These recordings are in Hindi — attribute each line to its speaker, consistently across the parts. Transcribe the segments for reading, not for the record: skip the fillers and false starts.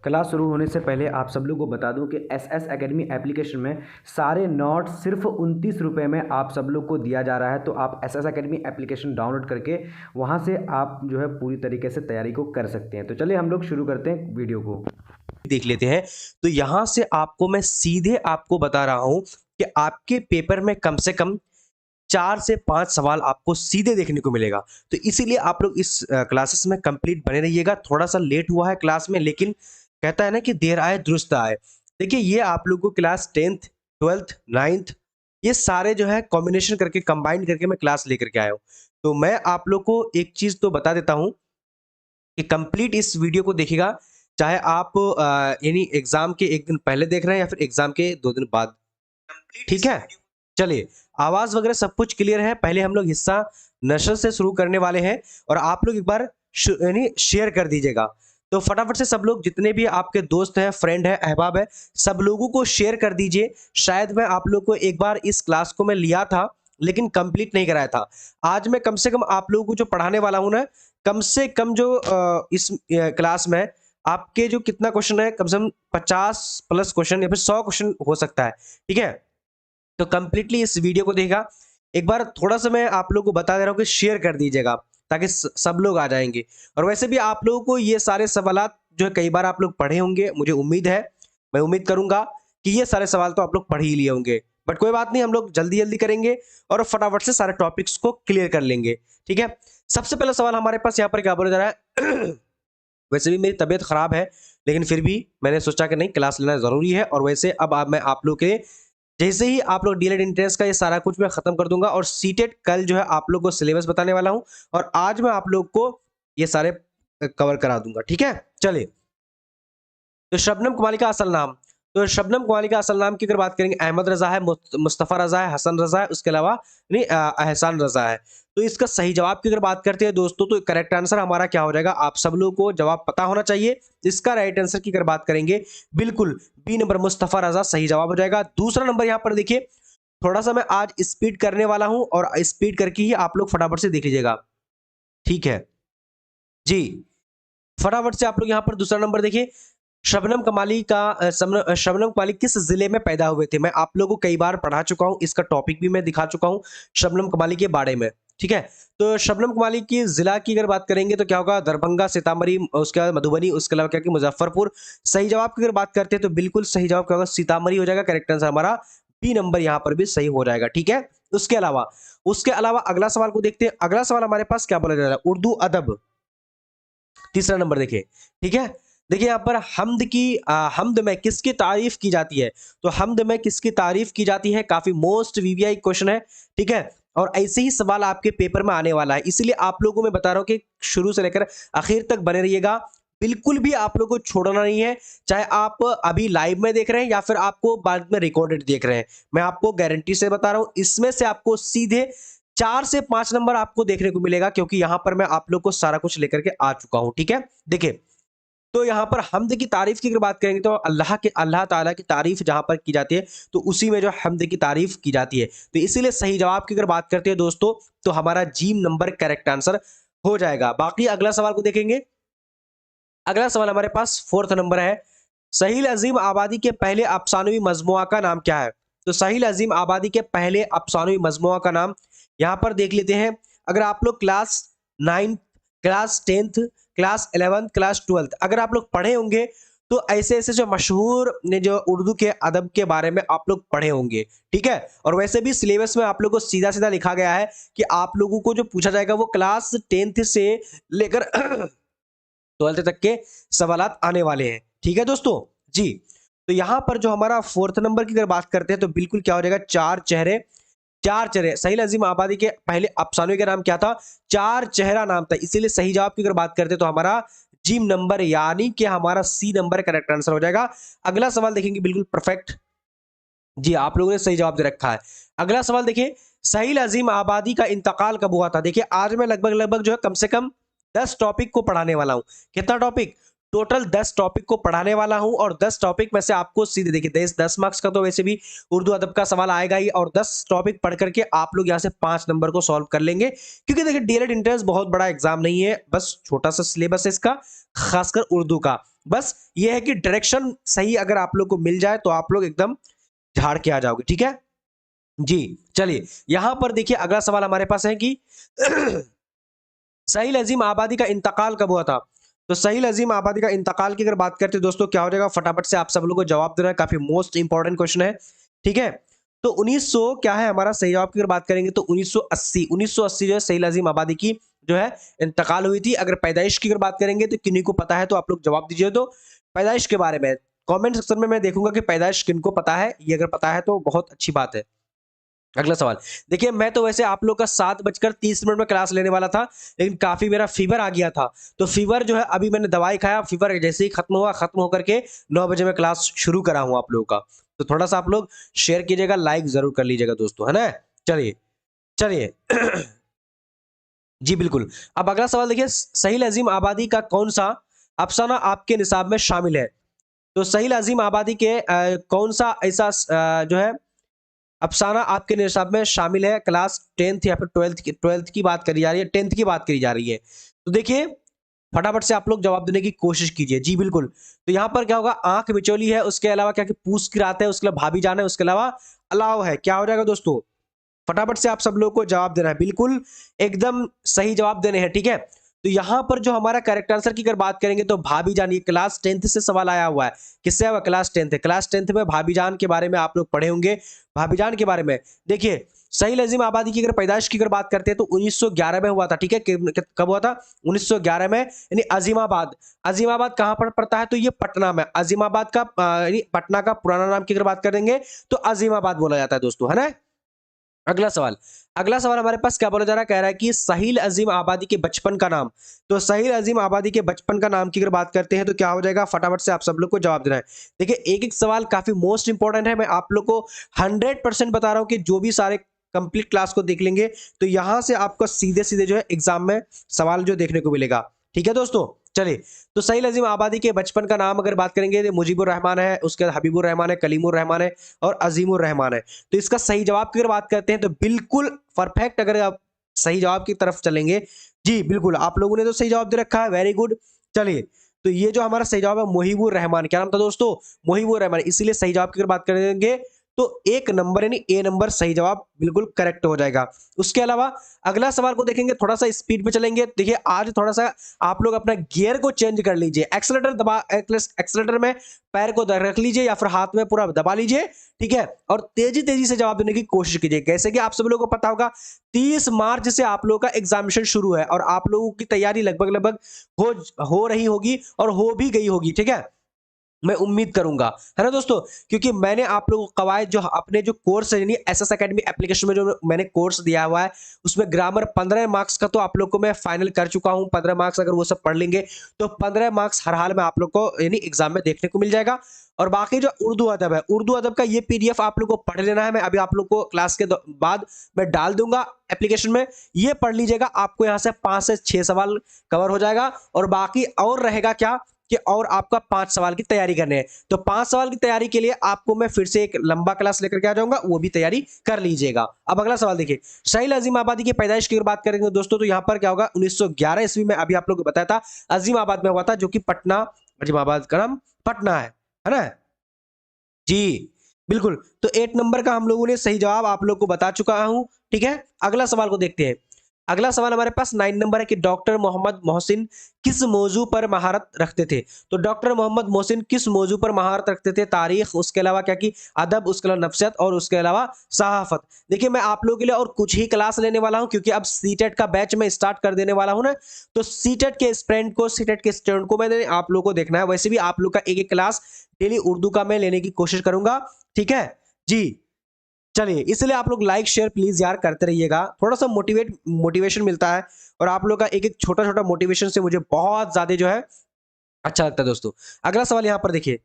Speaker 1: क्लास शुरू होने से पहले आप सब लोग को बता दूं कि एस एस एकेडमी एप्लीकेशन में सारे नोट्स सिर्फ 29 रुपये में आप सब लोग को दिया जा रहा है। तो आप S S academy application download करके वहां से आप जो है पूरी तरीके से तैयारी को कर सकते हैं। तो चलिए हम लोग शुरू करते हैं वीडियो को।
Speaker 2: देख लेते हैं। तो यहां से आपको मैं सीधे आपको बता रहा हूं कि आपके पेपर में कम से कम 4 से 5 सवाल आपको सीधे देखने को मिलेगा। तो इसीलिए आप लोग इस क्लासेस में कंप्लीट बने रहिएगा। थोड़ा सा लेट हुआ है क्लास में, लेकिन कहता है ना कि देर आए दुरुस्त आए। देखिए, ये आप लोग को क्लास 10th 12th 9th ये सारे जो है कॉम्बिनेशन करके कंबाइन करके मैं क्लास लेकर के आया हूं। तो मैं आप लोग को एक चीज तो बता देता हूं कि कंप्लीट इस वीडियो को देखिएगा, चाहे आप यानी एग्जाम के एक दिन पहले देख रहे हैं या फिर एग्जाम के 2 दिन बाद। ठीक है, चलिए। आवाज वगैरह सब कुछ क्लियर है। पहले हम लोग हिस्सा नशर से शुरू करने वाले हैं और आप लोग एक बार यानी शेयर कर दीजिएगा। तो फटाफट से सब लोग, जितने भी आपके दोस्त हैं, फ्रेंड है, अहबाब है, सब लोगों को शेयर कर दीजिए। शायद मैं आप लोग को एक बार इस क्लास को मैं लिया था लेकिन कंप्लीट नहीं कराया था। आज मैं कम से कम आप लोगों को जो पढ़ाने वाला हूं ना, कम से कम जो इस क्लास में आपके जो कितना क्वेश्चन है, कम से कम 50+ क्वेश्चन या फिर 100 क्वेश्चन हो सकता है। ठीक है, तो कंप्लीटली इस वीडियो को देखा एक बार। थोड़ा सा मैं आप लोगों को बता दे रहा हूँ कि शेयर कर दीजिएगा ताकि सब लोग आ जाएंगे। और वैसे भी आप लोगों को ये सारे सवालात जो है कई बार आप लोग पढ़े होंगे, मुझे उम्मीद है, मैं उम्मीद करूंगा कि ये सारे सवाल तो आप लोग पढ़ ही लिए होंगे। बट कोई बात नहीं, हम लोग जल्दी जल्दी करेंगे और फटाफट से सारे टॉपिक्स को क्लियर कर लेंगे। ठीक है, सबसे पहला सवाल हमारे पास यहाँ पर क्या बोला जा रहा है। वैसे भी मेरी तबीयत खराब है, लेकिन फिर भी मैंने सोचा कि नहीं, क्लास लेना जरूरी है। और वैसे अब मैं आप लोग के जैसे ही आप लोग डीएलएड एंट्रेंस का ये सारा कुछ मैं खत्म कर दूंगा और सीटेट कल जो है आप लोग को सिलेबस बताने वाला हूं और आज मैं आप लोग को ये सारे कवर करा दूंगा। ठीक है, चलिए। तो शबनम कुमारी का असल नाम, तो शबनम कुमारी का असल नाम की अगर बात करेंगे, अहमद रजा है, मुस्तफ़ा रजा है, हसन रजा है, उसके अलावा नहीं एहसान रजा है। तो इसका सही जवाब की अगर बात करते हैं दोस्तों, तो करेक्ट आंसर हमारा क्या हो जाएगा, आप सब लोगों को जवाब पता होना चाहिए। इसका राइट आंसर की अगर बात करेंगे, बिल्कुल बी नंबर मुस्तफ़ा रजा सही जवाब हो जाएगा। दूसरा नंबर यहाँ पर देखिए, थोड़ा सा मैं आज स्पीड करने वाला हूं और स्पीड करके ही आप लोग फटाफट से देख लीजिएगा। ठीक है जी, फटाफट से आप लोग यहाँ पर दूसरा नंबर देखिए। शबनम कमाली का शबनम कमाली किस जिले में पैदा हुए थे? मैं आप लोगों को कई बार पढ़ा चुका हूं, इसका टॉपिक भी मैं दिखा चुका हूं शबनम कमाली के बारे में। ठीक है, तो शबनम कमाली की जिला की अगर बात करेंगे तो क्या होगा, दरभंगा, सीतामढ़ी, उसके बाद मधुबनी, उसके अलावा क्या कि मुजफ्फरपुर। सही जवाब की अगर बात करते हैं तो बिल्कुल सही जवाब क्या होगा, सीतामढ़ी हो जाएगा। करेक्ट आंसर हमारा बी नंबर यहाँ पर भी सही हो जाएगा। ठीक है, उसके अलावा अगला सवाल को देखते हैं। अगला सवाल हमारे पास क्या बोला जा रहा है, उर्दू अदब। तीसरा नंबर देखिए। ठीक है, देखिए यहाँ पर हमद में किसकी तारीफ की जाती है? तो हमद में किसकी तारीफ की जाती है, काफी मोस्ट वीवीआई क्वेश्चन है। ठीक है, और ऐसे ही सवाल आपके पेपर में आने वाला है, इसीलिए आप लोगों को मैं बता रहा हूं कि शुरू से लेकर आखिर तक बने रहिएगा। बिल्कुल भी आप लोगों को छोड़ना नहीं है, चाहे आप अभी लाइव में देख रहे हैं या फिर आपको बाद में रिकॉर्डेड देख रहे हैं। मैं आपको गारंटी से बता रहा हूं, इसमें से आपको सीधे 4 से 5 नंबर आपको देखने को मिलेगा, क्योंकि यहां पर मैं आप लोग को सारा कुछ लेकर के आ चुका हूं। ठीक है, देखिए, तो यहां पर हमद की तारीफ की अगर बात करेंगे तो अल्लाह ताला की तारीफ जहां पर की जाती है, तो उसी में जो हमद की तारीफ की जाती है। तो इसीलिए सही जवाब की अगर बात करते हैं दोस्तों, तो हमारा जी नंबर करेक्ट आंसर हो जाएगा। बाकी अगला सवाल को देखेंगे। अगला सवाल हमारे पास फोर्थ नंबर है, सहील अजीम आबादी के पहले अफसानवी मजमुआ का नाम क्या है? तो सहील अजीम आबादी के पहले अफसानवी मजमुआ का नाम यहां पर देख लेते हैं। अगर आप लोग class 9, class 10th, class 11th, class 12th अगर आप लोग पढ़े होंगे, तो ऐसे ऐसे जो मशहूर ने जो उर्दू के अदब के बारे में आप लोग पढ़े होंगे। ठीक है, और वैसे भी सिलेबस में आप लोग को सीधा सीधा लिखा गया है कि आप लोगों को जो पूछा जाएगा वो क्लास 10th से लेकर 12th तक के सवालात आने वाले हैं। ठीक है दोस्तों जी, तो यहां पर जो हमारा फोर्थ नंबर की अगर बात करते हैं, तो बिल्कुल क्या हो जाएगा, चार चेहरे। सहील अजीम आबादी के पहले अफसानवी का नाम क्या था? चार चेहरा नाम था। इसीलिए सही जवाब की अगर बात करते हैं तो हमारा जिम नंबर यानी कि हमारा सी नंबर करेक्ट आंसर हो जाएगा। अगला सवाल देखेंगे, बिल्कुल परफेक्ट जी, आप लोगों ने सही जवाब दे रखा है। अगला सवाल देखिए, सहील अजीम आबादी का इंतकाल कब हुआ था? देखिए, आज मैं लगभग लगभग जो है कम से कम 10 टॉपिक को पढ़ाने वाला हूं। कितना टॉपिक? टोटल 10 टॉपिक को पढ़ाने वाला हूं और 10 टॉपिक में से आपको सीधे देखिए 10 मार्क्स का तो वैसे भी उर्दू अदब का सवाल आएगा ही, और 10 टॉपिक पढ़ करके आप लोग यहां से 5 नंबर को सॉल्व कर लेंगे। क्योंकि देखिए, डीएलएड एंट्रेंस बहुत बड़ा एग्जाम नहीं है, बस छोटा सा सिलेबस है इसका, खासकर उर्दू का। बस ये है कि डायरेक्शन सही अगर आप लोग को मिल जाए तो आप लोग एकदम झाड़ के आ जाओगे, ठीक है जी। चलिए यहां पर देखिए अगला सवाल हमारे पास है कि सहील अजीम आबादी का इंतकाल कब हुआ था। तो सहील अजीम आबादी का इंतकाल की अगर बात करते हैं दोस्तों, क्या हो जाएगा, फटाफट से आप सब लोगों को जवाब देना है, काफी मोस्ट इंपॉर्टेंट क्वेश्चन है, ठीक है। तो 1900 क्या है हमारा सही जवाब की अगर बात करेंगे तो 1980 जो है सहील अजीम आबादी की जो है इंतकाल हुई थी। अगर पैदाइश की अगर बात करेंगे तो किन्हीं को पता है तो आप लोग जवाब दीजिए। तो पैदाइश के बारे में कमेंट सेक्शन में मैं देखूंगा कि पैदाइश किनको पता है, ये अगर पता है तो बहुत अच्छी बात है। अगला सवाल देखिए, मैं तो वैसे आप लोग का 7:30 में क्लास लेने वाला था, लेकिन काफी मेरा फीवर आ गया था। तो फीवर जो है अभी मैंने दवाई खाया, फीवर जैसे ही खत्म हुआ, खत्म होकर के 9 बजे मैं क्लास शुरू करा हूं आप लोगों का। तो थोड़ा सा आप लोग शेयर कीजिएगा, लाइक जरूर कर लीजिएगा दोस्तों, है ना। चलिए चलिए जी बिल्कुल। अब अगला सवाल देखिए, सहील अजीम आबादी का कौन सा अफसाना आपके निसाब में शामिल है। तो सहील अजीम आबादी के कौन सा ऐसा जो है अफसाना आपके निसाब में शामिल है, क्लास 10th या फिर 12th की बात करी जा रही है, 10th की बात करी जा रही है। तो देखिए फटाफट से आप लोग जवाब देने की कोशिश कीजिए जी बिल्कुल। तो यहां पर क्या होगा, आंख मिचौली है, उसके अलावा क्या कि पूछ की रात है, उसके अलावा भाभी जान है, उसके अलावा अलाव है। क्या हो जाएगा दोस्तों, फटाफट से आप सब लोग को जवाब देना है, बिल्कुल एकदम सही जवाब देने हैं, ठीक है। तो यहां पर जो हमारा करेक्ट आंसर की अगर बात करेंगे तो भाभी जान, ये क्लास 10th से सवाल आया हुआ है। किससे आया हुआ, क्लास 10th है। क्लास 10th में भाभी जान के बारे में आप लोग पढ़े होंगे, भाभी जान के बारे में। देखिए सहील अजीम आबादी की अगर पैदाइश की अगर बात करते हैं तो 1911 में हुआ था, ठीक है। कब हुआ था, 1911 में, यानी अजीमाबाद। अजीमाबाद कहां पर पड़ता है, तो ये पटना में। अजीमाबाद का यानी पटना का पुराना नाम की अगर बात करेंगे तो अजीमाबाद बोला जाता है दोस्तों, है ना। अगला सवाल, अगला सवाल हमारे पास क्या बोला जा रहा है, कह रहा है कि सहील अजीम आबादी के बचपन का नाम। तो सहील अजीम आबादी के बचपन का नाम की अगर बात करते हैं तो क्या हो जाएगा, फटाफट से आप सब लोग को जवाब देना है। देखिए एक एक सवाल काफी मोस्ट इंपॉर्टेंट है, मैं आप लोग को 100% बता रहा हूं कि जो भी सारे कंप्लीट क्लास को देख लेंगे तो यहां से आपको सीधे सीधे जो है एग्जाम में सवाल जो देखने को मिलेगा, ठीक है दोस्तों। चलिए, तो सहील अजीम आबादी के बचपन का नाम अगर बात करेंगे तो मुजीबुर रहमान है, उसके बाद हबीबुर रहमान है, कलीमुर रहमान है और अजीमुर रहमान है। तो इसका सही जवाब की अगर बात करते हैं तो बिल्कुल परफेक्ट, अगर आप सही जवाब की तरफ चलेंगे जी बिल्कुल, आप लोगों ने तो सही जवाब दे रखा है, वेरी गुड। चलिए, तो ये जो हमारा सही जवाब है मुहिबुर रहमान, क्या नाम था दोस्तों, मुहिबुर रहमान। इसीलिए सही जवाब की अगर बात करेंगे तो 1 नंबर यानी ए नंबर सही जवाब बिल्कुल करेक्ट हो जाएगा। उसके अलावा अगला सवाल को देखेंगे, थोड़ा सा स्पीड पे चलेंगे। देखिए आज थोड़ा सा आप लोग अपना गियर को चेंज कर लीजिए, एक्सेलेटर दबा, एक्सेलेटर में पैर को रख लीजिए या फिर हाथ में पूरा दबा लीजिए, ठीक है। और तेजी तेजी से जवाब देने की कोशिश कीजिए। कैसे कि आप सब लोगों को पता होगा 30 मार्च से आप लोगों का एग्जामिनेशन शुरू है और आप लोगों की तैयारी लगभग लगभग हो रही होगी और हो भी गई होगी, ठीक है, मैं उम्मीद करूंगा, है ना दोस्तों। क्योंकि मैंने आप लोगों को कवायद जो अपने जो कोर्स है यानी एसएस एकेडमी एप्लीकेशन में जो मैंने कोर्स दिया हुआ है उसमें ग्रामर 15 मार्क्स का तो आप लोग को मैं फाइनल कर चुका हूं। 15 मार्क्स अगर वो सब पढ़ लेंगे तो 15 मार्क्स हर हाल में आप लोग को यानी एग्जाम में देखने को मिल जाएगा। और बाकी जो उर्दू अदब है, उर्दू अदब का ये पीडीएफ आप लोग को पढ़ लेना है। मैं अभी आप लोग को क्लास के बाद मैं डाल दूंगा एप्लीकेशन में, ये पढ़ लीजिएगा। आपको यहाँ से 5 से 6 सवाल कवर हो जाएगा और बाकी और रहेगा क्या कि और आपका 5 सवाल की तैयारी करने हैं। तो 5 सवाल की तैयारी के लिए आपको मैं फिर से एक लंबा क्लास लेकर के आ जाऊंगा, वो भी तैयारी कर लीजिएगा। अब अगला सवाल देखिए, सहील अजीम आबादी की पैदाइश की बात करेंगे दोस्तों तो यहां पर क्या होगा, 1911 ईस्वी में, अभी आप लोगों को बताया था अजीमाबाद में हुआ था, जो कि पटना, अजीमाबाद का नाम पटना है ना जी बिल्कुल। तो 8 नंबर का हम लोगों ने सही जवाब आप लोग को बता चुका हूं, ठीक है। अगला सवाल को देखते हैं। अगला सवाल हमारे पास 9 नंबर है कि डॉक्टर मोहम्मद मोहसिन किस मौजू पर महारत रखते थे। तो डॉक्टर मोहम्मद मोहसिन किस मौजू पर महारत रखते थे, तारीख, उसके अलावा क्या कि अदब, उसके अलावा नफसियत और उसके अलावा सहाफत। देखिए मैं आप लोगों के लिए और कुछ ही क्लास लेने वाला हूं क्योंकि अब सीटेट का बैच में स्टार्ट कर देने वाला हूं ना। तो सीटेट के स्टूडेंट को, सीटेट के स्टूडेंट को मैंने आप लोगों को देखना है। वैसे भी आप लोग का एक एक क्लास डेली उर्दू का मैं लेने की कोशिश करूंगा, ठीक है जी। चलिए, इसलिए आप लोग लाइक शेयर प्लीज यार करते रहिएगा, थोड़ा सा मोटिवेशन मिलता है और आप लोग का एक एक छोटा छोटा मोटिवेशन से मुझे बहुत ज्यादा जो है अच्छा लगता है दोस्तों। अगला सवाल यहां पर देखिए,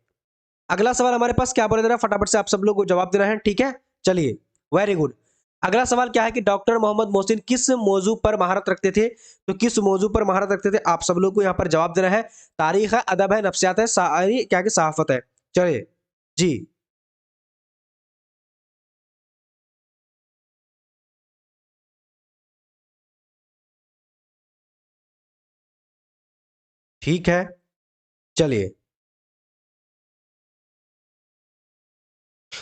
Speaker 2: अगला सवाल हमारे पास क्या बोला जा रहा है, फटाफट से आप सब लोग को जवाब देना है, ठीक है। चलिए, वेरी गुड। अगला सवाल क्या है कि डॉक्टर मोहम्मद मोहसिन किस मौजू पर महारत रखते थे। तो किस मौजू पर महारत रखते थे आप सब लोग को यहां पर जवाब देना है। तारीख है, अदब है, नफ्सियात है, शायरी क्या कि सहाफत है। चलिए जी, ठीक है। चलिए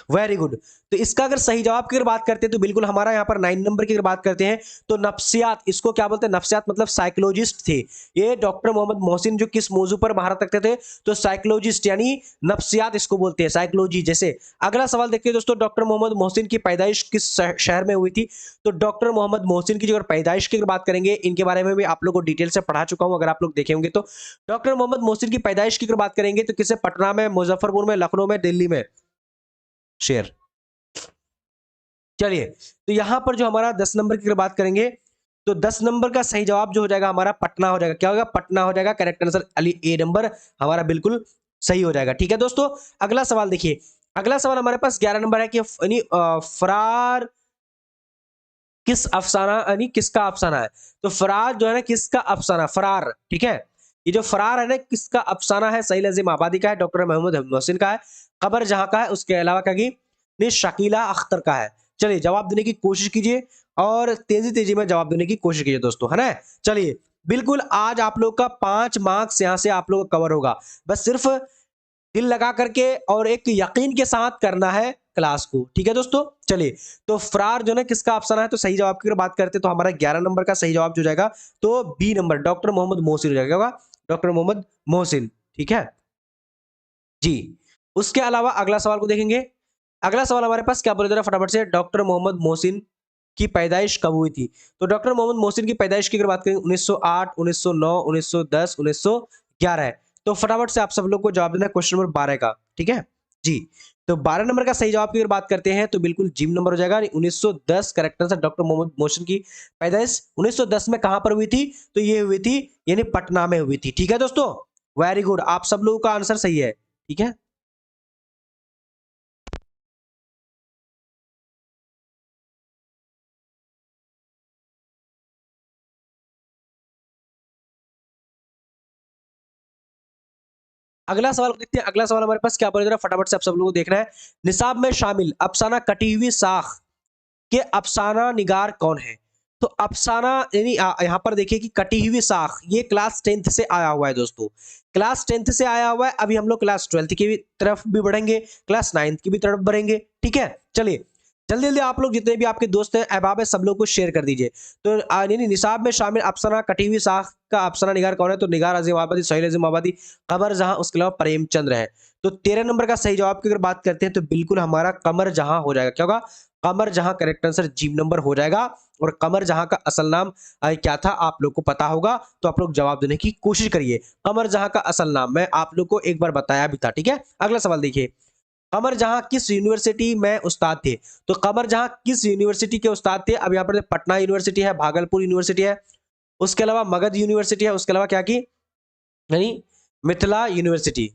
Speaker 2: वेरी गुड। तो इसका अगर सही जवाब की अगर बात करते हैं तो बिल्कुल हमारा यहाँ पर 9 नंबर की अगर बात करते हैं तो नफ्सियात, इसको क्या बोलते हैं, नफ्सियात मतलब साइकोलॉजिस्ट थे ये डॉक्टर मोहम्मद मोहसिन, जो किस मौजू पर महारत रखते थे, तो साइकोलॉजिस्ट यानी नफ्सियात इसको बोलते हैं, साइकोलॉजी। जैसे अगला सवाल देखते हैं दोस्तों, डॉक्टर मोहम्मद मोहसिन की पैदाइश किस शहर में हुई थी? तो डॉक्टर मोहम्मद मोहसिन की जो अगर पैदाइश की अगर बात करेंगे, इनके बारे में भी आप लोग को डिटेल से पढ़ा चुका हूं, अगर आप लोग देखे होंगे तो। डॉक्टर मोहम्मद मोहसिन की पैदाइश की अगर बात करेंगे तो किसे, पटना में, मुजफ्फरपुर में, लखनऊ में, दिल्ली में? शेर। चलिए, तो यहां पर जो हमारा 10 नंबर की अगर बात करेंगे तो 10 नंबर का सही जवाब जो हो जाएगा हमारा पटना हो जाएगा। क्या होगा? पटना हो जाएगा। करेक्ट आंसर अली ए नंबर हमारा बिल्कुल सही हो जाएगा। ठीक है दोस्तों, अगला सवाल देखिए। अगला सवाल हमारे पास 11 नंबर है कि यानी फरार किस अफसाना, यानी किसका अफसाना है? तो फरार जो है ना, किसका अफसाना, फरार, ठीक है, ये जो फरार है ना, किसका अफसाना है? सईद अजीम आबादी का है, डॉक्टर मोहम्मद मोहसिन का है, कबर जहां का है, उसके अलावा क्या की शकीला अख्तर का है। चलिए जवाब देने की कोशिश कीजिए और तेजी तेजी में जवाब देने की कोशिश कीजिए दोस्तों, है ना। चलिए, बिल्कुल आज आप लोग का 5 मार्क्स यहां से आप लोग का कवर होगा। बस सिर्फ दिल लगा करके और एक यकीन के साथ करना है क्लास को, ठीक है दोस्तों। चलिए, तो फरार जो है किसका अफसाना है? तो सही जवाब की अगर बात करते हैं तो हमारा 11 नंबर का सही जवाब जो जाएगा तो B number, doctor Mohammad Mohsin हो जाएगा, डॉक्टर मोहम्मद मोहसिन, ठीक है जी। उसके अलावा अगला सवाल को देखेंगे। अगला सवाल हमारे पास क्या बोले जरा फटाफट से, डॉक्टर मोहम्मद मोहसिन की पैदाइश कब हुई थी? तो डॉक्टर मोहम्मद मोहसिन की पैदाइश की अगर बात करें 1908, 1909, 1910, 1911 है। तो फटाफट से आप सब लोग को जवाब देना है क्वेश्चन नंबर 12 का, ठीक है जी। तो 12 नंबर का सही जवाब की अगर बात करते हैं तो बिल्कुल जिम नंबर हो जाएगा, 1910 correct answer. Doctor Mohammad Mohsin की पैदाइश 1910 में कहां पर हुई थी? तो ये हुई थी यानी पटना में हुई थी, ठीक है दोस्तों। वेरी गुड, आप सब लोगों का आंसर सही है, ठीक है। अगला सवाल देखते हैं। अगला सवाल हमारे पास क्या बोल रहा है फटाफट से आप सब लोगों को देखना है। निसाब में शामिल अफसाना कटी हुई साख के अफसाना निगार कौन है? तो अफसाना यानी यहाँ पर देखिए कि कटी हुई साख, ये क्लास 10th से आया हुआ है दोस्तों, क्लास 10th से आया हुआ है। अभी हम लोग क्लास 12th की भी तरफ भी बढ़ेंगे, क्लास 9th की भी तरफ बढ़ेंगे, ठीक है। चलिए जल्दी जल्दी आप लोग जितने भी आपके दोस्त हैं अहबाब है सब लोग को शेयर कर दीजिए। तो यानी निसाब में शामिल अफसाना कटी हुई साख का अफसाना निगार कौन है? तो निगार अजीम आबादी, सोहेल अजीम आबादी, कमर जहां, उसके अलावा प्रेमचंद्र है। तो 13 नंबर का सही जवाब की अगर बात करते हैं तो बिल्कुल हमारा कमर जहां हो जाएगा। क्या होगा? कमर जहां करेक्ट आंसर जी नंबर हो जाएगा। और कमर जहां का असल नाम क्या था आप लोग को पता होगा, तो आप लोग जवाब देने की कोशिश करिए। कमर जहां का असल नाम मैं आप लोग को एक बार बताया भी था, ठीक है। अगला सवाल देखिए, कमर जहां किस यूनिवर्सिटी में उस्ताद थे? तो कमर जहां किस यूनिवर्सिटी के उस्ताद थे? अब यहाँ पर पटना यूनिवर्सिटी है, भागलपुर यूनिवर्सिटी है, उसके अलावा मगध यूनिवर्सिटी है, उसके अलावा क्या की यानी मिथिला यूनिवर्सिटी।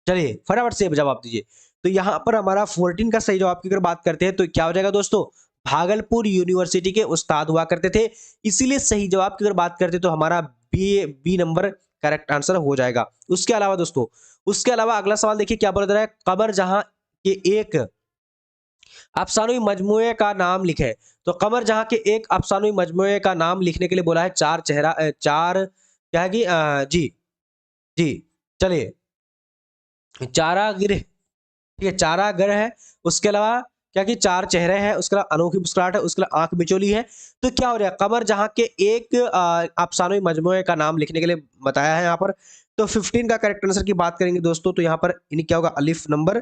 Speaker 2: चलिए फटाफट से जवाब दीजिए। तो यहां पर हमारा 14 का सही जवाब की अगर बात करते हैं तो क्या हो जाएगा दोस्तों? भागलपुर यूनिवर्सिटी के उस्ताद हुआ करते थे, इसीलिए सही जवाब की अगर बात करते हैं तो हमारा बी नंबर करेक्ट आंसर हो जाएगा। उसके अलावा दोस्तों, उसके अलावा अगला सवाल देखिए क्या बोल रहा है, कमर जहां के एक अफसानवी मजमूए का नाम लिखे। तो कमर जहां के एक अफसानवी मजमूए का नाम लिखने के लिए बोला है। चार चेहरा चार क्या है कि जी जी चलिए, चारा गिर, ठीक है, चारा गर है, उसके अलावा क्या कि चार चेहरे हैं, उसके अलावा अनोखी मुस्कुराहट है, उसके अलावा आंख बिचौली है। तो क्या हो रहा है? कमर जहां के एक अफसानवी मजमूए का नाम लिखने के लिए बताया है यहाँ पर। तो 15 का करेक्ट आंसर की बात करेंगे दोस्तों तो यहाँ पर इन्हीं क्या होगा? अलिफ नंबर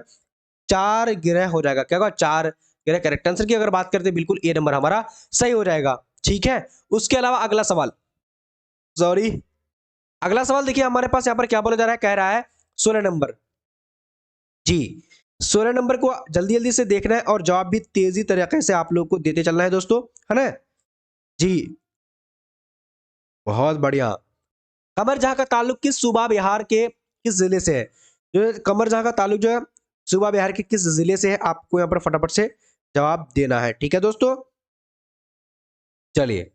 Speaker 2: चार गिरह हो जाएगा। क्या होगा? चार गिरह। करेक्ट आंसर की अगर बात करते हैं बिल्कुल ए नंबर हमारा सही हो जाएगा, ठीक है। उसके अलावा अगला सवाल, सॉरी अगला सवाल देखिए हमारे पास यहाँ पर क्या बोला जा रहा है, कह रहा है 16 नंबर जी। 16 नंबर को जल्दी जल्दी से देखना है और जवाब भी तेजी तरीके से आप लोग को देते चलना है दोस्तों, है ना जी। बहुत बढ़िया। कमर जहां का ताल्लुक किस सूबा बिहार के किस जिले से है? जो कमर जहां का ताल्लुक जो है सूबा बिहार के किस जिले से है, आपको यहाँ पर फटाफट से जवाब देना है, ठीक है दोस्तों। चलिए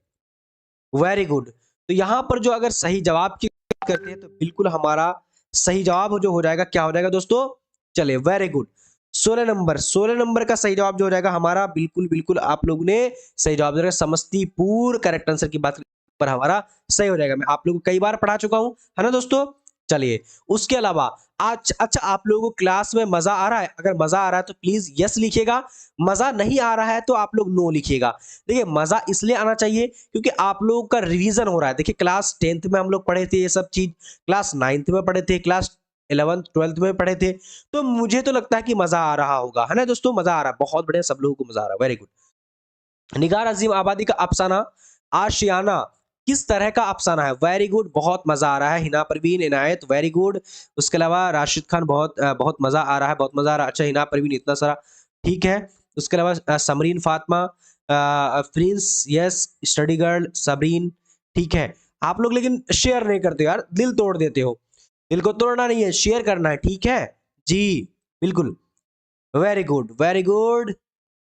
Speaker 2: वेरी गुड। तो यहां पर जो अगर सही जवाब की बात करते हैं तो बिल्कुल हमारा सही जवाब जो हो जाएगा क्या हो जाएगा दोस्तों? चलिए वेरी गुड, 16 नंबर, 16 नंबर का सही जवाब जो हो जाएगा हमारा बिल्कुल बिल्कुल आप लोग ने सही जवाब दिया, समस्तीपुर करेक्ट आंसर की बात पर हमारा सही हो जाएगा। मैं आप लोगों को कई बार पढ़ा चुका हूं, है ना दोस्तों। चलिए उसके अलावा आज अच्छा आप लोगों को क्लास में मजा आ रहा है? अगर मजा आ रहा है तो प्लीज यस लिखिएगा, मजा नहीं आ रहा है तो आप लोग नो लिखिएगा। देखिए मजा इसलिए आना चाहिए क्योंकि आप लोगों का रिवीजन हो रहा है। देखिए क्लास 10th में हम लोग पढ़े थे ये सब चीज, क्लास 9th में पढ़े थे, क्लास 11th 12th में पढ़े थे, तो मुझे तो लगता है कि मजा आ रहा होगा, है ना दोस्तों? मजा आ रहा है, बहुत बढ़िया, सब लोगों को मजा आ रहा है, वेरी गुड। निगार अजीम आबादी का अफसाना आशियाना किस तरह का अफसाना है? वेरी गुड, बहुत मजा आ रहा है। हिना परवीन इनायत, वेरी गुड। उसके अलावा राशिद खान, बहुत मजा आ रहा है, बहुत मजा आ रहा है। अच्छा हिना परवीन इतना सारा, ठीक है। उसके अलावा Samreen Fatima, Prince, yes, study girl Sabreen, ठीक है। आप लोग लेकिन शेयर नहीं करते यार, दिल तोड़ देते हो। दिल को तोड़ना नहीं है, शेयर करना है, ठीक है जी, बिल्कुल, वेरी गुड वेरी गुड।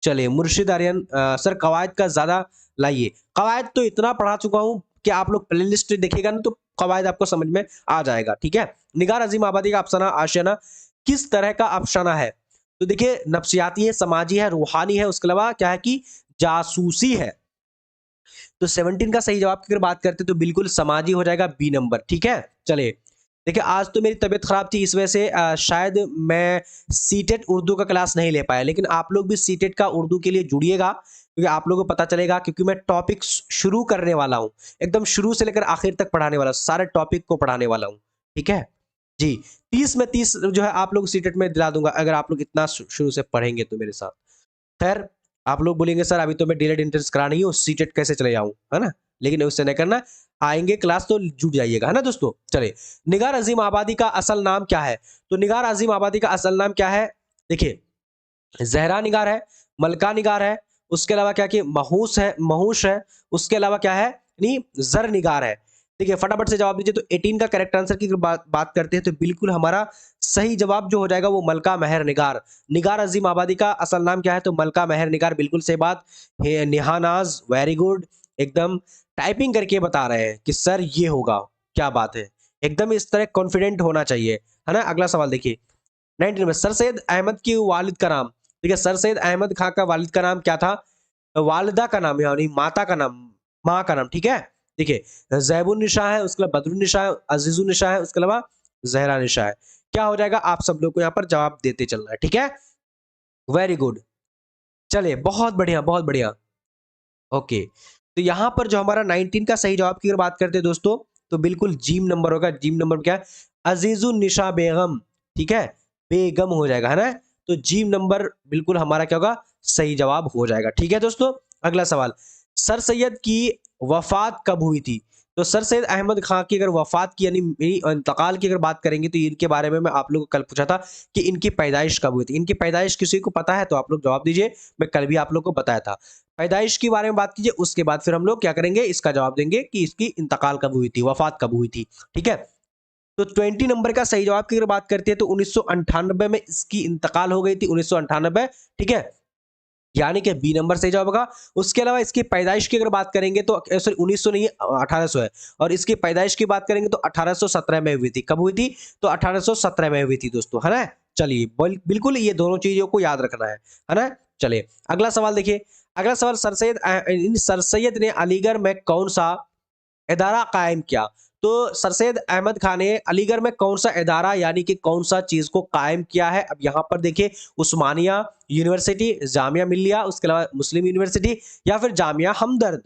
Speaker 2: चलिए मुर्शिद आर्यन, सर कवायद का ज्यादा लाइए। कवायद तो इतना पढ़ा चुका हूं कि आप लोग प्लेलिस्ट देखिएगा ना तो कवायद आपको समझ में आ जाएगा, ठीक है। निगार अजीम आबादी का अफसाना आशियाना किस तरह का अफसाना है? तो देखिए नफ्सियाती है, समाजी है, रूहानी है, उसके अलावा क्या है कि जासूसी है। तो 17 का सही जवाब की अगर बात करते तो बिल्कुल समाजी हो जाएगा, बी नंबर, ठीक है। चलिए देखिए आज तो मेरी तबीयत खराब थी, इस वजह से शायद मैं सीटेट उर्दू का क्लास नहीं ले पाया, लेकिन आप लोग भी सीटेट का उर्दू के लिए जुड़िएगा क्योंकि आप लोगों को पता चलेगा, क्योंकि मैं टॉपिक शुरू करने वाला हूं, एकदम शुरू से लेकर आखिर तक पढ़ाने वाला हूं, सारे टॉपिक को पढ़ाने वाला हूं, ठीक है जी। 30 में 30 जो है आप लोग सीटेट में दिला दूंगा अगर आप लोग इतना शुरू से पढ़ेंगे तो मेरे साथ। खैर आप लोग बोलेंगे सर अभी तो मैं डीलेड एंट्रेंस करानी ही हूँ, सीटेट कैसे चले जाऊं, है ना? लेकिन उससे नहीं करना, आएंगे क्लास तो जुट जाइएगा, है ना दोस्तों। चलिए निगार अजीम आबादी का असल नाम क्या है? तो निगार अजीम आबादी का असल नाम क्या है? देखिए जहरा निगार है, मलका निगार है, उसके अलावा क्या कि महूस है, महूश है, उसके अलावा क्या है नहीं जर निगार है। देखिए फटाफट से जवाब दीजिए। तो 18 का करेक्ट आंसर की बात करते हैं तो बिल्कुल हमारा सही जवाब जो हो जाएगा वो मलका महर निगार। निगार अजीम आबादी का असल नाम क्या है? तो मलका महर निगार, बिल्कुल सही बात है। निहानाज, वेरी गुड, एकदम टाइपिंग करके बता रहे हैं कि सर ये होगा, क्या बात है, एकदम इस तरह कॉन्फिडेंट होना चाहिए, है ना। अगला सवाल देखिए 19 में, सर सैयद अहमद की वालिद का नाम। ठीक है, सर सैयद अहमद खां का वालिद का नाम क्या था? वालिदा का नाम यानी माता का नाम, माँ का नाम, ठीक है। देखिए जैबुन निशा है, उसके अलावा बदरुन निशा है, अजीजुन निशा है, उसके अलावा जहरा निशा है। क्या हो जाएगा? आप सब लोग को यहाँ पर जवाब देते चलना है, ठीक है, वेरी गुड। चलिए बहुत बढ़िया बहुत बढ़िया, ओके। तो यहाँ पर जो हमारा 19 का सही जवाब की अगर बात करते हैं दोस्तों तो बिल्कुल जीम नंबर होगा। जीम नंबर क्या है? अजीजुन निशा बेगम, ठीक है, बेगम हो जाएगा, है ना। तो जीम नंबर बिल्कुल हमारा क्या होगा? सही जवाब हो जाएगा, ठीक है दोस्तों। अगला सवाल, सर सैयद की वफात कब हुई थी? तो सर सैयद अहमद खां की अगर वफात की यानी इंतकाल की अगर बात करेंगे तो इनके बारे में मैं आप लोगों को कल पूछा था कि इनकी पैदाइश कब हुई थी। इनकी पैदाइश किसी को पता है तो आप लोग जवाब दीजिए, मैं कल भी आप लोग को बताया था। पैदाइश के बारे में बात कीजिए, उसके बाद फिर हम लोग क्या करेंगे, इसका जवाब देंगे कि इसकी इंतकाल कब हुई थी, वफात कब हुई थी, ठीक है। तो 20 नंबर का सही जवाब की अगर बात करते हैं तो 1998 में इसकी इंतकाल हो गई थी, 1998, ठीक है, यानी कि बी नंबर सही जवाब होगा। उसके अलावा इसकी पैदाइश की अगर बात करेंगे तो सॉरी 1900 नहीं 1800 है, और इसकी पैदाइश की बात करेंगे तो 1817 में हुई थी। कब हुई थी? तो 1817 में हुई थी दोस्तों, है ना। चलिए बिल्कुल ये दोनों चीजों को याद रखना है ना। चलिए अगला सवाल देखिए। अगला सवाल, सर सैयद ने अलीगढ़ में कौन सा इदारा कायम किया? तो सर सैयद अहमद खान ने अलीगढ़ में कौन सा इदारा यानी कि कौन सा चीज को कायम किया है? अब यहाँ पर देखिए उस्मानिया यूनिवर्सिटी, जामिया मिल्लिया, उसके अलावा मुस्लिम यूनिवर्सिटी या फिर जामिया हमदर्द।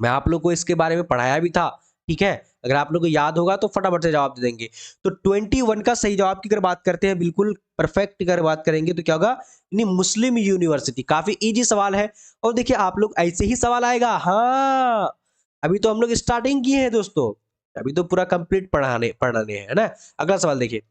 Speaker 2: मैं आप लोग को इसके बारे में पढ़ाया भी था, ठीक है, अगर आप लोग को याद होगा तो फटाफट से जवाब दे देंगे। तो 21 का सही जवाब की अगर बात करते हैं, बिल्कुल परफेक्ट अगर बात करेंगे तो क्या होगा? यानी मुस्लिम यूनिवर्सिटी। काफी इजी सवाल है, और देखिए आप लोग ऐसे ही सवाल आएगा, हाँ अभी तो हम लोग स्टार्टिंग किए हैं दोस्तों, अभी तो पूरा कंप्लीट पढ़ाने पढ़ाने है ना। अगला सवाल देखिए,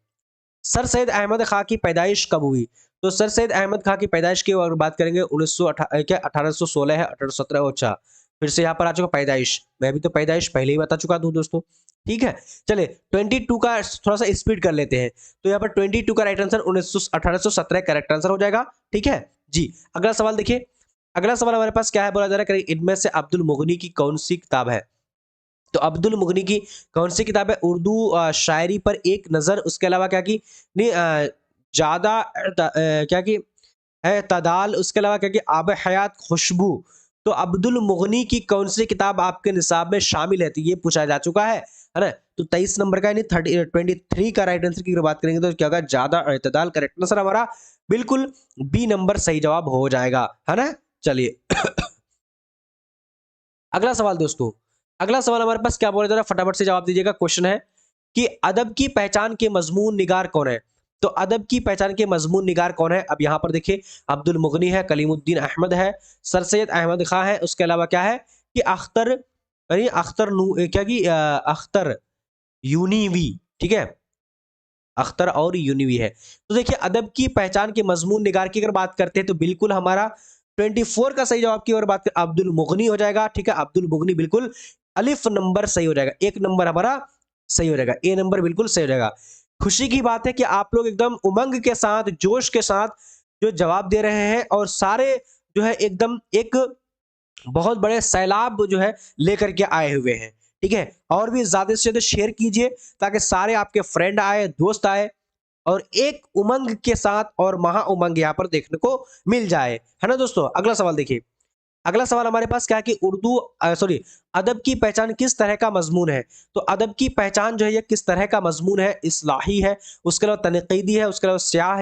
Speaker 2: सर सैयद अहमद खां की पैदाइश कब हुई? तो सर सैयद अहमद खां की पैदाइश की अगर बात करेंगे 1816 है, 1817, अच्छा फिर से यहाँ पर आ चुका पैदाइश, मैं भी तो पैदाइश पहले ही बता चुका हूँ दोस्तों, ठीक है। चलिए 22 का थोड़ा सा स्पीड कर लेते हैं। तो यहाँ पर 22 का राइट आंसर 1817 करेक्ट आंसर हो जाएगा, ठीक है जी। अगला सवाल देखिए। अगला सवाल हमारे पास क्या है, बोला जा रहा है इनमें से अब्दुल मुगनी की कौन सी किताब है? तो अब्दुल मुगनी की कौन सी किताब है? उर्दू शायरी पर एक नजर, उसके अलावा क्या की नहीं ज्यादा क्या की है तदाल, उसके अलावा क्या कि आब हयात खुशबू। तो अब्दुल मुगनी की कौन सी किताब आपके निसाब में शामिल है? तो ये पूछा जा चुका है। है ना। तो 23 नंबर का यानी 23 का राइट आंसर की अगर बात करेंगे तो क्या होगा, ज्यादा इत्तेदाल। करेक्ट आंसर हमारा बिल्कुल बी नंबर सही जवाब हो जाएगा, है ना। चलिए अगला सवाल दोस्तों, अगला सवाल हमारे पास क्या बोला जा रहा है, फटाफट से जवाब दीजिएगा। क्वेश्चन है कि अदब की पहचान के मजमून निगार कौन है। तो अदब की पहचान के मजमून निगार कौन है। अब यहां पर देखिए, अब्दुल मुगनी है, कलीमुद्दीन अहमद है, सर सैयद अहमद खां है, उसके अलावा क्या है कि अख्तर, यानी अख्तर क्या की अख्तर यूनीवी, ठीक है, अख्तर और यूनिवी है। तो देखिए अदब की पहचान के मजमून निगार की अगर बात करते हैं तो बिल्कुल हमारा 24 का सही जवाब की अगर बात करें अब्दुल मुगनी हो जाएगा, ठीक है, अब्दुल मुगनी बिल्कुल अलिफ नंबर सही हो जाएगा, एक नंबर हमारा सही हो जाएगा, ए नंबर बिल्कुल सही हो जाएगा। खुशी की बात है कि आप लोग एकदम उमंग के साथ, जोश के साथ जो जवाब दे रहे हैं और सारे जो है एकदम एक बहुत बड़े सैलाब जो है लेकर के आए हुए हैं, ठीक है। और भी ज्यादा से ज्यादा शेयर कीजिए ताकि सारे आपके फ्रेंड आए, दोस्त आए और एक उमंग के साथ और महा उमंग यहाँ पर देखने को मिल जाए, है ना दोस्तों। अगला सवाल देखिए, अगला सवाल हमारे पास क्या है कि उर्दू सॉरी अदब की पहचान किस तरह का मजमून है। तो अदब की पहचान जो है ये किस तरह का मजमून है, इस्लाही है, उसके अलावा तनकीदी है, उसके अलावा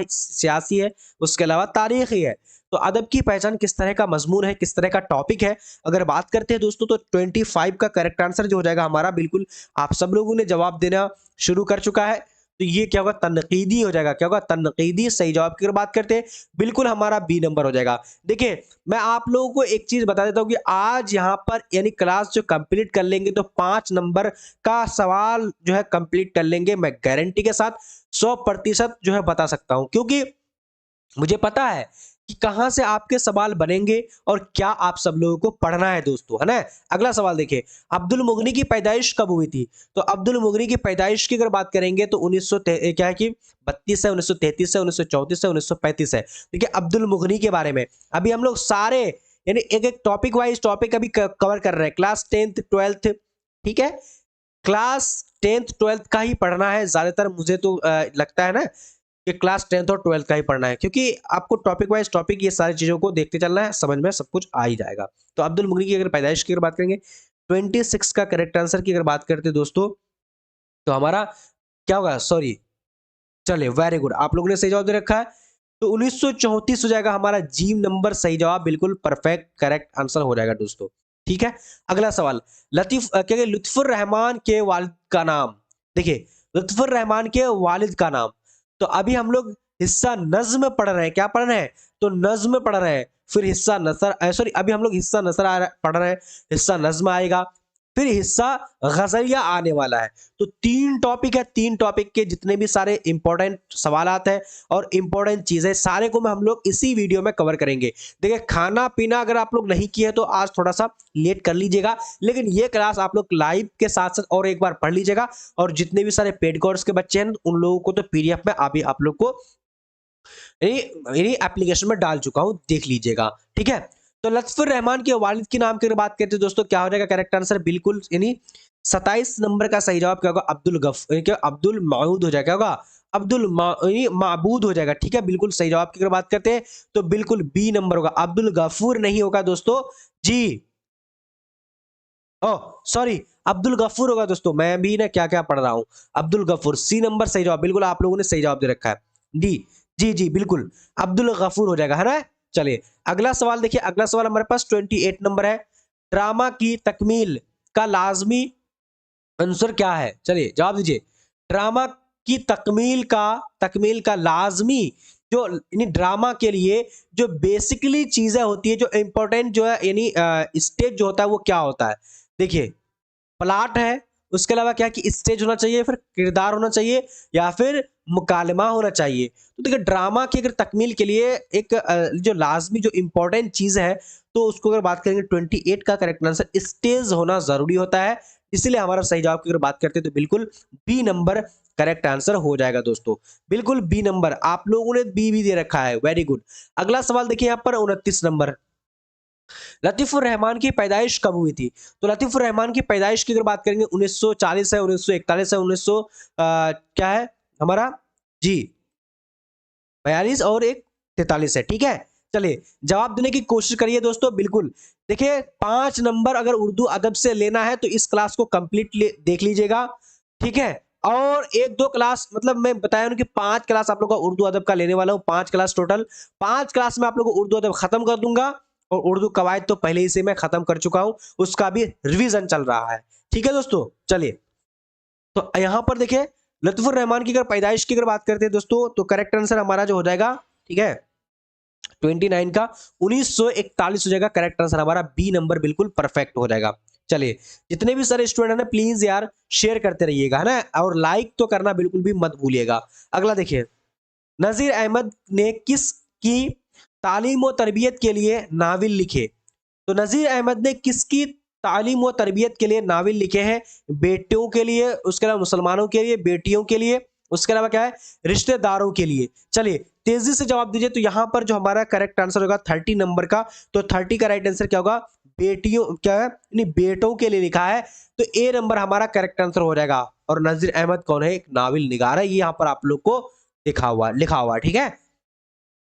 Speaker 2: सियासी है, उसके अलावा तारीखी है। तो अदब की पहचान किस तरह का मजमून है, किस तरह का टॉपिक है, अगर बात करते हैं दोस्तों तो 25 का करेक्ट आंसर जो हो जाएगा हमारा, बिल्कुल आप सब लोगों ने जवाब देना शुरू कर चुका है। तो ये क्या होगा, तनकीदी हो जाएगा, क्या होगा, तनकीदी। सही जवाब की अगर बात करते हैं बिल्कुल हमारा बी नंबर हो जाएगा। देखिए मैं आप लोगों को एक चीज बता देता हूं कि आज यहां पर यानी क्लास जो कंप्लीट कर लेंगे तो 5 नंबर का सवाल जो है कंप्लीट कर लेंगे, मैं गारंटी के साथ 100% जो है बता सकता हूं, क्योंकि मुझे पता है कि कहां से आपके सवाल बनेंगे और क्या आप सब लोगों को पढ़ना है दोस्तों, है ना। अगला सवाल देखिए, अब्दुल मुगनी की पैदाइश कब हुई थी। तो अब्दुल मुगनी की पैदाइश की अगर बात करेंगे तो 1900 क्या है कि 32 है, 1933 है, 1934 है, 1935 है। देखिए अब्दुल मुगनी के बारे में अभी हम लोग सारे यानी एक एक टॉपिक वाइज टॉपिक अभी कवर कर रहे हैं, क्लास 10th 12th, ठीक है, क्लास 10th 12th का ही पढ़ना है ज्यादातर, मुझे तो लगता है ना कि क्लास 10th और 12th का ही पढ़ना है, क्योंकि आपको टॉपिक वाइज टॉपिक ये सारी चीजों को देखते चलना है, समझ में सब कुछ आ ही जाएगा। तो अब्दुल मुगनी की अगर पैदाइश की अगर बात करेंगे 26 का करेक्ट आंसर की अगर बात करते हैं दोस्तों तो हमारा क्या होगा, सॉरी, चलिए वेरी गुड, आप लोगों ने सही जवाब दे रखा है। तो 1934 हो जाएगा हमारा जी नंबर सही जवाब, बिल्कुल परफेक्ट करेक्ट आंसर हो जाएगा दोस्तों, ठीक है। अगला सवाल, क्या लुत्फुर रहमान के वालिद का नाम। देखिए लुत्फुर रहमान के वालिद का नाम, तो अभी हम लोग हिस्सा नज्म पढ़ रहे हैं, क्या पढ़ रहे हैं, तो नज्म पढ़ रहे हैं, फिर हिस्सा नसर, सॉरी अभी हम लोग हिस्सा नसर पढ़ रहे हैं, हिस्सा नज्म आएगा, फिर हिस्सा गजलिया आने वाला है। तो 3 टॉपिक है, 3 टॉपिक के जितने भी सारे इंपॉर्टेंट सवालात हैं और इंपॉर्टेंट चीजें सारे को मैं हम लोग इसी वीडियो में कवर करेंगे। देखिए खाना पीना अगर आप लोग नहीं किए तो आज थोड़ा सा लेट कर लीजिएगा, लेकिन ये क्लास आप लोग लाइव के साथ साथ और एक बार पढ़ लीजिएगा, और जितने भी सारे पेड कोर्स के बच्चे हैं उन लोगों को तो पीडीएफ में अभी आप लोग को एप्लीकेशन में डाल चुका हूं, देख लीजिएगा, ठीक है। तो लत्फुर रहमान के वालिद के नाम की बात करते हैं दोस्तों, क्या हो जाएगा करेक्ट आंसर, बिल्कुल यानी 27 नंबर का सही जवाब क्या होगा, अब्दुल माऊद हो जाएगा, क्या होगा, माबूद हो जाएगा, ठीक है, बिल्कुल सही जवाब की अगर बात करते हैं तो बिल्कुल बी नंबर होगा, अब्दुल गफूर नहीं होगा दोस्तों जी, ओ सॉरी अब्दुल गफूर होगा दोस्तों, मैं भी ना क्या क्या पढ़ रहा हूं, अब्दुल गफूर, सी नंबर सही जवाब, बिल्कुल आप लोगों ने सही जवाब दे रखा है, डी, जी जी बिल्कुल अब्दुल गफूर हो जाएगा, है ना। चलिए अगला सवाल देखिए, अगला सवाल हमारे पास 28 नंबर है, ड्रामा की तकमील का लाजमी आंसर क्या है, चलिए जवाब दीजिए। ड्रामा की तकमील का लाजमी जो यानी ड्रामा के लिए जो बेसिकली चीजें होती है, जो इंपॉर्टेंट जो है यानी स्टेज जो होता है वो क्या होता है। देखिए प्लाट है, उसके अलावा क्या कि स्टेज होना चाहिए, फिर किरदार होना चाहिए, या फिर मुकालमा होना चाहिए। तो देखिए ड्रामा की अगर तकमील के लिए एक जो लाजमी जो इंपॉर्टेंट चीज है तो उसको अगर बात करेंगे 28 का करेक्ट आंसर स्टेज होना जरूरी होता है, इसलिए हमारा सही जवाब की अगर बात करते हैं तो बिल्कुल बी नंबर करेक्ट आंसर हो जाएगा दोस्तों, बिल्कुल बी नंबर, आप लोगों ने बी भी दे रखा है, वेरी गुड। अगला सवाल देखिए यहाँ पर 29 नंबर, लतीफुर रहमान की पैदाइश कब हुई थी। तो लतीफुर रहमान की पैदाइश की अगर बात करेंगे 1940 है, 1941 है, 1900 क्या है हमारा जी 42 और एक 43 है, ठीक है। चलिए जवाब देने की कोशिश करिए दोस्तों, बिल्कुल देखिए 5 नंबर अगर उर्दू अदब से लेना है तो इस क्लास को कंप्लीट देख लीजिएगा, ठीक है। और एक दो क्लास, मतलब मैं बताया हूं कि 5 क्लास आप लोग का उर्दू अदब का लेने वाला हूं, 5 क्लास टोटल। 5 क्लास में आप लोग को उर्दू अदब खत्म कर दूंगा, और उर्दू कवायद तो पहले ही से मैं खत्म कर चुका हूं, उसका भी रिवीजन चल रहा है। ठीक है दोस्तों, चलिए तो यहां पर देखिए लुत्फुर रहमान की अगर पैदाइश की अगर बात करते हैं दोस्तों, तो करेक्ट आंसर हमारा जो हो जाएगा, ठीक है, 29 का 1941 हो जाएगा करेक्ट आंसर हमारा, बी नंबर बिल्कुल परफेक्ट हो जाएगा। चलिए जितने भी सारे स्टूडेंट है ना, प्लीज यार शेयर करते रहिएगा, है ना, और लाइक तो करना बिल्कुल भी मत भूलिएगा। अगला देखिए, नजीर अहमद ने किसकी तालीम और तरबियत के लिए नावल लिखे? तो नजीर अहमद ने किसकी तालीम और तरबियत के लिए नावल लिखे हैं? बेटियों के लिए, उसके अलावा मुसलमानों के लिए, बेटियों के लिए, उसके अलावा क्या है, रिश्तेदारों के लिए। चलिए तेजी से जवाब दीजिए। तो यहां पर जो हमारा करेक्ट आंसर होगा 30 नंबर का, तो 30 का राइट आंसर क्या होगा, बेटियों, क्या है, नहीं बेटों के लिए लिखा है, तो ए नंबर हमारा करेक्ट आंसर हो जाएगा। और नजीर अहमद कौन है, एक नावल निगार है, ये यहां पर आप लोग को लिखा हुआ, ठीक है।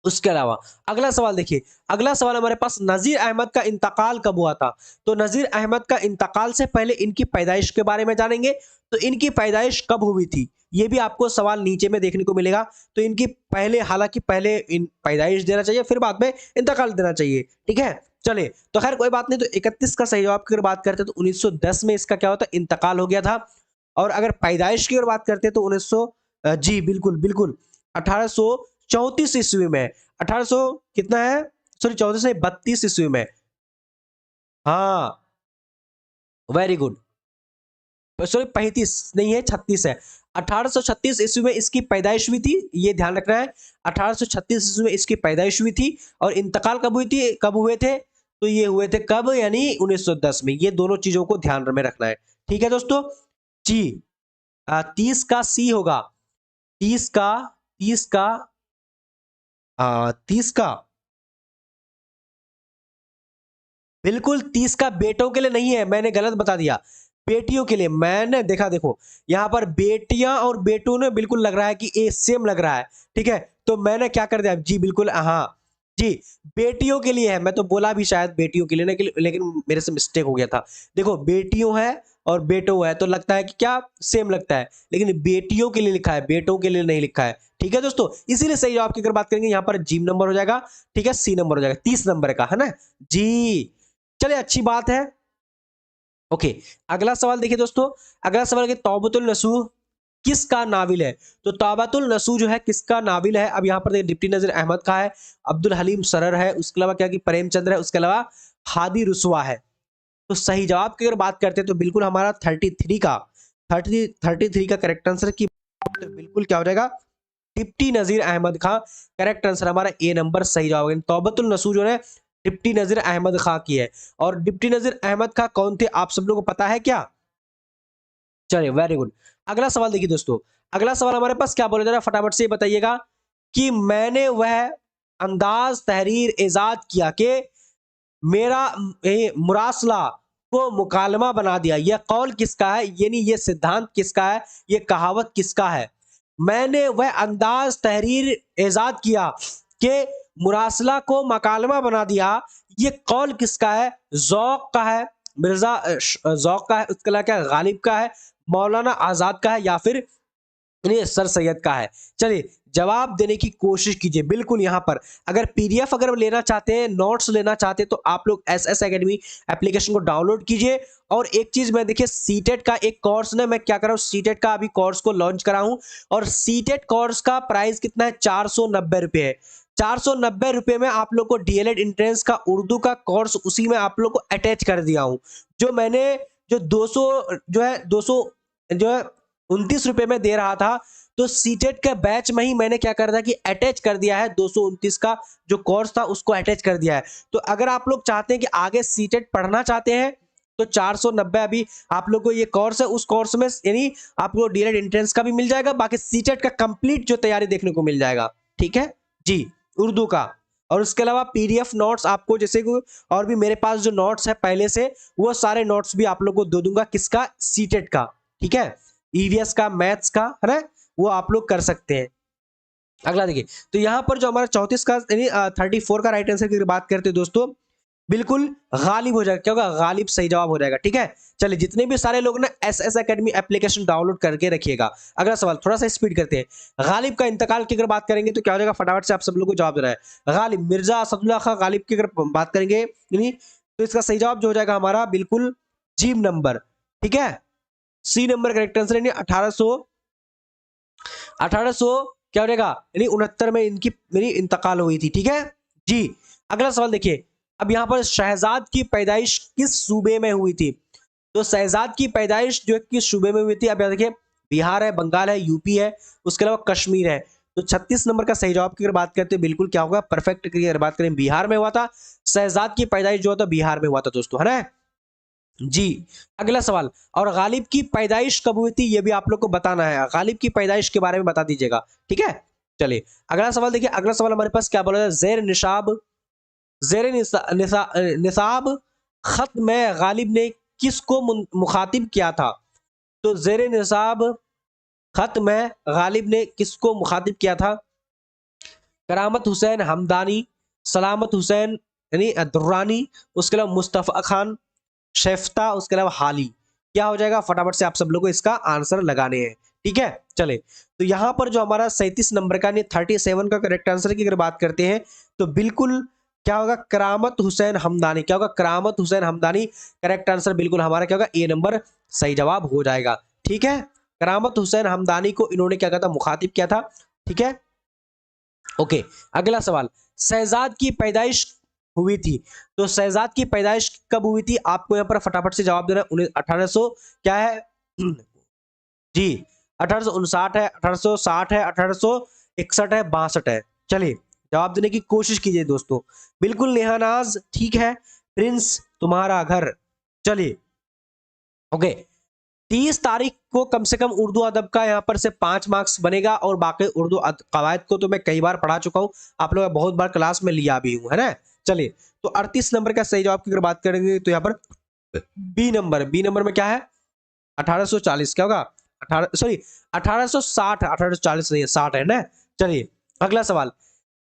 Speaker 2: उसके अलावा अगला सवाल देखिए, अगला सवाल हमारे पास, नजीर अहमद का इंतकाल कब हुआ था? तो नजीर अहमद का इंतकाल से पहले इनकी पैदाइश के बारे में जानेंगे। तो इनकी पैदाइश कब हुई थी, ये भी आपको सवाल नीचे में देखने को मिलेगा। तो इनकी पहले, हालांकि पहले इन पैदाइश देना चाहिए, फिर बाद में इंतकाल देना चाहिए, ठीक है। चलिए तो खैर कोई बात नहीं, तो 31 का सही जवाब की अगर बात करते हैं तो 1910 में इसका क्या होता है, इंतकाल हो गया था। और अगर पैदाइश की अगर बात करते हैं तो 1900, जी बिल्कुल बिल्कुल, 1834 ईस्वी में, 1800 कितना है, सॉरी 14 से 32 ईस्वी में, हाँ वेरी गुड, सॉरी 35 नहीं है, 36 है। 1836 ईस्वी में इसकी पैदाइश हुई थी, ये ध्यान रखना है। 1836 ईस्वी में इसकी पैदाइश हुई थी, और इंतकाल कब हुई थी, कब हुए थे, तो ये हुए थे कब, यानी 1910 में। ये दोनों चीजों को ध्यान में रखना है, ठीक है दोस्तों जी। 30 का सी होगा, 30 का, 30 का, 30 का, बिल्कुल 30 का बेटों के लिए नहीं है, मैंने गलत बता दिया, बेटियों के लिए। मैंने देखा, देखो यहां पर बेटियां और बेटों ने बिल्कुल लग रहा है कि ए सेम लग रहा है, ठीक है, तो मैंने क्या कर दिया, जी बिल्कुल, हाँ जी, बेटियों के लिए है। मैं तो बोला भी शायद बेटियों के लिए, लेकिन मेरे से मिस्टेक हो गया था। देखो बेटियों है और बेटो है, तो लगता है कि क्या सेम लगता है, लेकिन बेटियों के लिए लिखा है, बेटों के लिए नहीं लिखा है, ठीक है दोस्तों। इसीलिए सही जवाब की अगर बात करेंगे, यहाँ पर जी नंबर हो जाएगा, ठीक है, सी नंबर हो जाएगा, 30 नंबर का, है ना जी। चलिए अच्छी बात है, ओके। अगला सवाल देखिए दोस्तों, अगला सवाल है तौबतुल नसूह किसका नाविल है? तो तौबतुल नसूह जो है किसका नाविल है? अब यहां पर देखिए डिप्टी नजीर अहमद का है, अब्दुल हलीम सरर है, उसके अलावा क्या कि प्रेमचंद्र है, उसके अलावा हादी रुसवा है। तो सही जवाब की अगर बात करते हैं तो बिल्कुल हमारा 33 का, 33 का करेक्ट आंसर की, तो बिल्कुल क्या हो जाएगा, डिप्टी नजीर अहमद खां, करेक्ट आंसर हमारा ए नंबर सही जवाब है। तौबतुल नसूह जो है डिप्टी नजीर अहमद खां की है। और डिप्टी नजीर अहमद खां कौन थे, आप सब लोगों को पता है क्या? चलिए वेरी गुड। अगला सवाल देखिए दोस्तों, अगला सवाल हमारे पास क्या बोला जा रहा है, फटाफट से बताइएगा कि मैंने वह अंदाज तहरीर इजाद किया कि मेरा मुरासला को मुकालमा बना दिया। यह कौल किसका है, यानी ये सिद्धांत किसका है, ये कहावत किसका है? मैंने वह अंदाज तहरीर इजाद किया कि मुरासला को मकालमा बना दिया, ये कौल किसका है? जौक का है, मिर्जा जौक का है, उसके अलावा क्या गालिब का है, मौलाना आजाद का है, या फिर सर सैयद का है? चलिए जवाब देने की कोशिश कीजिए। बिल्कुल यहाँ पर अगर पीडीएफ अगर लेना चाहते हैं, नोट्स लेना चाहते हैं, तो आप लोग एसएस एकेडमी एप्लीकेशन को डाउनलोड कीजिए। और एक चीज मैं देखिए, सीटेट का एक कोर्स ना, मैं क्या कर रहा हूँ, सीटेट का अभी कोर्स को लॉन्च करा हूं, और सीटेट कोर्स का प्राइस कितना है, 490 रुपए है। 490 रुपए में आप लोग को डीएलएड एंट्रेंस का उर्दू का कोर्स उसी में आप लोग को अटैच कर दिया हूं। जो मैंने जो 200 जो है 200 जो है 29 रुपए में दे रहा था, तो सीटेट के बैच में ही मैंने क्या कर दिया कि अटैच कर दिया है, 229 का जो कोर्स था उसको अटैच कर दिया है। तो अगर आप लोग चाहते हैं कि आगे सीटेट पढ़ना चाहते हैं, तो 490 अभी आप लोग को ये कोर्स है, उस कोर्स में यानी आपको डीएलएड एंट्रेंस का भी मिल जाएगा, बाकी सीटेट का कंप्लीट जो तैयारी देखने को मिल जाएगा, ठीक है जी, उर्दू का। और उसके अलावा पीडीएफ नोट्स आपको, जैसे कि और भी मेरे पास जो नोट्स है पहले से, वो सारे नोट्स भी आप लोग को दे दूंगा, किसका, सीटेट का, ठीक है, ईवीएस का, मैथ्स का, है ना, वो आप लोग कर सकते हैं। अगला देखिए, तो यहां पर जो हमारा 34 का यानी 34 का राइट आंसर की बात करते हैं दोस्तों, बिल्कुल गालिब हो जाएगा। क्या होगा? गालिब सही जवाब हो जाएगा। ठीक है, चलिए जितने भी सारे लोग ना एसएस एकेडमी एप्लीकेशन डाउनलोड करके रखिएगा। अगला सवाल थोड़ा सा स्पीड करते हैं। गालिब का इंतकाल की अगर बात करेंगे तो क्या हो जाएगा? फटाफट से आप सब लोग को जवाब देना है। गालिब मिर्जा असदुल्ला खां गालिब की अगर बात करेंगे नहीं तो इसका सही जवाब जो हो जाएगा हमारा बिल्कुल जी नंबर। ठीक है, सी नंबर करेक्ट आंसर यानी 1800 क्या हो जाएगा? यानी 69 में इनकी मेरी इंतकाल हुई थी। ठीक है जी। अगला सवाल देखिए, अब यहां पर शहजाद की पैदाइश किस सूबे में हुई थी? तो शहजाद की पैदाइश जो है किस सूबे में हुई थी? अब यहाँ देखिए, बिहार है, बंगाल है, यूपी है, उसके अलावा कश्मीर है। तो 36 नंबर का सही जवाब की अगर बात करते हैं बिल्कुल क्या होगा? परफेक्ट की अगर बात करें बिहार में हुआ था। शहजाद की पैदाइश जो था बिहार में हुआ था दोस्तों, है ना जी। अगला सवाल, और गालिब की पैदाइश कब हुई थी ये भी आप लोग को बताना है। गालिब की पैदाइश के बारे में बता दीजिएगा। ठीक है, चलिए अगला सवाल देखिए। अगला सवाल हमारे पास क्या बोला है? जेर निसाब खत में गालिब ने किसको मुखातिब किया था? तो जेर निसाब खत में गालिब ने किसको मुखातिब किया था? करामत हुसैन हमदानी, सलामत हुसैन यानी दुर्रानी, उसके अलावा मुस्तफा खान शेफ्ता, उसके अलावा हाली। क्या हो जाएगा? फटाफट से आप सब लोग को इसका आंसर लगाने हैं। ठीक है, चले तो यहां पर जो हमारा 37 नंबर का 37 का करेक्ट आंसर की अगर बात करते हैं तो बिल्कुल क्या होगा? करामत हुसैन हमदानी। क्या होगा? करामत हुसैन हमदानी करेक्ट आंसर बिल्कुल हमारा क्या होगा? ए नंबर सही जवाब हो जाएगा। ठीक है, करामत हुसैन हमदानी को इन्होंने क्या कहा था? मुखातिब किया था। ठीक है, ओके। अगला सवाल, शहजाद की पैदाइश हुई थी तो शहजाद की पैदाइश कब हुई थी? आपको यहां पर फटाफट से जवाब देना है। 1800 क्या है जी? 1859 है, 1860 है, 1861 है, 62 है। चलिए जवाब देने की कोशिश कीजिए दोस्तों। बिल्कुल नेहानाज ठीक है। प्रिंस तुम्हारा घर। चलिए ओके, 30 तारीख को कम से कम उर्दू अदब का यहाँ पर से 5 मार्क्स बनेगा और बाकी उर्दू कवायद को तो मैं कई बार पढ़ा चुका हूँ, आप लोग बहुत बार क्लास में लिया भी हूँ, है ना। चलिए तो 38 नंबर का सही जवाब की अगर बात करेंगे तो यहाँ पर बी नंबर में क्या है? 1840 क्या होगा? 1860, 1840 नहीं है, 60 है ना। चलिए अगला सवाल,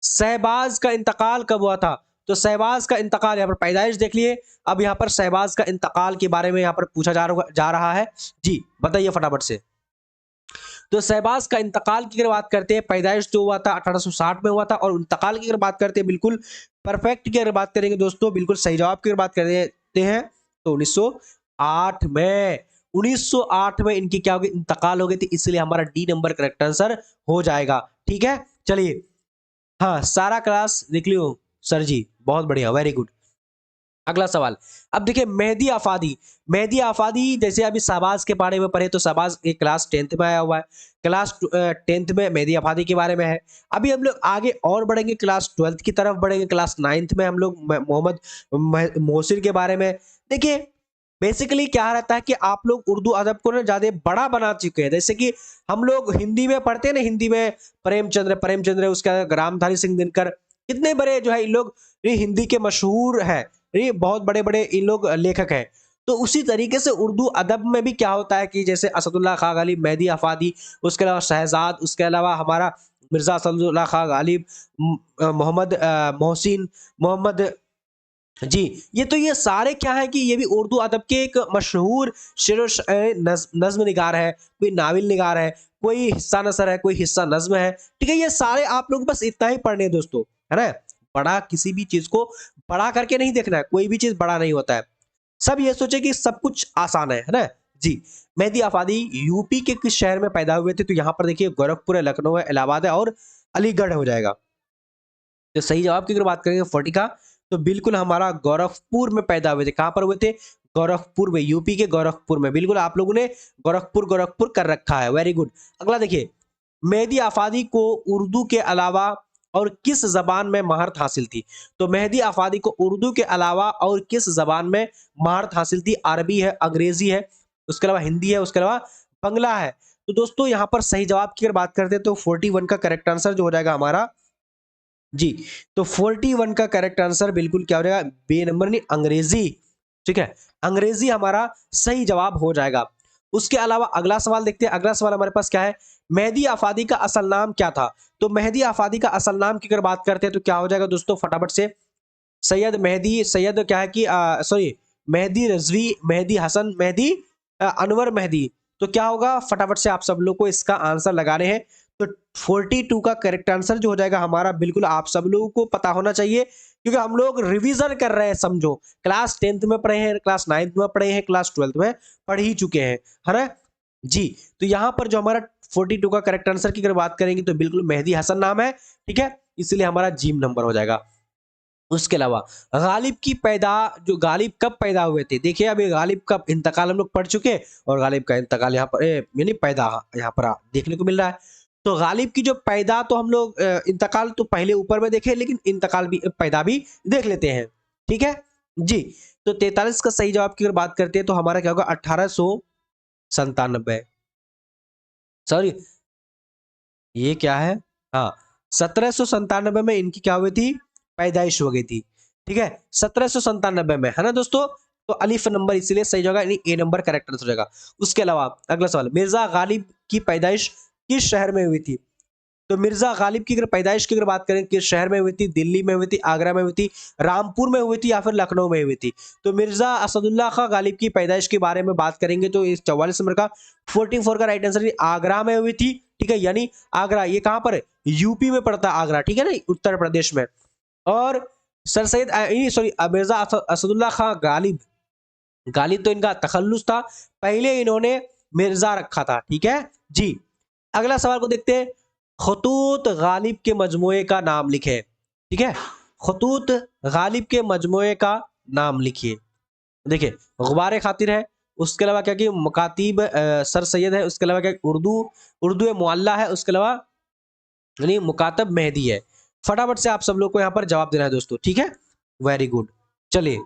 Speaker 2: शहबाज का इंतकाल कब हुआ था? तो शहबाज का इंतकाल यहाँ पर पैदाइश देख लिए, अब यहाँ पर शहबाज का इंतकाल के बारे में यहाँ पर पूछा जा रहा है जी, बताइए फटाफट से। तो शहबाज का इंतकाल की अगर बात करते हैं, पैदाइश जो हुआ था 1860 में हुआ था, और इंतकाल की अगर बात करते हैं बिल्कुल परफेक्ट की अगर बात करेंगे दोस्तों, बिल्कुल सही जवाब की अगर बात करते हैं तो 1908 में 1908 में इनकी क्या होगी? इंतकाल हो गई थी, इसलिए हमारा डी नंबर करेक्ट आंसर हो जाएगा। ठीक है, चलिए हाँ सारा क्लास देख लियो सर जी, बहुत बढ़िया, वेरी गुड। अगला सवाल, अब देखिए मेहदी आफादी जैसे अभी शहबाज के बारे में पढ़े तो शहबाज एक क्लास 10th में आया हुआ है, क्लास 10th में मेहदी आफादी के बारे में है। अभी हम लोग आगे और बढ़ेंगे, क्लास 12th की तरफ बढ़ेंगे, क्लास 9th में हम लोग मोहम्मद मोहसिन के बारे में। देखिए बेसिकली क्या रहता है कि आप लोग उर्दू अदब को ना ज्यादा बड़ा बना चुके हैं, जैसे कि हम लोग हिंदी में पढ़ते हैं ना, हिंदी में प्रेमचंद्र उसका रामधारी सिंह दिनकर, कितने बड़े जो है इन लोग हिंदी के मशहूर है, ये बहुत बड़े बड़े इन लोग लेखक हैं। तो उसी तरीके से उर्दू अदब में भी क्या होता है कि जैसे असदुल्ला खां गालिब, मेहदी आफादी, उसके अलावा शहजाद, उसके अलावा हमारा मिर्जा असदुल्ला खां गालिब, मोहम्मद मोहसिन, मोहम्मद जी, ये सारे क्या है कि ये भी उर्दू अदब के एक मशहूर शेर नज्म निगार है, कोई नावल निगार है, कोई हिस्सा नसर है, कोई हिस्सा नज्म है। ठीक है, ये सारे आप लोग बस इतना ही पढ़ने हैं दोस्तों, है ना। बड़ा किसी भी चीज को बड़ा करके नहीं देखना है, कोई भी चीज बड़ा नहीं होता है। सब ये सोचे कि सब कुछ आसान है ना जी। मेहदी आफादी यूपी के किस शहर में पैदा हुए थे? तो यहाँ पर देखिए गोरखपुर है, लखनऊ है, इलाहाबाद है और अलीगढ़ हो जाएगा। तो सही जवाब की अगर बात करेंगे 40 का, तो बिल्कुल हमारा गोरखपुर में पैदा हुए थे। कहां पर हुए थे? गोरखपुर में, यूपी के गोरखपुर में। बिल्कुल आप लोगों ने गोरखपुर गोरखपुर कर रखा है, वेरी गुड। अगला देखिए, मेहदी आफादी को उर्दू के अलावा और किस जबान में महारत हासिल थी? तो मेहदी आफादी को उर्दू के अलावा और किस जबान में महारत हासिल थी? अरबी है, अंग्रेजी है, उसके अलावा हिंदी है, उसके अलावा बंगला है। तो दोस्तों यहां पर सही जवाब की अगर बात करते हैं तो 41 का करेक्ट आंसर जो हो जाएगा हमारा जी। तो 41 का करेक्ट आंसर बिल्कुल क्या हो जाएगा? बी नंबर नहीं, अंग्रेजी। ठीक है, अंग्रेजी हमारा सही जवाब हो जाएगा। उसके अलावा अगला सवाल देखते हैं। अगला सवाल हमारे पास क्या है? मेहदी आफादी का असल नाम क्या था? तो मेहदी आफादी का असल नाम की अगर बात करते हैं तो क्या हो जाएगा दोस्तों, फटाफट से सैयद मेहदी, सैयद क्या है कि सॉरी, मेहदी रजवी, मेहदी हसन, मेहदी अनवर मेहदी। तो क्या होगा, फटाफट से आप सब लोग को इसका आंसर लगाने हैं। तो 42 का करेक्ट आंसर जो हो जाएगा हमारा, बिल्कुल आप सब लोगों को पता होना चाहिए, क्योंकि हम लोग रिवीजन कर रहे हैं, समझो क्लास 10th में पढ़े हैं, क्लास 9th में पढ़े हैं, क्लास 12th में पढ़ ही चुके हैं, है ना जी। तो यहां पर जो हमारा 42 का करेक्ट आंसर की अगर बात करेंगे तो बिल्कुल मेहदी हसन नाम है, ठीक है, इसलिए हमारा जीम नंबर हो जाएगा। उसके अलावा गालिब की पैदा, जो गालिब कब पैदा हुए थे, देखिए अभी गालिब का इंतकाल हम लोग पढ़ चुके, और गालिब का इंतकाल यहाँ पर यानी पैदा यहाँ पर देखने को मिल रहा है। तो गालिब की जो पैदा तो हम लोग इंतकाल तो पहले ऊपर में देखे, लेकिन इंतकाल भी, पैदा भी देख लेते हैं, ठीक है जी। तो 43 का सही जवाब की अगर बात करते हैं तो हमारा क्या होगा, 1897, सॉरी ये क्या है, हाँ 1797 में इनकी क्या हुई थी, पैदाइश हो गई थी, ठीक है 1797 में, है ना दोस्तों। तो अलिफ नंबर इसलिए सही होगा, यानी ए नंबर करेक्ट आंसर हो जाएगा। उसके अलावा अगला सवाल, मिर्जा गालिब की पैदाइश किस शहर में हुई थी। तो मिर्जा गालिब की अगर पैदाइश की अगर बात करें किस शहर में हुई थी, दिल्ली में हुई थी, आगरा में हुई थी, रामपुर में हुई थी, या फिर लखनऊ में हुई थी। तो मिर्जा असदुल्ला खां गालिब की पैदाइश के बारे में बात करेंगे तो इस 44 नंबर का 44 का राइट आंसर आगरा में हुई थी, ठीक है, यानी आगरा ये कहां पर है, यूपी में पड़ता है आगरा, ठीक है ना, उत्तर प्रदेश में। और सर सैयद सॉरी मिर्जा असदुल्ला खां गालिब, गालिब तो इनका तखल्लुस था, पहले इन्होंने मिर्जा रखा था, ठीक है जी। अगला सवाल को देखते हैं, खतूत गालिब के मजमुए का नाम लिखे, ठीक है, खतूत गालिब के मजमुए का नाम लिखिए। देखिए गुबारे खातिर है, उसके अलावा क्या कि मुकातिब सर सैयद है, उसके अलावा क्या उर्दू, उर्दू मुअल्ला है, उसके अलावा यानी मुकातब मेहदी है। फटाफट से आप सब लोग को यहाँ पर जवाब देना है दोस्तों, ठीक है, वेरी गुड। चलिए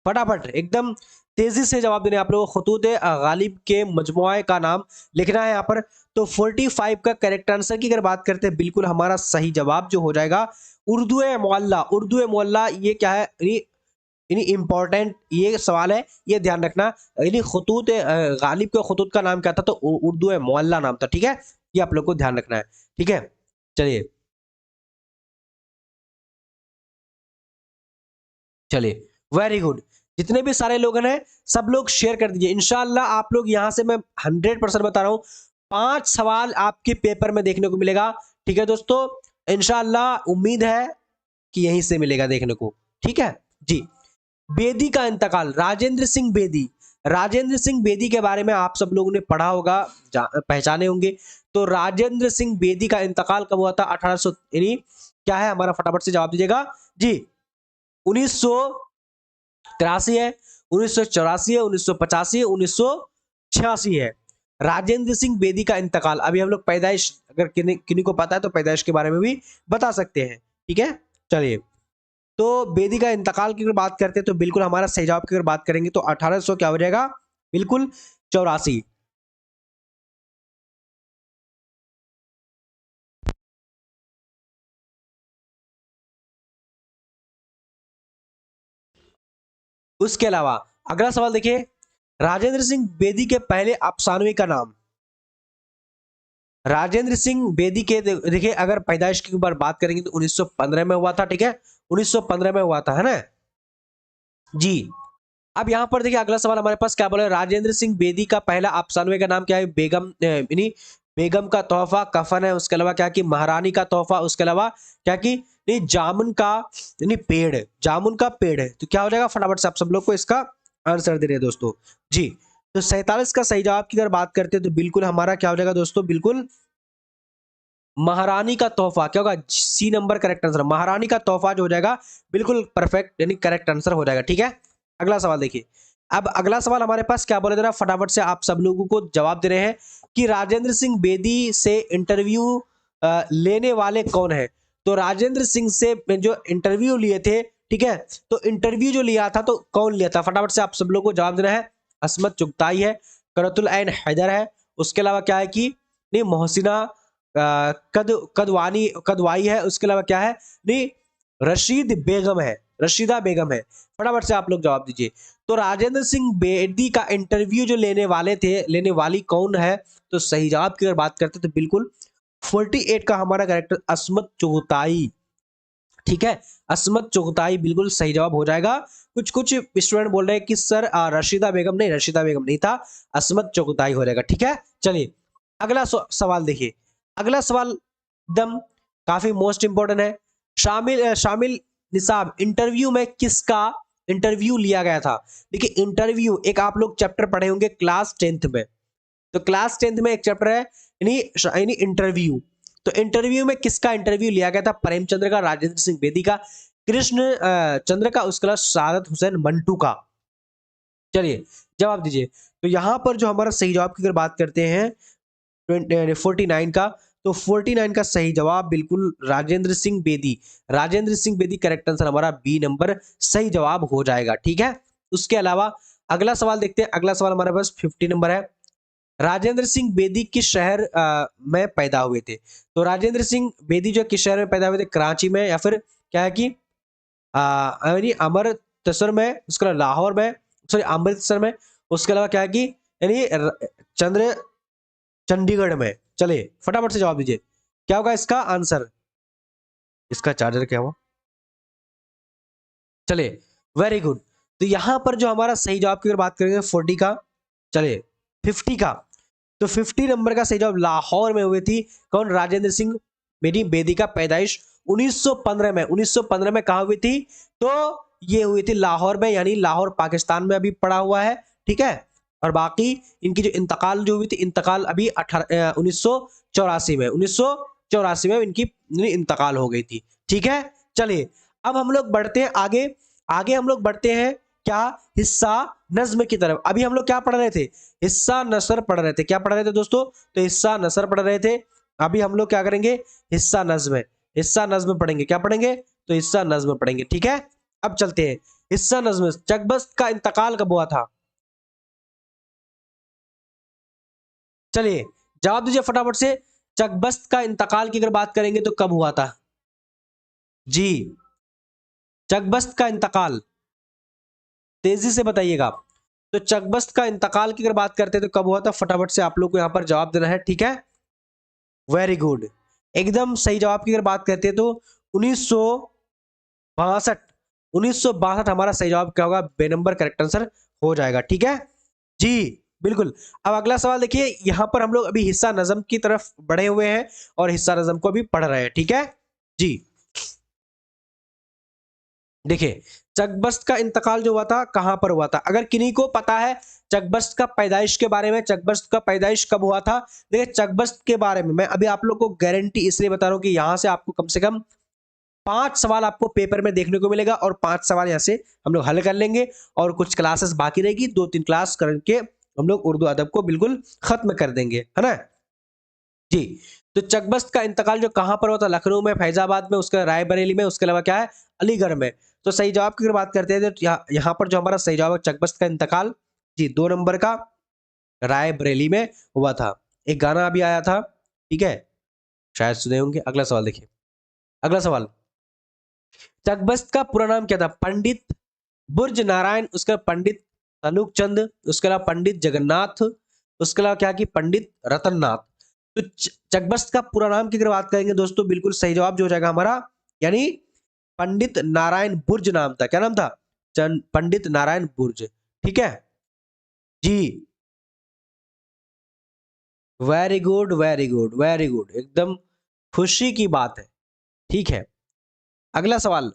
Speaker 2: फटाफट एकदम तेजी से जवाब देने आप लोगों को खतूत गालिब के मजमुए का नाम लिखना है यहाँ पर। तो 45 का करेक्ट आंसर की अगर बात करते हैं, बिल्कुल हमारा सही जवाब जो हो जाएगा उर्दू मुअल्ला। उर्दू मुअल्ला ये क्या है, यानी इंपॉर्टेंट ये सवाल है, ये ध्यान रखना, यानी खतूत गालिब के खतूत का नाम क्या था, तो उर्दू मुअल्ला नाम था, ठीक है, ये आप लोग को ध्यान रखना है, ठीक है। चलिए चलिए वेरी गुड, जितने भी सारे लोग हैं सब लोग शेयर कर दीजिए इंशाल्लाह। आप लोग यहां से मैं 100% बता रहा हूं, 5 सवाल आपके पेपर में देखने को मिलेगा, ठीक है दोस्तों, इंशाल्लाह उम्मीद है कि यहीं से मिलेगा देखने को, ठीक है जी। बेदी का इंतकाल, राजेंद्र सिंह बेदी, राजेंद्र सिंह बेदी के बारे में आप सब लोगों ने पढ़ा होगा, पहचाने होंगे। तो राजेंद्र सिंह बेदी का इंतकाल कब हुआ था, 1800 यानी क्या है हमारा, फटाफट से जवाब दीजिएगा जी। 1983 है, 1984 है, 1985 है, 1986 है। राजेंद्र सिंह बेदी का इंतकाल, अभी हम लोग पैदाइश अगर किन्हीं को पता है तो पैदाइश के बारे में भी बता सकते हैं, ठीक है। चलिए तो बेदी का इंतकाल की अगर बात करते हैं तो बिल्कुल हमारा सही जवाब की अगर बात करेंगे तो 1800 क्या हो जाएगा, बिल्कुल 84। उसके अलावा अगला सवाल देखिए, राजेंद्र सिंह बेदी के पहले अफसानवी का नाम। राजेंद्र सिंह बेदी के देखिए अगर पैदाइश की बार बात करेंगे तो 1915 में हुआ था, ठीक है, 1915 में हुआ था, है ना जी। अब यहां पर देखिए अगला सवाल हमारे पास क्या बोला, राजेंद्र सिंह बेदी का पहला अफसानवी का नाम क्या है, बेगम यानी बेगम का तोहफा कफन है, उसके अलावा क्या कि महारानी का तोहफा, उसके अलावा क्या कि नहीं जामुन का यानी पेड़, जामुन का पेड़ है। तो क्या हो जाएगा, फटाफट से आप सब लोग को इसका आंसर दे रहे हैं दोस्तों जी। तो 47 का सही जवाब की अगर बात करते हैं तो बिल्कुल हमारा क्या हो जाएगा दोस्तों, बिल्कुल महारानी का तोहफा, क्या होगा, सी नंबर करेक्ट आंसर, महारानी का तोहफा जो हो जाएगा बिल्कुल परफेक्ट यानी करेक्ट आंसर हो जाएगा, ठीक है। अगला सवाल देखिए, अब अगला सवाल हमारे पास क्या बोले, जरा फटाफट से आप सब लोगों को जवाब दे रहे हैं कि राजेंद्र सिंह बेदी से इंटरव्यू लेने वाले कौन है। तो राजेंद्र सिंह से जो इंटरव्यू लिए थे, ठीक है, तो इंटरव्यू जो लिया था तो कौन लिया था, फटाफट से आप सब लोगों को जवाब देना है। असमत चुगताई है, करतुल ऐन हैदर है, उसके अलावा क्या है कि नहीं मोहसिना कदवाई है, उसके अलावा क्या है नहीं रशीद बेगम है, रशीदा बेगम है। फटाफट से आप लोग जवाब दीजिए। तो राजेंद्र सिंह बेदी का इंटरव्यू जो लेने वाले थे, लेने वाली कौन है, तो सही जवाब की अगर बात करते तो बिल्कुल 48 का हमारा करेक्टर असमत चुगताई, ठीक है, अस्मत चुगताई बिल्कुल सही जवाब हो जाएगा। कुछ कुछ स्टूडेंट बोल रहे हैं कि सर रशीदा बेगम नहीं, रशीदा बेगम नहीं था, अस्मत चुगताई हो जाएगा। ठीक है, चलिए अगला सवाल देखिए। अगला सवाल एकदम काफी मोस्ट इंपोर्टेंट है। शामिल निसाब इंटरव्यू में किसका इंटरव्यू लिया गया था? देखिए इंटरव्यू एक आप लोग चैप्टर पढ़े होंगे क्लास 10th में, तो क्लास 10th में एक चैप्टर है यानी इंटरव्यू। तो इंटरव्यू में किसका इंटरव्यू लिया गया था? प्रेमचंद्र का, राजेंद्र सिंह बेदी का, कृष्ण चंद्र का, उसके बाद सादत हुसैन मंटू का। चलिए जवाब दीजिए। तो यहां पर जो हमारा सही जवाब की अगर बात करते हैं 49 का, तो 49 का सही जवाब बिल्कुल राजेंद्र सिंह बेदी। राजेंद्र सिंह बेदी करेक्ट आंसर हमारा बी नंबर सही जवाब हो जाएगा। ठीक है, उसके अलावा अगला सवाल देखते हैं। अगला सवाल हमारे पास 50 नंबर है। राजेंद्र सिंह बेदी किस शहर में पैदा हुए थे? तो राजेंद्र सिंह बेदी जो किस शहर में पैदा हुए थे? कराची में, या फिर क्या है कि यानी अमृतसर में, उसके अलावा लाहौर में, सॉरी अमृतसर में, उसके अलावा क्या है कि यानी चंद्र चंडीगढ़ में। चलिए फटाफट से जवाब दीजिए, क्या होगा इसका आंसर? इसका चार्जर क्या हुआ? चलिए वेरी गुड। तो यहां पर जो हमारा सही जवाब की अगर बात करेंगे 40 का, चलिए 50 का, तो 50 नंबर का सही जवाब लाहौर में हुई थी। कौन? राजेंद्र सिंह बेदी। बेदी का पैदाइश 1915 में, 1915 में कहा हुई थी? तो ये हुई थी लाहौर में, यानी लाहौर पाकिस्तान में अभी पड़ा हुआ है। ठीक है, और बाकी इनकी जो इंतकाल जो हुई थी, इंतकाल अभी 1984 में, 1984 में इनकी इंतकाल हो गई थी। ठीक है, चलिए अब हम लोग बढ़ते हैं आगे। आगे हम लोग बढ़ते हैं क्या? हिस्सा नज्म की तरफ। अभी हम लोग क्या पढ़ रहे थे? हिस्सा नसर पढ़ रहे थे। क्या पढ़ रहे थे दोस्तों? तो हिस्सा नसर पढ़ रहे थे। अभी हम लोग क्या करेंगे? हिस्सा नज्म, हिस्सा नज्म पढ़ेंगे। क्या पढ़ेंगे? तो हिस्सा नज्म पढ़ेंगे। ठीक है, अब चलते हैं हिस्सा नज्म। चकबस्त का इंतकाल कब हुआ था? चलिए जवाब दीजिए फटाफट से। चकबस्त का इंतकाल की अगर बात करेंगे तो कब हुआ था? जी, चकबस्त का इंतकाल तेजी से बताइएगा। तो चकबस्त का इंतकाल की अगर बात करते हैं तो कब हुआ था? फटाफट से आप लोग को यहां पर जवाब देना है। ठीक है, वेरी गुड, एकदम सही जवाब की अगर बात करते हैं तो 1962। 1962 हमारा सही जवाब क्या होगा? बे नंबर करेक्ट आंसर हो जाएगा। ठीक है जी, बिल्कुल। अब अगला सवाल देखिए। यहां पर हम लोग अभी हिस्सा नज्म की तरफ बढ़े हुए हैं और हिस्सा नज्म को अभी पढ़ रहे हैं। ठीक है जी, देखिए चकबस्त का इंतकाल जो हुआ था कहां पर हुआ था? अगर किन्हीं को पता है चकबस्त का पैदाइश के बारे में, चकबस्त का पैदाइश कब हुआ था, देखिए चकबस्त के बारे में मैं अभी आप लोग को गारंटी इसलिए बता रहा हूं कि यहां से आपको कम से कम 5 सवाल आपको पेपर में देखने को मिलेगा, और 5 सवाल यहां से हम लोग हल कर लेंगे, और कुछ क्लासेस बाकी रहेगी, 2-3 क्लास करके हम लोग उर्दू अदब को बिल्कुल खत्म कर देंगे, है ना जी। तो चकबस्त का इंतकाल जो कहां पर हुआ था? लखनऊ में, फैजाबाद में, उसके रायबरेली में, उसके अलावा क्या है? अलीगढ़ में। तो सही जवाब की अगर बात करते हैं तो यहाँ पर जो हमारा सही जवाब है चकबस्त का इंतकाल, जी 2 नंबर का रायबरेली में हुआ था। एक गाना अभी आया था, ठीक है, शायद सुने होंगे। अगला सवाल देखिए। अगला सवाल, चकबस्त का पूरा नाम क्या था? पंडित बुर्ज नारायण, उसका पंडित तनुक चंद, उसके अलावा पंडित जगन्नाथ, उसके अलावा क्या कि पंडित रतननाथ। तो चकबस्त का पूरा नाम की अगर बात करेंगे दोस्तों, बिल्कुल सही जवाब जो हो जाएगा हमारा, यानी पंडित नारायण बुर्ज नाम था। क्या नाम था? पंडित नारायण बुर्ज। ठीक है जी, very good very good very good, एकदम खुशी की बात है। ठीक है, अगला सवाल।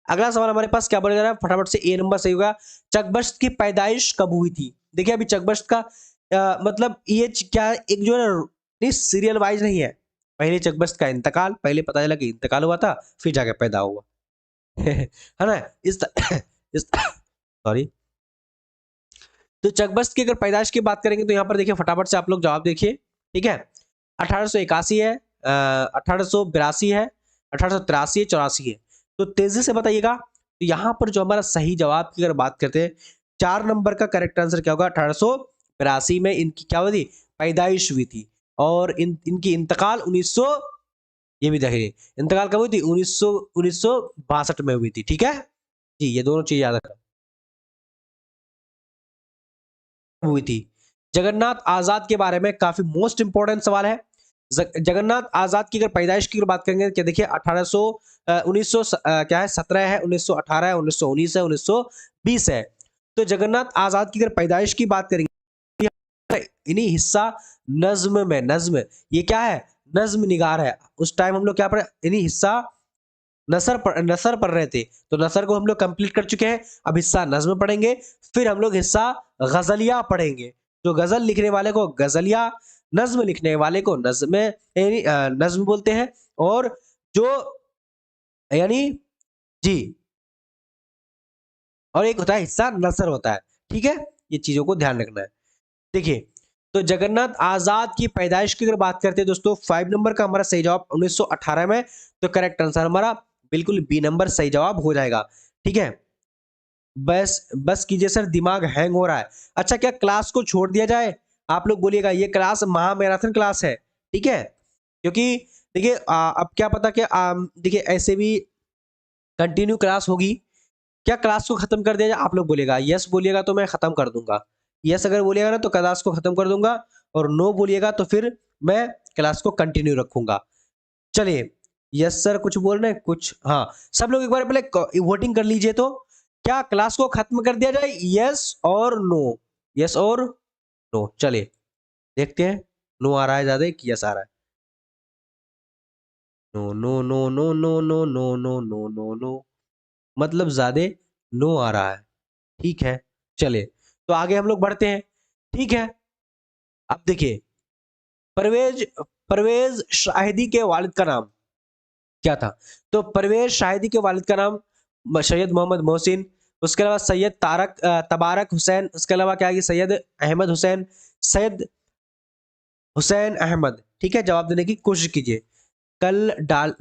Speaker 2: अगला सवाल हमारे पास क्या बोला जा रहा है? फटाफट से ए नंबर सही होगा। चकबस्त की पैदाइश कब हुई थी? देखिए अभी चकबस्त का मतलब ये क्या एक जो है सीरियल वाइज नहीं है। पहले चकबस्त का इंतकाल, पहले पता चला कि इंतकाल हुआ था, फिर जाके पैदा हुआ। है ना? इस सॉरी। तो चकबस्त की अगर पैदाइश की बात करेंगे तो यहाँ पर देखिए फटाफट से आप लोग जवाब देखिए। ठीक है, 1881 है, 1882 है, 1883 है, 84 है। तो तेजी से बताइएगा। तो यहाँ पर जो हमारा सही जवाब की अगर बात करते हैं, 4 नंबर का करेक्ट आंसर क्या होगा? 1882 में इनकी क्या हुई थी? पैदाइश हुई थी। और इनकी इंतकाल 1900, ये भी देखिए इंतकाल कब हुई थी? 1962 में हुई थी। ठीक है जी, ये दोनों चीज याद रखना हुई थी। जगन्नाथ आजाद के बारे में काफी मोस्ट इंपोर्टेंट सवाल है। जगन्नाथ आजाद की अगर पैदाइश की अगर बात करेंगे क्या देखिए 1800 1900 क्या है 17 है 1918 है 1919 है 1920 है। तो जगन्नाथ आजाद की अगर पैदाइश की बात करेंगे इन्हीं हिस्सा नज्म में, नज्म ये क्या है, नज्म निगार है। उस टाइम हम लोग क्या पढ़े, इन्हीं हिस्सा नसर पढ़ रहे थे, तो नसर को हम लोग कंप्लीट कर चुके हैं। अब हिस्सा नज्म पढ़ेंगे, फिर हम लोग हिस्सा गजलिया पढ़ेंगे। जो गजल लिखने वाले को गजलिया, नज्म लिखने वाले को नज्म यानी नज्म बोलते हैं। और जो यानी जी, और एक होता है हिस्सा नसर होता है। ठीक है, ये चीजों को ध्यान रखना है। देखिए, तो जगन्नाथ आजाद की पैदाइश की अगर बात करते हैं दोस्तों, 5 नंबर का हमारा सही जवाब 1918 में। तो करेक्ट आंसर हमारा बिल्कुल बी नंबर सही जवाब हो जाएगा। ठीक है, बस बस कीजिए सर, दिमाग हैंग हो रहा है। अच्छा, क्या क्लास को छोड़ दिया जाए? आप लोग बोलिएगा ये क्लास महा मैराथन क्लास है। ठीक है, क्योंकि देखिए अब क्या पता कि देखिए ऐसे भी कंटिन्यू क्लास होगी। क्या क्लास को खत्म कर दिया जाए? आप लोग बोलिएगा, यस बोलिएगा तो मैं खत्म कर दूंगा। यस अगर बोलिएगा ना तो क्लास को खत्म कर दूंगा, और नो बोलिएगा तो फिर मैं क्लास को कंटिन्यू रखूंगा। चलिए, यस सर कुछ बोल रहे हैं कुछ, हाँ सब लोग एक बार पहले वोटिंग कर लीजिए। तो क्या क्लास को खत्म कर दिया जाए, यस और नो? यस और नो, चलिए देखते हैं। नो आ रहा है ज्यादा कि यस आ रहा है? No no no no no no no no no no no, मतलब ज्यादा नो आ रहा है। ठीक है, चलिए तो आगे हम लोग बढ़ते हैं। ठीक है, अब देखिए, परवेज परवेज शाहिदी के वालिद का नाम क्या था? तो परवेज शाहिदी के वालिद का नाम सैयद मोहम्मद मोहसिन, उसके अलावा सैयद तबारक हुसैन, उसके अलावा क्या है, सैयद अहमद हुसैन, सैयद हुसैन अहमद। ठीक है, जवाब देने की कोशिश कीजिए। कल डाल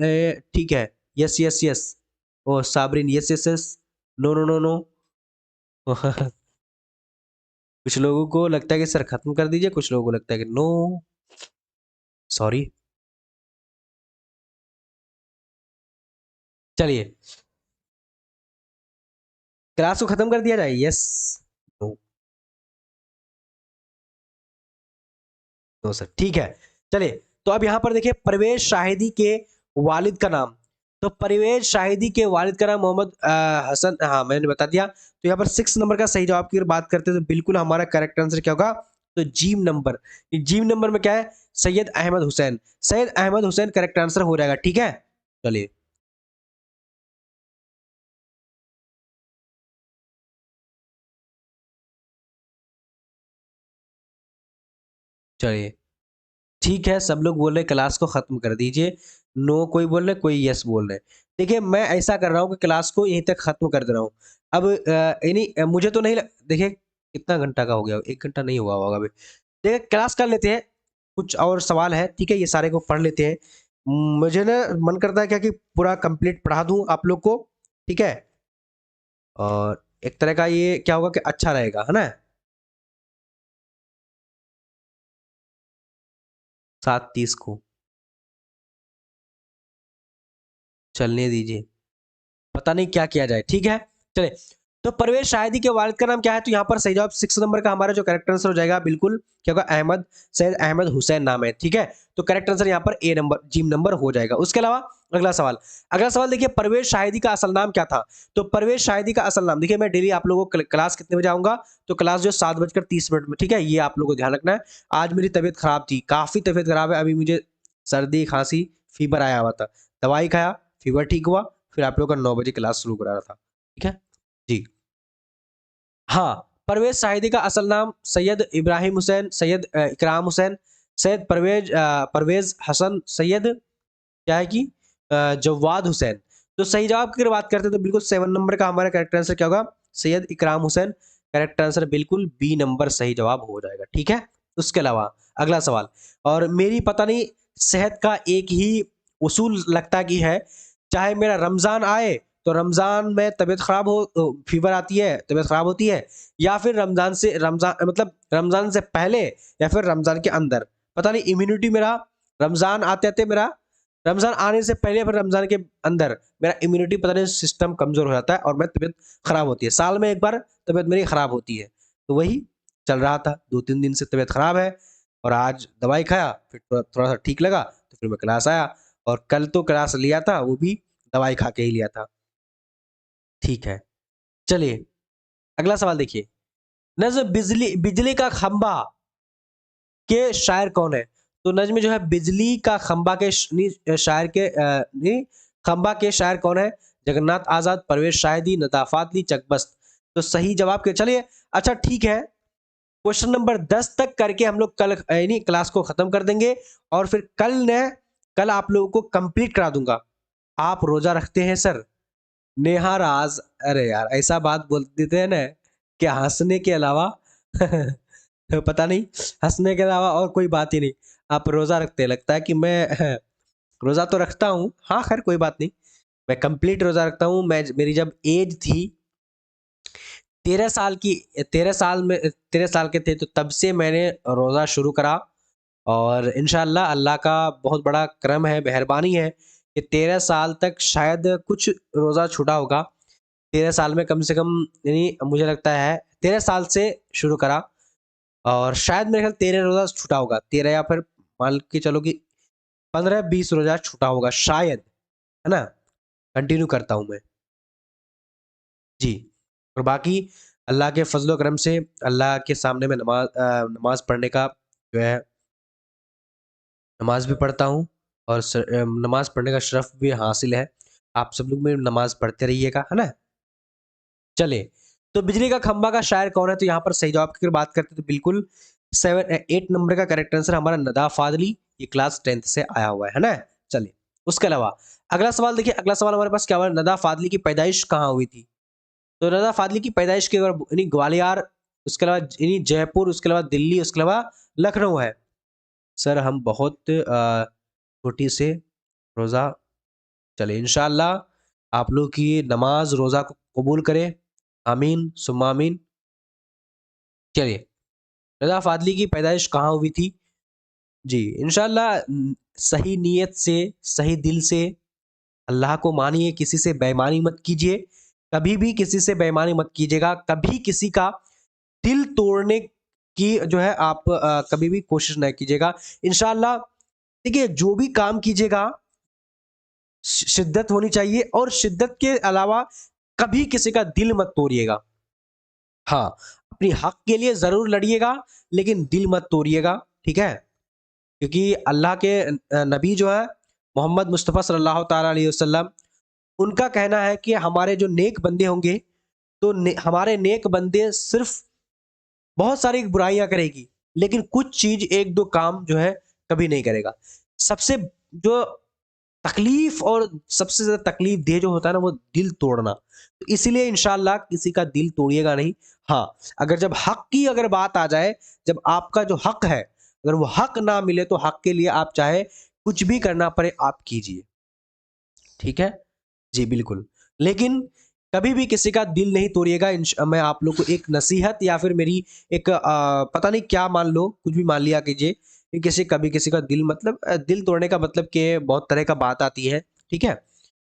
Speaker 2: ठीक है, yes yes yes, oh Sabreen yes yes yes, no no no no. कुछ लोगों को लगता है कि सर खत्म कर दीजिए, कुछ लोगों को लगता है कि नो, सॉरी। चलिए, क्लास को खत्म कर दिया जाए, यस नो, नो सर। ठीक है, चलिए तो अब यहां पर देखिए, परवेज शाहिदी के वालिद का नाम। तो परवेज शाहिदी के वालिद का नाम मोहम्मद हसन, हाँ मैंने बता दिया। तो यहाँ पर 6 नंबर का सही जवाब की अगर बात करते हैं तो बिल्कुल हमारा करेक्ट आंसर क्या होगा? तो जीम नंबर, जीम नंबर में क्या है, सैयद अहमद हुसैन। सैयद अहमद हुसैन करेक्ट आंसर हो जाएगा। ठीक है, चलिए, चलिए ठीक है, सब लोग बोल रहे क्लास को खत्म कर दीजिए। नो कोई बोल रहे, कोई यस बोल रहे। देखिए, मैं ऐसा कर रहा हूँ कि क्लास को यहीं तक खत्म कर दे रहा हूँ। अब मुझे तो नहीं देखिए कितना घंटा का हो गया, 1 घंटा नहीं हुआ होगा अभी। देखिए, क्लास कर लेते हैं, कुछ और सवाल है। ठीक है, ये सारे को पढ़ लेते हैं। मुझे ना मन करता है क्या कि पूरा कंप्लीट पढ़ा दूं आप लोग को। ठीक है, और एक तरह का ये क्या होगा कि अच्छा रहेगा, है ना? 7:30 को चलने दीजिए, पता नहीं क्या किया जाए। ठीक है, चले। तो परवेज शाहिदी के वालिद का नाम क्या है? तो यहाँ पर सही जवाब 6 नंबर का हमारा जो करेक्ट आंसर हो जाएगा बिल्कुल क्या होगा, अहमद, सैयद अहमद हुसैन नाम है। ठीक है, तो करेक्ट आंसर यहाँ पर ए नंबर, जीम नंबर हो जाएगा। उसके अलावा अगला सवाल, अगला सवाल देखिए, परवेज शाहिदी का असल नाम क्या था? तो परवेज शाहिदी का असल नाम देखिए, मैं डेली आप लोगों को क्लास कितने बजे आऊंगा? तो क्लास जो 7:30 में। ठीक है, ये आप लोगों को ध्यान रखना है। आज मेरी तबीयत खराब थी, काफी तबीयत खराब है, अभी मुझे सर्दी खांसी फीवर आया हुआ था, दवाई खाया, फीवर ठीक हुआ, फिर आप लोग का 9 बजे क्लास शुरू करा रहा था। ठीक है जी, हाँ, परवेज शाहिदी का असल नाम सैयद इब्राहिम हुसैन, सैयद इकराम हुसैन, सैयद परवेज हसन, सैयद क्या है कि जवाद हुसैन। तो सही जवाब की अगर बात करते हैं तो बिल्कुल 7 नंबर का हमारा करेक्ट आंसर क्या होगा, सैयद इकराम हुसैन। करेक्ट आंसर बिल्कुल बी नंबर सही जवाब हो जाएगा। ठीक है, उसके अलावा अगला सवाल, और मेरी पता नहीं सेहत का एक ही उसूल लगता कि है, चाहे मेरा रमजान आए तो रमजान में तबीयत खराब हो, फीवर आती है, तबीयत खराब होती है, या फिर रमजान मतलब रमजान से पहले या फिर रमजान के अंदर, पता नहीं इम्यूनिटी मेरा रमजान आते आते मेरा, रमजान आने से पहले फिर रमजान के अंदर मेरा इम्यूनिटी पता नहीं सिस्टम कमजोर हो जाता है और मेरी तबीयत खराब होती है। साल में एक बार तबीयत मेरी खराब होती है, तो वही चल रहा था, 2-3 दिन से तबीयत खराब है। और आज दवाई खाया, फिर थोड़ा थोड़ा सा ठीक लगा तो फिर मैं क्लास आया, और कल तो क्लास लिया था वो भी दवाई खा के ही लिया था। ठीक है, चलिए अगला सवाल देखिए। नज्म बिजली बिजली का खंबा के शायर कौन है? तो नज्म जो है बिजली का खंबा के शायर के नहीं, खंबा के शायर कौन है? जगन्नाथ आजाद, परवेज शाहिदी, नदा फातली, चकबस्त। तो सही जवाब के चलिए। अच्छा ठीक है, क्वेश्चन नंबर 10 तक करके हम लोग कल यानी क्लास को खत्म कर देंगे, और फिर कल आप लोगों को कंप्लीट करा दूंगा। आप रोजा रखते हैं सर? नेहा राज, अरे यार ऐसा बात बोल देते हैं ना कि हंसने के अलावा पता नहीं, हंसने के अलावा और कोई बात ही नहीं। आप रोजा रखते हैं, लगता है कि मैं रोजा तो रखता हूँ, हाँ खैर कोई बात नहीं। मैं कंप्लीट रोजा रखता हूँ। मैं मेरी जब एज थी 13 साल की, 13 साल के थे, तो तब से मैंने रोजा शुरू करा। और इंशाल्लाह अल्लाह का बहुत बड़ा करम है, मेहरबानी है कि 13 साल तक शायद कुछ रोजा छूटा होगा। 13 साल में कम से कम, यानी मुझे लगता है 13 साल से शुरू करा, और शायद मेरे ख्याल 13 रोजा छूटा होगा, 13 या फिर मान के चलो कि 15-20 रोजा छूटा होगा शायद, है ना। कंटिन्यू करता हूँ मैं जी। और बाकी अल्लाह के फजलो करम से अल्लाह के सामने में नमाज पढ़ने का जो है, नमाज भी पढ़ता हूँ, और नमाज पढ़ने का शरफ भी हासिल है। आप सब लोग में नमाज पढ़ते रहिएगा, है ना। चले, तो बिजली का खंबा का शायर कौन है? तो यहाँ पर सही जवाब की अगर बात करते हैं तो बिल्कुल 8 नंबर का करेक्ट आंसर हमारा नदा फादली, ये क्लास 10th से आया हुआ है ना। चलिए, उसके अलावा अगला सवाल देखिए। अगला सवाल हमारे पास क्या हुआ? नदा फादली की पैदाइश कहाँ हुई थी? तो नदा फादली की पैदाइश की अगर यानी ग्वालियर, उसके अलावा यानी जयपुर, उसके अलावा दिल्ली, उसके अलावा लखनऊ है। सर हम बहुत छोटी से रोजा, चले इंशाल्लाह आप लोग की नमाज रोजा को कबूल करे, आमीन सुम्मा आमीन। चलिए, रजा फादली की पैदाइश कहाँ हुई थी? जी इंशाल्लाह सही नीयत से, सही दिल से अल्लाह को मानिए, किसी से बेईमानी मत कीजिए, कभी भी किसी से बेईमानी मत कीजिएगा, कभी किसी का दिल तोड़ने की जो है आप कभी भी कोशिश न कीजिएगा। इंशाल्लाह देखिए, जो भी काम कीजिएगा शिद्दत होनी चाहिए, और शिद्दत के अलावा कभी किसी का दिल मत तोड़िएगा। हाँ, अपनी हक के लिए जरूर लड़िएगा, लेकिन दिल मत तोड़िएगा, ठीक है। क्योंकि अल्लाह के नबी जो है मोहम्मद मुस्तफ़ा सल्लल्लाहु ताला अलैहि वसल्लम, उनका कहना है कि हमारे जो नेक बंदे होंगे, तो हमारे नेक बंदे सिर्फ बहुत सारी बुराइयां करेगी, लेकिन कुछ चीज एक दो काम जो है कभी नहीं करेगा। सबसे जो तकलीफ और सबसे ज्यादा तकलीफ दे जो होता है ना, वो दिल तोड़ना। तो इसीलिए इंशाल्लाह किसी का दिल तोड़िएगा नहीं। हाँ, अगर जब हक की अगर बात आ जाए, जब आपका जो हक है, अगर वो हक ना मिले, तो हक के लिए आप चाहे कुछ भी करना पड़े आप कीजिए, ठीक है जी बिल्कुल। लेकिन कभी भी किसी का दिल नहीं तोड़िएगा। मैं आप लोग को एक नसीहत या फिर मेरी एक पता नहीं क्या मान लो, कुछ भी मान लिया कीजिए कि कभी किसी का दिल मतलब दिल तोड़ने का मतलब कि बहुत तरह का बात आती है, ठीक है।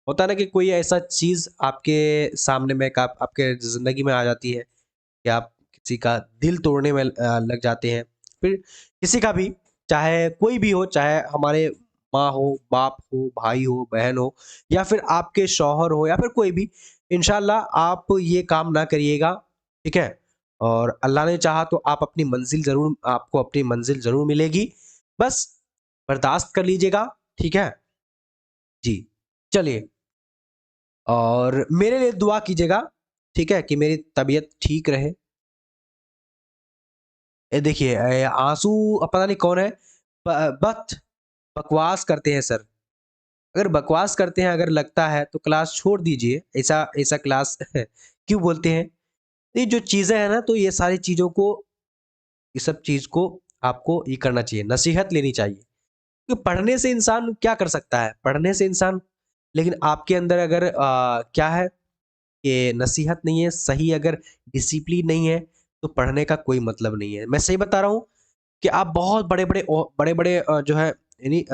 Speaker 2: होता है ना कि कोई ऐसा चीज आपके सामने में आपके जिंदगी में आ जाती है कि आप किसी का दिल तोड़ने में लग जाते हैं। फिर किसी का भी, चाहे कोई भी हो, चाहे हमारे माँ हो, बाप हो, भाई हो, बहन हो, या फिर आपके शौहर हो, या फिर कोई भी, इंशाल्लाह आप ये काम ना करिएगा, ठीक है। और अल्लाह ने चाहा तो आप अपनी मंजिल जरूर, आपको अपनी मंजिल जरूर मिलेगी। बस बर्दाश्त कर लीजिएगा, ठीक है जी। चलिए, और मेरे लिए दुआ कीजिएगा, ठीक है, कि मेरी तबीयत ठीक रहे। ये देखिए आंसू, पता नहीं कौन है, बत बकवास करते हैं सर। अगर बकवास करते हैं, अगर लगता है तो क्लास छोड़ दीजिए। ऐसा ऐसा क्लास क्यों बोलते हैं? ये जो चीजें हैं ना, तो ये सारी चीजों को, ये सब चीज को आपको ये करना चाहिए, नसीहत लेनी चाहिए। क्योंकि पढ़ने से इंसान क्या कर सकता है? पढ़ने से इंसान, लेकिन आपके अंदर अगर क्या है कि नसीहत नहीं है, सही अगर डिसिप्लिन नहीं है, तो पढ़ने का कोई मतलब नहीं है। मैं सही बता रहा हूँ कि आप बहुत बड़े-बड़े जो है यानी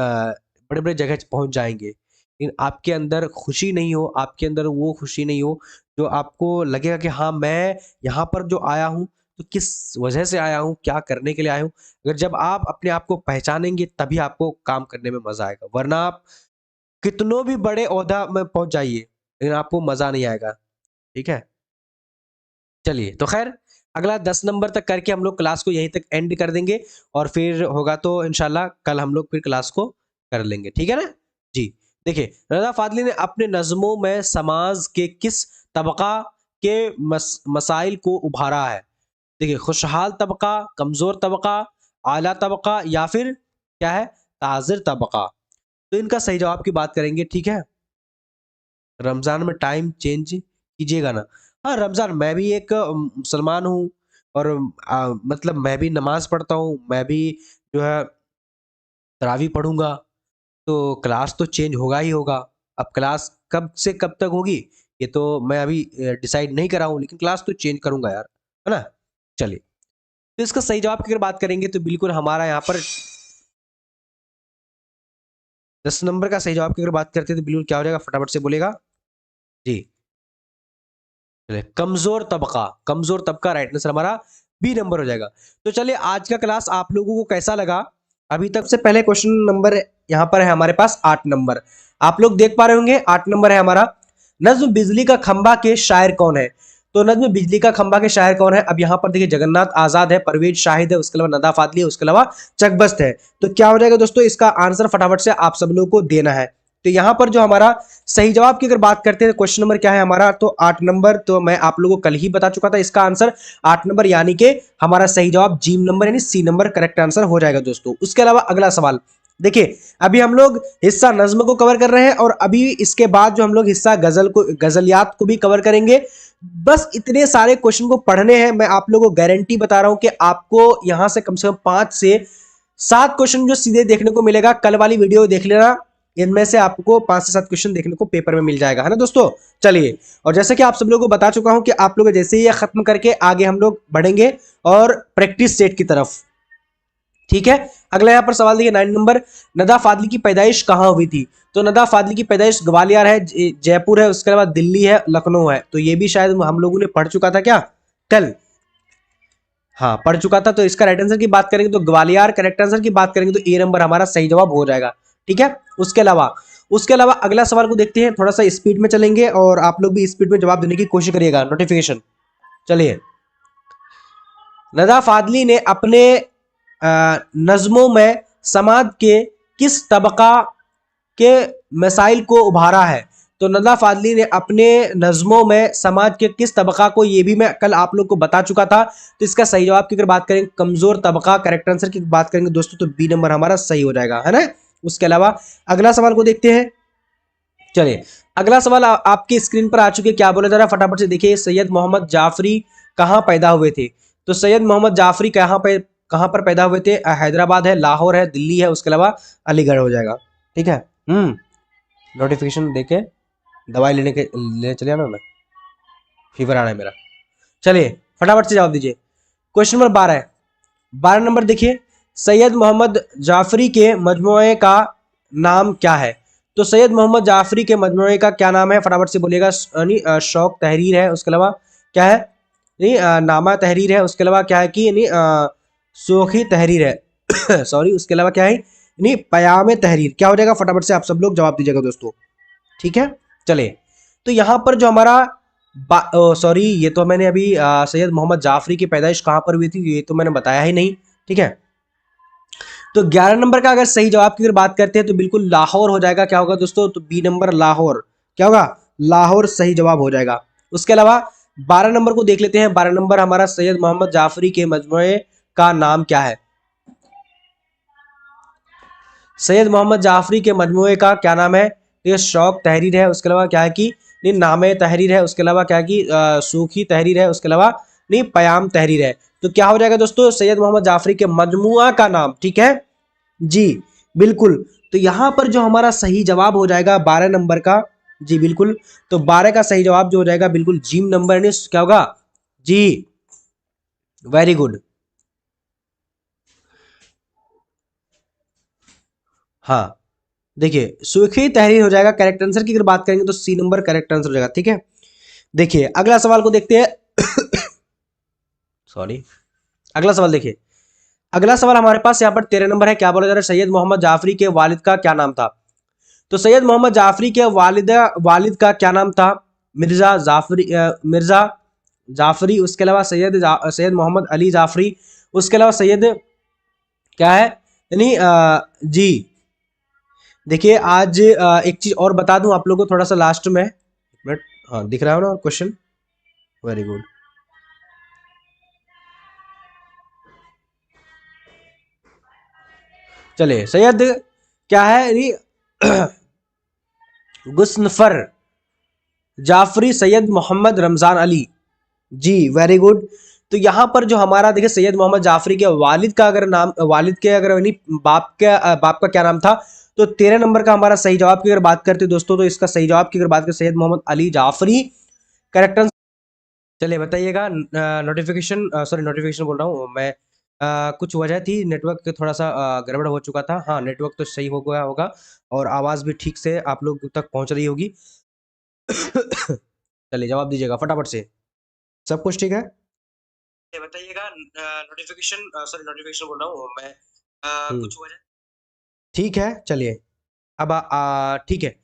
Speaker 2: बड़े-बड़े जगह पहुँच जाएँगे। लेकिन आपके अंदर खुशी नहीं हो, आपके अंदर वो खुशी नहीं हो, जो आपको लगेगा कि हाँ, मैं यहाँ पर जो आया हूँ, तो किस वजह से आया हूँ, क्या करने के लिए आया हूँ। अगर जब आप अपने आप को पहचानेंगे तभी आपको काम करने में मजा आएगा, वरना आप कितनों भी बड़े ओहदा में पहुंच जाइए लेकिन आपको मजा नहीं आएगा। ठीक है, चलिए तो खैर अगला 10 नंबर तक करके हम लोग क्लास को यहीं तक एंड कर देंगे, और फिर होगा तो इंशाल्लाह कल हम लोग फिर क्लास को कर लेंगे। ठीक है ना जी। देखिए, रज़ा फादली ने अपने नज़्मों में समाज के किस तबका के मसाइल को उभारा है। देखिए, खुशहाल तबका, कमजोर तबका, आला तबका, या फिर क्या है, ताजिर तबका। तो इनका सही जवाब की बात करेंगे। ठीक है, रमजान में टाइम चेंज कीजिएगा ना। हाँ, रमजान मैं भी एक मुसलमान हूँ, और मतलब मैं भी नमाज पढ़ता हूँ, मैं भी जो है तरावी पढ़ूंगा, तो क्लास तो चेंज होगा ही होगा। अब क्लास कब से कब तक होगी ये तो मैं अभी डिसाइड नहीं करा हूँ, लेकिन क्लास तो चेंज करूंगा यार, है ना। चलिए, तो इसका सही जवाब की अगर बात करेंगे तो बिल्कुल हमारा यहाँ पर 10 नंबर का सही जवाब की अगर बात करते हैं तो बिल्कुल क्या हो जाएगा, फटाफट से बोलेगा जी। चलिए, कमजोर तबका, कमजोर तबका राइट आंसर हमारा बी नंबर हो जाएगा। तो चलिए, आज का क्लास आप लोगों को कैसा लगा। अभी तक से पहले क्वेश्चन नंबर यहाँ पर है हमारे पास 8 नंबर, आप लोग देख पा रहे होंगे 8 नंबर है हमारा। नज्म बिजली का खंबा के शायर कौन है। तो नज्म बिजली का खंबा के शायर कौन है, अब यहाँ पर देखिए जगन्नाथ आजाद है, परवेज शाहिद है, उसके अलावा नदा फादली है, उसके अलावा चकबस्त है। तो क्या हो जाएगा दोस्तों, इसका आंसर फटाफट से आप सब लोगों को देना है। तो यहाँ पर जो हमारा सही जवाब की अगर बात करते हैं, क्वेश्चन नंबर क्या है हमारा, तो 8 नंबर। तो मैं आप लोगों को कल ही बता चुका था इसका आंसर 8 नंबर, यानी कि हमारा सही जवाब जी नंबर यानी सी नंबर करेक्ट आंसर हो जाएगा दोस्तों। उसके अलावा अगला सवाल देखिए, अभी हम लोग हिस्सा नज्म को कवर कर रहे हैं, और अभी इसके बाद जो हम लोग हिस्सा गजल को, गजलियात को भी कवर करेंगे। बस इतने सारे क्वेश्चन को पढ़ने हैं। मैं आप लोगों को गारंटी बता रहा हूं कि आपको यहां से कम 5 से 7 क्वेश्चन जो सीधे देखने को मिलेगा। कल वाली वीडियो देख लेना, इनमें से आपको 5 से 7 क्वेश्चन देखने को पेपर में मिल जाएगा, है ना दोस्तों। चलिए, और जैसे कि आप सब लोगों को बता चुका हूं कि आप लोग जैसे ही ये खत्म करके आगे हम लोग बढ़ेंगे और प्रैक्टिस सेट की तरफ। ठीक है, अगला यहाँ पर सवाल देखिए 9 नंबर, नदा फादली की पैदाइश कहाँ हुई थी। तो नदा फादली की पैदाइश ग्वालियर है, जयपुर है, उसके बाद दिल्ली है, लखनऊ है। तो ये भी शायद हम लोगों ने पढ़ चुका था क्या कल, हाँ पढ़ चुका था। तो इसका राइट आंसर की बात करेंगे तो ग्वालियर करेक्ट आंसर की बात करेंगे तो ए नंबर हमारा सही जवाब हो जाएगा। ठीक है, उसके अलावा अगला सवाल को देखते हैं, थोड़ा सा स्पीड में चलेंगे और आप लोग भी स्पीड में जवाब देने की कोशिश करिएगा, नोटिफिकेशन। चलिए, नदा फादली ने अपने नज्मों में समाज के किस तबका के मसाइल को उभारा है। तो नदा फादली ने अपने नज्मों में समाज के किस तबका को, ये भी मैं कल आप लोग को बता चुका था। तो इसका सही जवाब की अगर बात करें कमजोर तबका करेक्ट आंसर की बात करेंगे दोस्तों, तो बी नंबर हमारा सही हो जाएगा, है ना। उसके अलावा अगला सवाल को देखते हैं। चलिए, अगला सवाल आपकी स्क्रीन पर आ चुके, क्या बोला जा रहा है फटाफट से देखिए। सैयद मोहम्मद जाफरी कहाँ पैदा हुए थे। तो सैयद मोहम्मद जाफरी कहाँ पर पैदा हुए थे, हैदराबाद है, लाहौर है, दिल्ली है, उसके अलावा अलीगढ़ हो जाएगा। ठीक है, नोटिफिकेशन देके दवाई लेने चले आना ना, फीवर आ रहा है मेरा। चलिए, फटाफट से जवाब दीजिए। क्वेश्चन नंबर 12 है, 12 नंबर देखिए, सैयद मोहम्मद जाफरी के मजमुए का नाम क्या है। तो सैयद मोहम्मद जाफरी के मजमुए का क्या नाम है, फटाफट से बोलिएगा। शौक तहरीर है, उसके अलावा क्या है, नामा तहरीर है, उसके अलावा क्या है कि शोखी तहरीर है सॉरी, उसके अलावा क्या है, पयाम तहरीर। क्या हो जाएगा, फटाफट से आप सब लोग जवाब दीजिएगा दोस्तों। ठीक है, चलिए, तो यहां पर जो हमारा सॉरी, ये तो मैंने अभी सैयद मोहम्मद जाफरी की पैदाइश कहां पर हुई थी ये तो मैंने बताया ही नहीं। ठीक है, तो 11 नंबर का अगर सही जवाब की अगर बात करते हैं तो बिल्कुल लाहौर हो जाएगा। क्या होगा दोस्तों, तो बी नंबर लाहौर, क्या होगा, लाहौर सही जवाब हो जाएगा। उसके अलावा 12 नंबर को देख लेते हैं। 12 नंबर हमारा सैयद मोहम्मद जाफरी के मजमुए का नाम क्या है। सैयद मोहम्मद जाफरी के मजमुए का क्या नाम है, तो ये शौक तहरीर है, उसके अलावा क्या है कि नामे तहरीर है, उसके अलावा क्या है कि सूखी तहरीर है, उसके अलावा पयाम तहरीर है। तो क्या हो जाएगा दोस्तों, सैयद मोहम्मद जाफरी के मजमुआ का नाम। ठीक है जी, बिल्कुल। तो यहां पर जो हमारा सही जवाब हो जाएगा 12 नंबर का, जी बिल्कुल, तो 12 का सही जवाब जो हो जाएगा बिल्कुल जी नंबर ने क्या होगा, जी वेरी गुड। हाँ, देखिए, सूखी तहरीर हो जाएगा करेक्ट आंसर की अगर बात करेंगे तो सी नंबर करेक्ट आंसर हो जाएगा। ठीक है, देखिए अगला सवाल को देखते हैं सॉरी, अगला सवाल देखिए। अगला सवाल हमारे पास यहाँ पर 13 नंबर है। क्या बोला जा रहा है? सैयद मोहम्मद जाफरी के वालिद का क्या नाम था? तो सैयद मोहम्मद जाफरी के वालिद का क्या नाम था? मिर्जा जाफरी, उसके अलावा सैयद मोहम्मद अली जाफरी, उसके अलावा सैयद क्या है यानी जी। देखिए आज एक चीज और बता दूं आप लोगों को थोड़ा सा लास्ट में, मिनट, हाँ दिख रहा है ना क्वेश्चन, वेरी गुड। चलिए सैयद क्या है यानी गुस्नफर जाफरी सैयद मोहम्मद रमजान अली, जी वेरी गुड। तो यहां पर जो हमारा देखिए सैयद मोहम्मद जाफरी के वालिद का अगर नाम, वालिद के अगर यानी बाप का क्या नाम था, तो 13 नंबर का हमारा सही जवाब की अगर बात करते हैं दोस्तों, तो इसका सही जवाब की अगर बात करें सैयद मोहम्मद अली जाफरी, करेक्ट। चलिए बताइएगा। नोटिफिकेशन, सॉरी नोटिफिकेशन बोल रहा हूँ मैं, कुछ वजह थी, नेटवर्क थोड़ा सा गड़बड़ हो चुका था। हाँ नेटवर्क तो सही हो गया होगा और आवाज़ भी ठीक से आप लोग तक पहुंच रही होगी। चलिए जवाब दीजिएगा फटाफट से, सब कुछ ठीक है? ये बताइएगा। नोटिफिकेशन, सॉरी नोटिफिकेशन बोल रहा हूँ मैं, कुछ वजह ठीक है। चलिए अब ठीक है।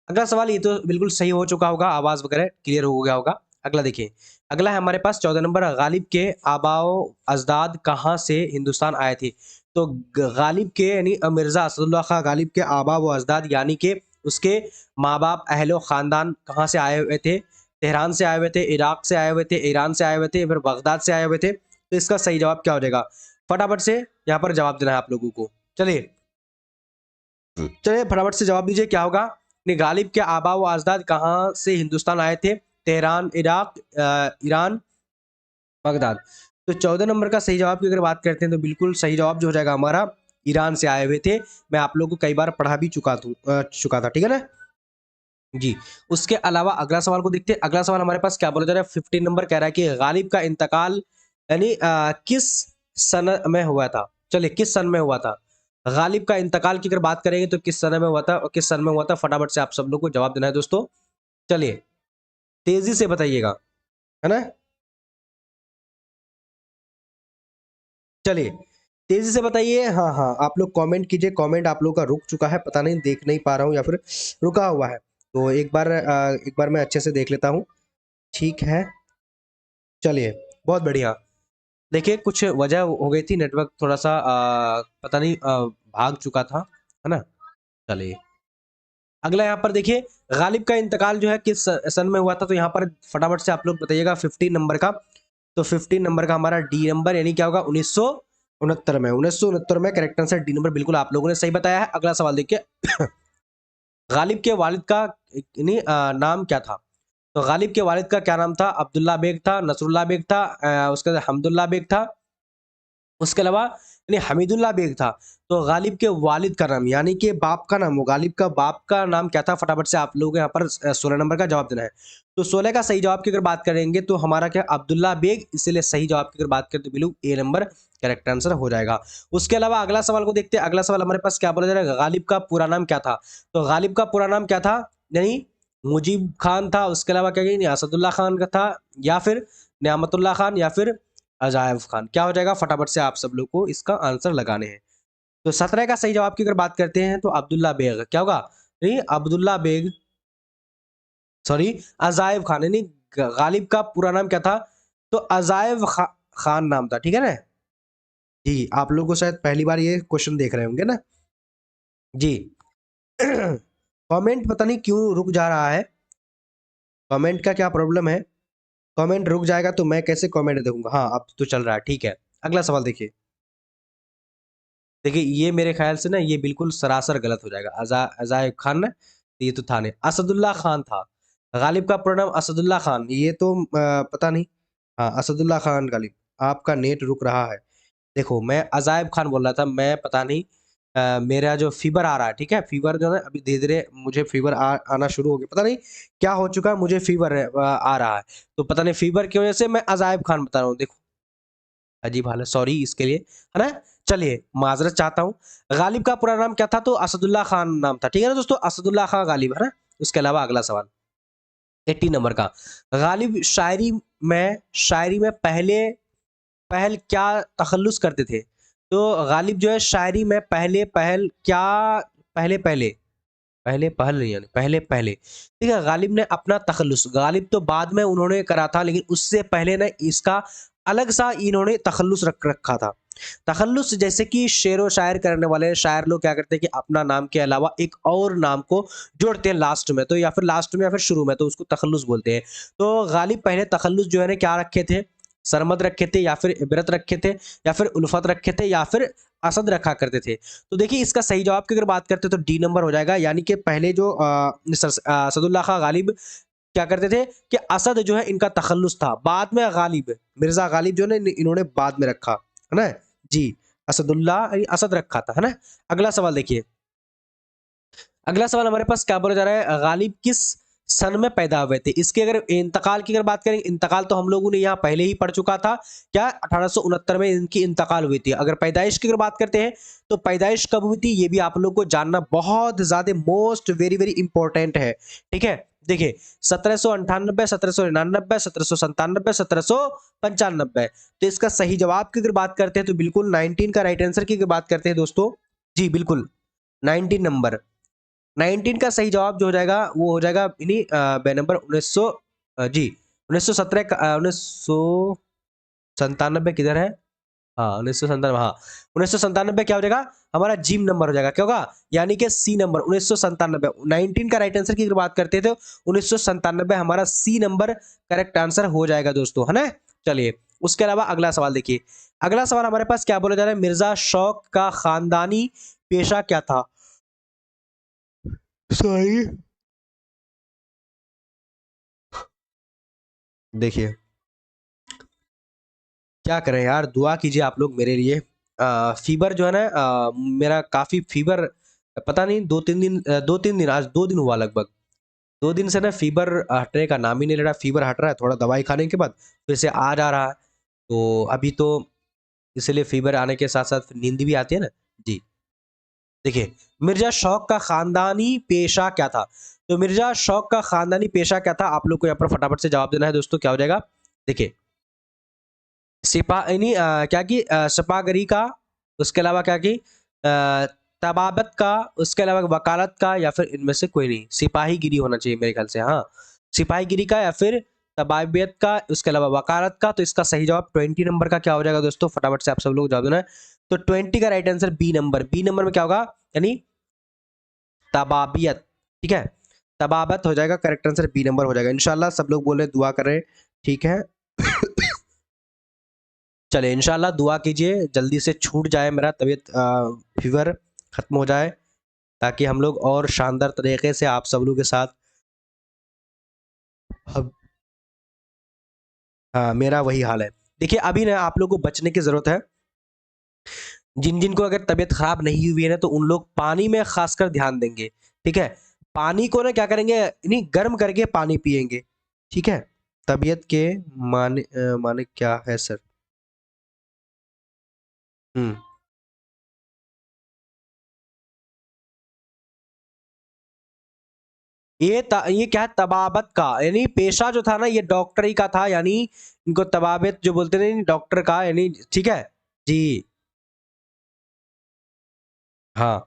Speaker 2: अगला सवाल, ये तो बिल्कुल सही हो चुका होगा, आवाज वगैरह क्लियर हो गया होगा। अगला देखिए, अगला है हमारे पास 14 नंबर, गालिब के आबाओ अजदाद कहाँ से हिंदुस्तान आए थे? तो गालिब के यानी मिर्जा असदुल्ला खां गालिब के आबा व अजदाद यानी कि उसके माँ बाप अहलो ख़ानदान कहाँ से आए हुए थे? तेहरान से आए हुए थे, इराक से आए हुए थे, ईरान से आए हुए थे, फिर बगदाद से आए हुए थे। तो इसका सही जवाब क्या हो जाएगा? फटाफट से यहाँ पर जवाब देना है आप लोगों को। चलिए चलिए फटाफट से जवाब दीजिए क्या होगा? गालिब के आबा व अजदाद कहाँ से हिंदुस्तान आए थे? Tehran, Iraq, Iran, Baghdad. तो 14 नंबर का सही जवाब की अगर बात करते हैं तो बिल्कुल सही जवाब जो हो जाएगा हमारा, ईरान से आए हुए थे। मैं आप लोगों को कई बार पढ़ा भी चुका था, ठीक है ना जी। उसके अलावा अगला सवाल को देखते हैं। अगला सवाल हमारे पास क्या बोला जा रहा है? 15 नंबर कह रहा है कि गालिब का इंतकाल यानी किस सन में हुआ था? चलिए किस सन में हुआ था? गालिब का इंतकाल की अगर बात करेंगे तो किस सन में हुआ था और किस सन में हुआ था? फटाफट से आप सब लोग को जवाब देना है दोस्तों। चलिए तेजी से बताइएगा, है ना? चलिए तेजी से बताइए। हाँ हाँ आप लोग कमेंट कीजिए, कमेंट आप लोग का रुक चुका है, पता नहीं देख नहीं पा रहा हूँ या फिर रुका हुआ है। तो एक बार मैं अच्छे से देख लेता हूँ, ठीक है। चलिए बहुत बढ़िया। देखिए कुछ वजह हो गई थी, नेटवर्क थोड़ा सा पता नहीं भाग चुका था, है ना? चलिए अगला यहाँ पर देखिए, गालिब का इंतकाल जो है किस सन में हुआ था? तो यहाँ पर फटाफट से आप लोग बताइएगा 15 नंबर का। तो 15 नंबर का हमारा डी नंबर यानी क्या होगा? 1969 में। 1969 में करेक्ट आंसर डी नंबर, बिल्कुल आप लोगों ने सही बताया है। अगला सवाल देखिए। गालिब के वालिद का यानी नाम क्या था? तो गालिब के वालिद का क्या नाम था? अब्दुल्ला बेग था, नसरुल्ला बेग था, उसके बाद हमदुल्ला बेग था, उसके अलावा यानी हमीदुल्ला बेग था। तो गालिब के वालिद का नाम यानी कि बाप का नाम, वो गालिब का बाप का नाम क्या था? फटाफट से आप लोग यहाँ पर 16 नंबर का जवाब देना है। तो 16 का सही जवाब की अगर बात करेंगे तो हमारा क्या? अब्दुल्ला बेग, इसलिए सही जवाब की अगर बात करें तो बिल्कुल ए नंबर करेक्ट आंसर हो जाएगा। उसके अलावा अगला सवाल को देखते हैं। अगला सवाल हमारे पास क्या बोला जा रहा है? गालिब का पूरा नाम क्या था? तो गालिब का पूरा नाम क्या था? यानी मुजीब खान था, उसके अलावा क्या कहेंगे? असदुल्ला खान का था, या फिर नियामतुल्लाह खान, या फिर अजायब खान। क्या हो जाएगा? फटाफट से आप सब लोग को इसका आंसर लगाने हैं। तो 17 का सही जवाब की अगर बात करते हैं तो अब्दुल्ला बेग। क्या होगा? नहीं अब्दुल्ला बेग, सॉरी अजायब खान, यानी गालिब का पूरा नाम क्या था? तो खान नाम था, ठीक है ना जी। आप लोगों को शायद पहली बार ये क्वेश्चन देख रहे होंगे ना जी। कमेंट पता नहीं क्यों रुक जा रहा है, कमेंट का क्या प्रॉब्लम है? कमेंट रुक जाएगा तो मैं कैसे कमेंट देखूंगा? हाँ अब तो चल रहा है, ठीक है। अगला सवाल देखिए। देखिए ये मेरे ख्याल से ना ये बिल्कुल सरासर गलत हो जाएगा। अजायब खान ना, तो ये तो था नहीं, असदुल्ला खान था। गालिब का पूरा नाम असदुल्ला खान, ये तो पता नहीं। हाँ असदुल्ला खान गालिब। आपका नेट रुक रहा है। देखो मैं अजायब खान बोल रहा था, मैं पता नहीं मेरा जो फीवर आ रहा है, ठीक है, फीवर जो है अभी धीरे धीरे मुझे फीवर आना शुरू हो गया, पता नहीं क्या हो चुका है, मुझे फीवर आ रहा है। तो पता नहीं फीवर की वजह से मैं अजायब खान बता रहा हूँ। देखो अजीब हाल है, सॉरी इसके लिए, है ना? चलिए माजरत चाहता हूँ। गालिब का पूरा नाम क्या था? तो असदुल्ला खान नाम था, ठीक है ना दोस्तों? असदुल्ला खान गालिब, है ना? उसके अलावा अगला सवाल 80 नंबर का, गालिब शायरी में पहले पहल क्या तखल्लुस करते थे। तो गालिब जो है शायरी में पहले पहल क्या, पहले पहले, पहले पहल नहीं यानी पहले पहले, ठीक है। गालिब ने अपना तखल्लुस, गालिब तो बाद में उन्होंने करा था, लेकिन उससे पहले ने इसका अलग सा इन्होंने तखल्लुस रख रखा था। तखल्लुस जैसे कि शेर व शायर करने वाले शायर लोग क्या करते हैं कि अपना नाम के अलावा एक और नाम को जोड़ते हैं लास्ट में, तो या फिर लास्ट में या फिर शुरू में, तो उसको तखल्लुस बोलते हैं। तो गालिब पहले तखल्लुस जो है ना क्या रखे थे, सरमद रखे थे, या फिर इबरत रखे थे, या फिर उल्फत रखे थे, या फिर असद रखा करते थे। तो देखिए इसका सही जवाब की अगर बात करते हैं तो डी नंबर हो जाएगा, यानी कि पहले जो असदुल्ला खां गालिब क्या करते थे कि असद जो है इनका तखल्लुस था, बाद में गालिब, मिर्जा गालिब जो है इन्होंने बाद में रखा है ना जी। असदुल्ला यानी असद रखा था, है ना। अगला सवाल देखिए, अगला सवाल हमारे पास क्या बोला जा रहा है, गालिब किस सन में पैदा हुए थे। इसके अगर इंतकाल की अगर बात करें, इंतकाल तो हम लोगों ने यहाँ पहले ही पढ़ चुका था, क्या 1869 में इनकी इंतकाल हुई थी। अगर पैदाइश की अगर बात करते हैं तो पैदाइश कब हुई थी, ये भी आप लोग को जानना बहुत ज्यादा मोस्ट वेरी वेरी इंपॉर्टेंट है, ठीक है। देखिए 1798, 1799, 1797, 1795। तो इसका सही जवाब की अगर बात करते हैं तो बिल्कुल 19 का राइट आंसर की अगर बात करते हैं दोस्तों, जी बिल्कुल 19 नंबर, 19 का सही जवाब जो हो जाएगा वो हो जाएगा इन्हीं बे नंबर 1900, जी 1917 का 1997 किधर है, हाँ 1997, हाँ 1997 क्या हो जाएगा हमारा जीम नंबर हो जाएगा, क्या होगा, यानी कि सी नंबर 1997। 19 का राइट आंसर की अगर बात करते हैं तो 1997 हमारा सी नंबर करेक्ट आंसर हो जाएगा दोस्तों, है ना। चलिए उसके अलावा अगला सवाल देखिए, अगला सवाल हमारे पास क्या बोला जा रहा है, मिर्जा शौक का खानदानी पेशा क्या था। सही, देखिए क्या करें यार, दुआ कीजिए आप लोग मेरे लिए। फीवर जो है ना मेरा काफी फीवर, पता नहीं 2-3 दिन, 2-3 दिन, आज 2 दिन हुआ लगभग, 2 दिन से ना फीवर हटने का नाम ही नहीं ले रहा। फीवर हट रहा है थोड़ा दवाई खाने के बाद, फिर से आ जा रहा है, तो अभी तो इसलिए फीवर आने के साथ साथ नींद भी आती है ना जी। देखिए मिर्जा शौक का खानदानी पेशा क्या था। तो मिर्जा शौक का खानदानी पेशा क्या था, आप लोग को यहाँ पर फटाफट से जवाब देना है दोस्तों। क्या हो जाएगा, देखिए सिपाही क्या की सिपागरी का, उसके अलावा क्या की तबाबत का, उसके अलावा वकालत का, या फिर इनमें से कोई नहीं, सिपाहीगिरी होना चाहिए मेरे ख्याल से, हाँ सिपाहीगिरी का या फिर तबाबियत का, उसके अलावा वकालत का। तो इसका सही जवाब 20 नंबर का क्या हो जाएगा दोस्तों, फटाफट से आप सब लोग जवाब देना है। तो 20 का right answer B number, B number में क्या होगा, यानी तबाबियत, ठीक है, तबाबत हो जाएगा, करेक्ट आंसर बी नंबर हो जाएगा। इंशाल्लाह सब लोग बोल रहे दुआ कर रहे हैं, ठीक है। चले इंशाल्लाह दुआ कीजिए जल्दी से छूट जाए मेरा तबीयत, फीवर खत्म हो जाए, ताकि हम लोग और शानदार तरीके से आप सब लोगों के साथ हम, हाँ मेरा वही हाल है। देखिए अभी ना आप लोग को बचने की जरूरत है, जिन जिन को अगर तबीयत खराब नहीं हुई है ना तो उन लोग पानी में खासकर ध्यान देंगे, ठीक है। पानी को ना क्या करेंगे, नहीं गर्म करके पानी पिएंगे, ठीक है। तबीयत के माने माने क्या है सर, हम्म, ये क्या है, तबाबत का यानी पेशा जो था ना ये डॉक्टरी का था, यानी इनको तबाबत जो बोलते हैं डॉक्टर का, यानी ठीक है जी, हाँ।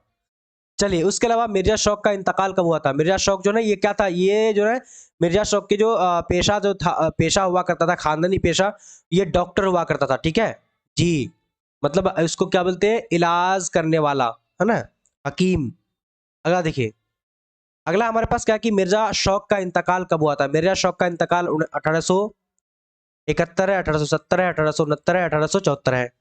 Speaker 2: चलिए उसके अलावा मिर्जा शौक का इंतकाल कब हुआ था। मिर्जा शौक जो ना ये क्या था, ये जो है मिर्जा शौक के जो पेशा जो था, पेशा हुआ करता था खानदानी पेशा, ये डॉक्टर हुआ करता था, ठीक है जी। मतलब इसको क्या बोलते हैं, इलाज करने वाला, है ना, हकीम। अगला देखिए, अगला हमारे पास क्या कि मिर्जा शौक का इंतकाल कब हुआ था। मिर्जा शौक का इंतकाल 1871 है, 1870 है, 1869 है, 1874 है,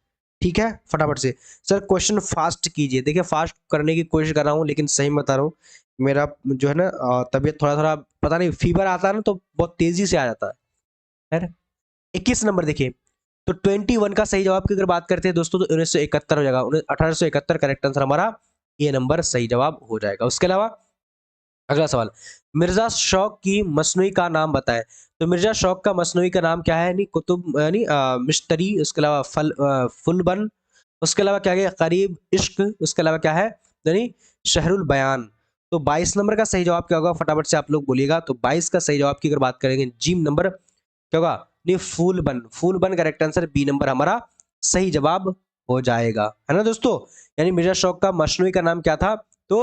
Speaker 2: ठीक है। फटाफट से सर क्वेश्चन फास्ट कीजिए, देखिए फास्ट करने की कोशिश कर रहा हूँ, लेकिन सही बता रहा हूँ मेरा जो है ना तबीयत थोड़ा थोड़ा पता नहीं, फीवर आता है ना तो बहुत तेजी से आ जाता है। 21 नंबर देखिए, तो 21 का सही जवाब की अगर बात करते हैं दोस्तों तो 1971 हो जाएगा, 1871 करेक्ट आंसर हमारा ए नंबर सही जवाब हो जाएगा। उसके अलावा अगला सवाल, मिर्जा शौक की मसनूई का नाम बताएं। तो मिर्जा शौक का मसनूई का नाम क्या है, यानी कुतुब यानी मिश्तरी, उसके अलावा फुलबन, उसके अलावा क्या है करीब इश्क, उसके अलावा क्या है यानी शहरुल बयान। तो 22 नंबर का सही जवाब क्या होगा, फटाफट से आप लोग बोलिएगा। तो 22 का सही जवाब की अगर बात करेंगे, जीम नंबर क्या होगा, नहीं फूल बन, फूल बन करेक्ट आंसर बी नंबर हमारा सही जवाब हो जाएगा, है ना दोस्तों। यानी मिर्जा शौक का मशनूई का नाम क्या था? तो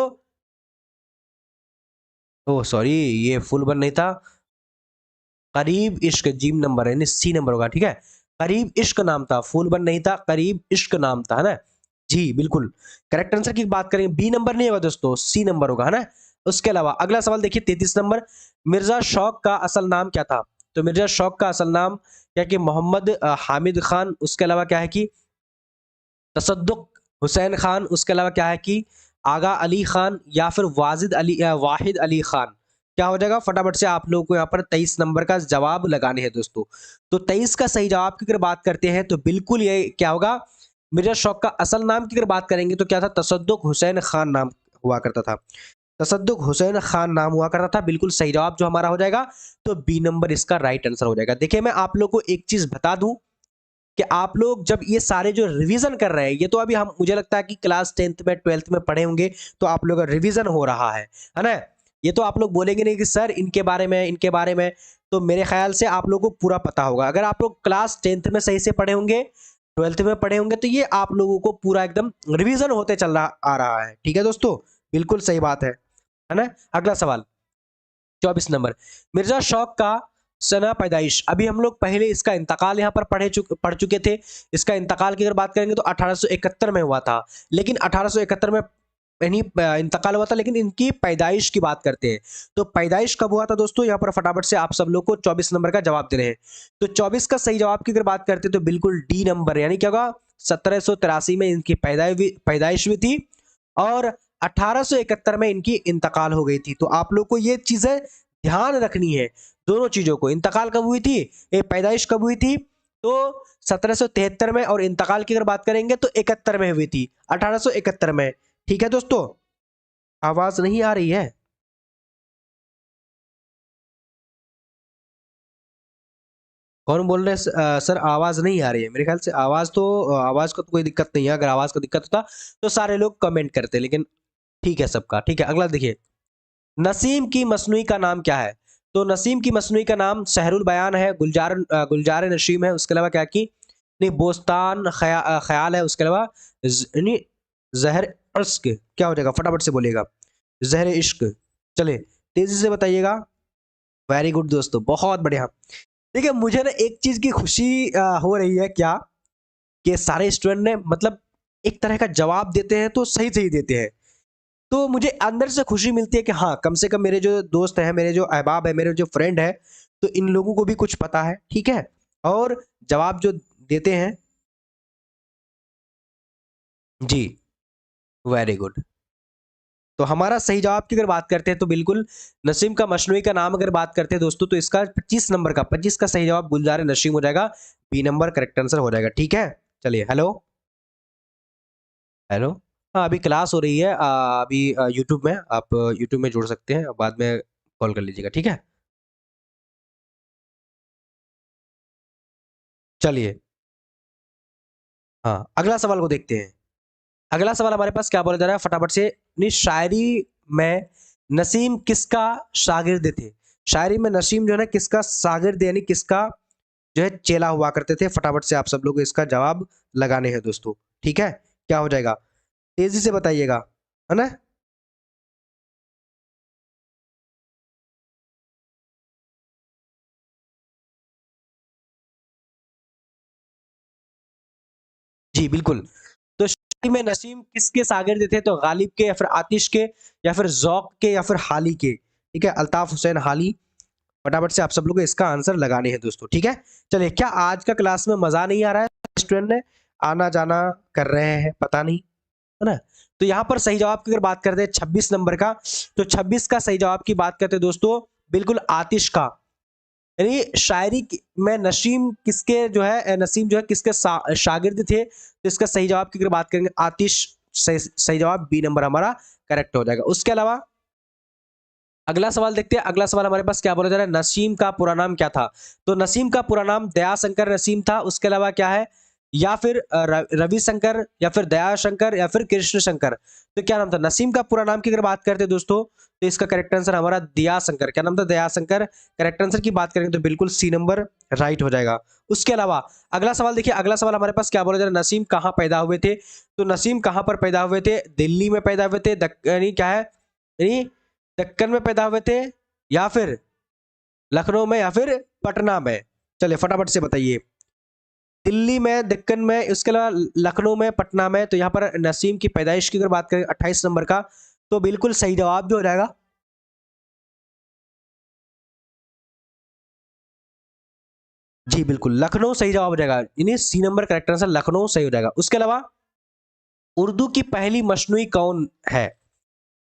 Speaker 2: ओ सॉरी, ये फुल वन नहीं था, करीब इश्क, जीम नंबर है, यानी सी नंबर होगा, ठीक है। करीब इश्क नाम था, फुल वन नहीं था, करीब इश्क नाम था, है ना। जी बिल्कुल करेक्ट आंसर की बात करें, बी नंबर नहीं होगा दोस्तों, सी नंबर होगा, है ना। उसके अलावा अगला सवाल देखिए 33 नंबर, मिर्जा शौक का असल नाम क्या था? तो मिर्जा शौक का असल नाम क्या कि मोहम्मद हामिद खान, उसके अलावा क्या है कि तसद्दुक हुसैन खान, उसके अलावा क्या है कि आगा अली खान, या फिर वाजिद अली वाहिद अली खान। क्या हो जाएगा? फटाफट से आप लोगों को यहाँ पर 23 नंबर का जवाब लगाने हैं दोस्तों। तो 23 का सही जवाब की अगर बात करते हैं तो बिल्कुल ये क्या होगा, मिर्जा शौक का असल नाम की अगर बात करेंगे तो क्या था, तसद्दुक हुसैन खान नाम हुआ करता था। तसद्दुक हुसैन खान नाम हुआ करता था, बिल्कुल सही जवाब जो हमारा हो जाएगा। तो बी नंबर इसका राइट आंसर हो जाएगा। देखिए मैं आप लोग को एक चीज बता दूं कि आप लोग जब ये सारे जो रिवीजन कर रहे हैं, ये तो अभी हम मुझे लगता है कि क्लास 10th में 12th में पढ़े होंगे, तो आप लोग का रिवीजन हो रहा है ना। ये तो आप लोग बोलेंगे नहीं कि सर इनके बारे में, तो मेरे ख्याल से आप लोगों को पूरा पता होगा। अगर आप लोग क्लास 10th में सही से पढ़े होंगे, 12th में पढ़े होंगे, तो ये आप लोगों को पूरा एकदम रिवीजन होते चल रहा आ रहा है, ठीक है दोस्तों। बिल्कुल सही बात है ना। अगला सवाल 24 नंबर, मिर्जा शौक का सना पैदाइश, अभी हम लोग पहले इसका इंतकाल यहाँ पर पढ़ चुके थे। इसका इंतकाल की अगर बात करेंगे तो 1871 में हुआ था, लेकिन 1871 में यानी इंतकाल हुआ था, लेकिन इनकी पैदाइश की बात करते हैं। तो पैदाइश कब हुआ था दोस्तों? यहाँ पर फटाफट से आप सब लोग को 24 नंबर का जवाब दे रहे हैं। तो 24 का सही जवाब की अगर बात करते हैं तो बिल्कुल डी नंबर, यानी क्या होगा, 1783 में इनकी पैदाइश हुई थी, और 1871 में इनकी इंतकाल हो गई थी। तो आप लोग को ये चीजें ध्यान रखनी है, दोनों चीजों को। इंतकाल कब हुई थी, ये पैदाइश कब हुई थी? तो 1773 में, और इंतकाल की अगर बात करेंगे तो 71 में हुई थी, 1871 में। ठीक है दोस्तों, आवाज नहीं आ रही है? कौन बोल रहे हैं? सर आवाज नहीं आ रही है। मेरे ख्याल से आवाज तो, आवाज का तो कोई दिक्कत नहीं है। अगर आवाज का दिक्कत होता तो सारे लोग कमेंट करते, लेकिन ठीक है सबका, ठीक है। अगला देखिए, नसीम की मसनूई का नाम क्या है? तो नसीम की मसनूई का नाम सहरुल बयान है, गुलजार नशीम है, उसके अलावा क्या की नहीं, बोस्तान ख्याल है, उसके अलावा नहीं, जहर इश्क। क्या हो जाएगा? फटाफट से बोलिएगा, जहर इश्क। चले तेजी से बताइएगा। वेरी गुड दोस्तों, बहुत बढ़िया। देखिए मुझे ना एक चीज की खुशी हो रही है, क्या कि सारे स्टूडेंट ने मतलब एक तरह का जवाब देते हैं तो सही सही देते हैं। तो मुझे अंदर से खुशी मिलती है कि हाँ, कम से कम मेरे जो दोस्त हैं, मेरे जो अहबाब है, मेरे जो फ्रेंड है, तो इन लोगों को भी कुछ पता है, ठीक है। और जवाब जो देते हैं, जी वेरी गुड। तो हमारा सही जवाब की अगर बात करते हैं तो बिल्कुल नसीम का मशनूई का नाम अगर बात करते हैं दोस्तों, तो इसका 25 नंबर का 25 का सही जवाब गुलजार नशीम हो जाएगा। बी नंबर करेक्ट आंसर हो जाएगा, ठीक है। चलिए, हेलो हेलो। हाँ अभी क्लास हो रही है, अभी यूट्यूब में, आप यूट्यूब में जुड़ सकते हैं, बाद में कॉल कर लीजिएगा, ठीक है। चलिए, हाँ अगला सवाल को देखते हैं। अगला सवाल हमारे पास क्या बोला जा रहा है, फटाफट से। शायरी में नसीम किसका शागिर्द थे? शायरी में नसीम जो है ना, किसका शागिर्द यानी किसका जो है चेला हुआ करते थे? फटाफट से आप सब लोग इसका जवाब लगाने हैं दोस्तों, ठीक है। क्या हो जाएगा? तेजी से बताइएगा, है ना। जी बिल्कुल। तो शायरी में नसीम किसके शागिर्द थे? तो गालिब के, या फिर आतिश के, या फिर जौक के, या फिर हाली के, ठीक है, अल्ताफ हुसैन हाली। फटाफट से आप सब लोग को इसका आंसर लगाने हैं दोस्तों, ठीक है। चलिए, क्या आज का क्लास में मजा नहीं आ रहा है? स्टूडेंट ने आना जाना कर रहे हैं, पता नहीं, है ना। तो यहाँ पर सही जवाब की अगर बात करते हैं 26 नंबर का, तो 26 का सही जवाब की बात करते हैं दोस्तों, बिल्कुल आतिश का। यानी में नसीम किसके जो है, नसीम जो है किसके शागिर्द थे? तो इसका सही जवाब की अगर बात करेंगे आतिश, सही जवाब बी नंबर हमारा करेक्ट हो जाएगा। उसके अलावा अगला सवाल देखते हैं। अगला सवाल हमारे पास क्या बोला जा रहा है, नसीम का पूरा नाम क्या था? तो नसीम का पूरा नाम दयाशंकर नसीम था। उसके अलावा क्या है, या फिर रविशंकर या फिर दयाशंकर या फिर कृष्ण शंकर। तो क्या नाम था नसीम का पूरा नाम की अगर बात करते हैं दोस्तों, तो इसका करेक्ट आंसर हमारा दयाशंकर। क्या नाम था? दयाशंकर। करेक्ट आंसर की बात करेंगे तो बिल्कुल सी नंबर राइट हो जाएगा। उसके अलावा अगला सवाल देखिए, अगला सवाल हमारे पास क्या बोला जा रहा है, नसीम कहाँ पैदा हुए थे? तो नसीम कहाँ पर पैदा हुए थे? दिल्ली में पैदा हुए थे, यानी क्या है, यानी दक्कन में पैदा हुए थे, या फिर लखनऊ में, या फिर पटना में? चलिए फटाफट से बताइए। दिल्ली में, दक्कन में, उसके अलावा लखनऊ में, पटना में। तो यहाँ पर नसीम की पैदाइश की अगर बात करें 28 नंबर का, तो बिल्कुल सही जवाब भी हो जाएगा। जी बिल्कुल, लखनऊ सही जवाब हो जाएगा, यानी C number correct answer Lucknow सही हो जाएगा। उसके अलावा उर्दू की पहली मशनूई कौन है?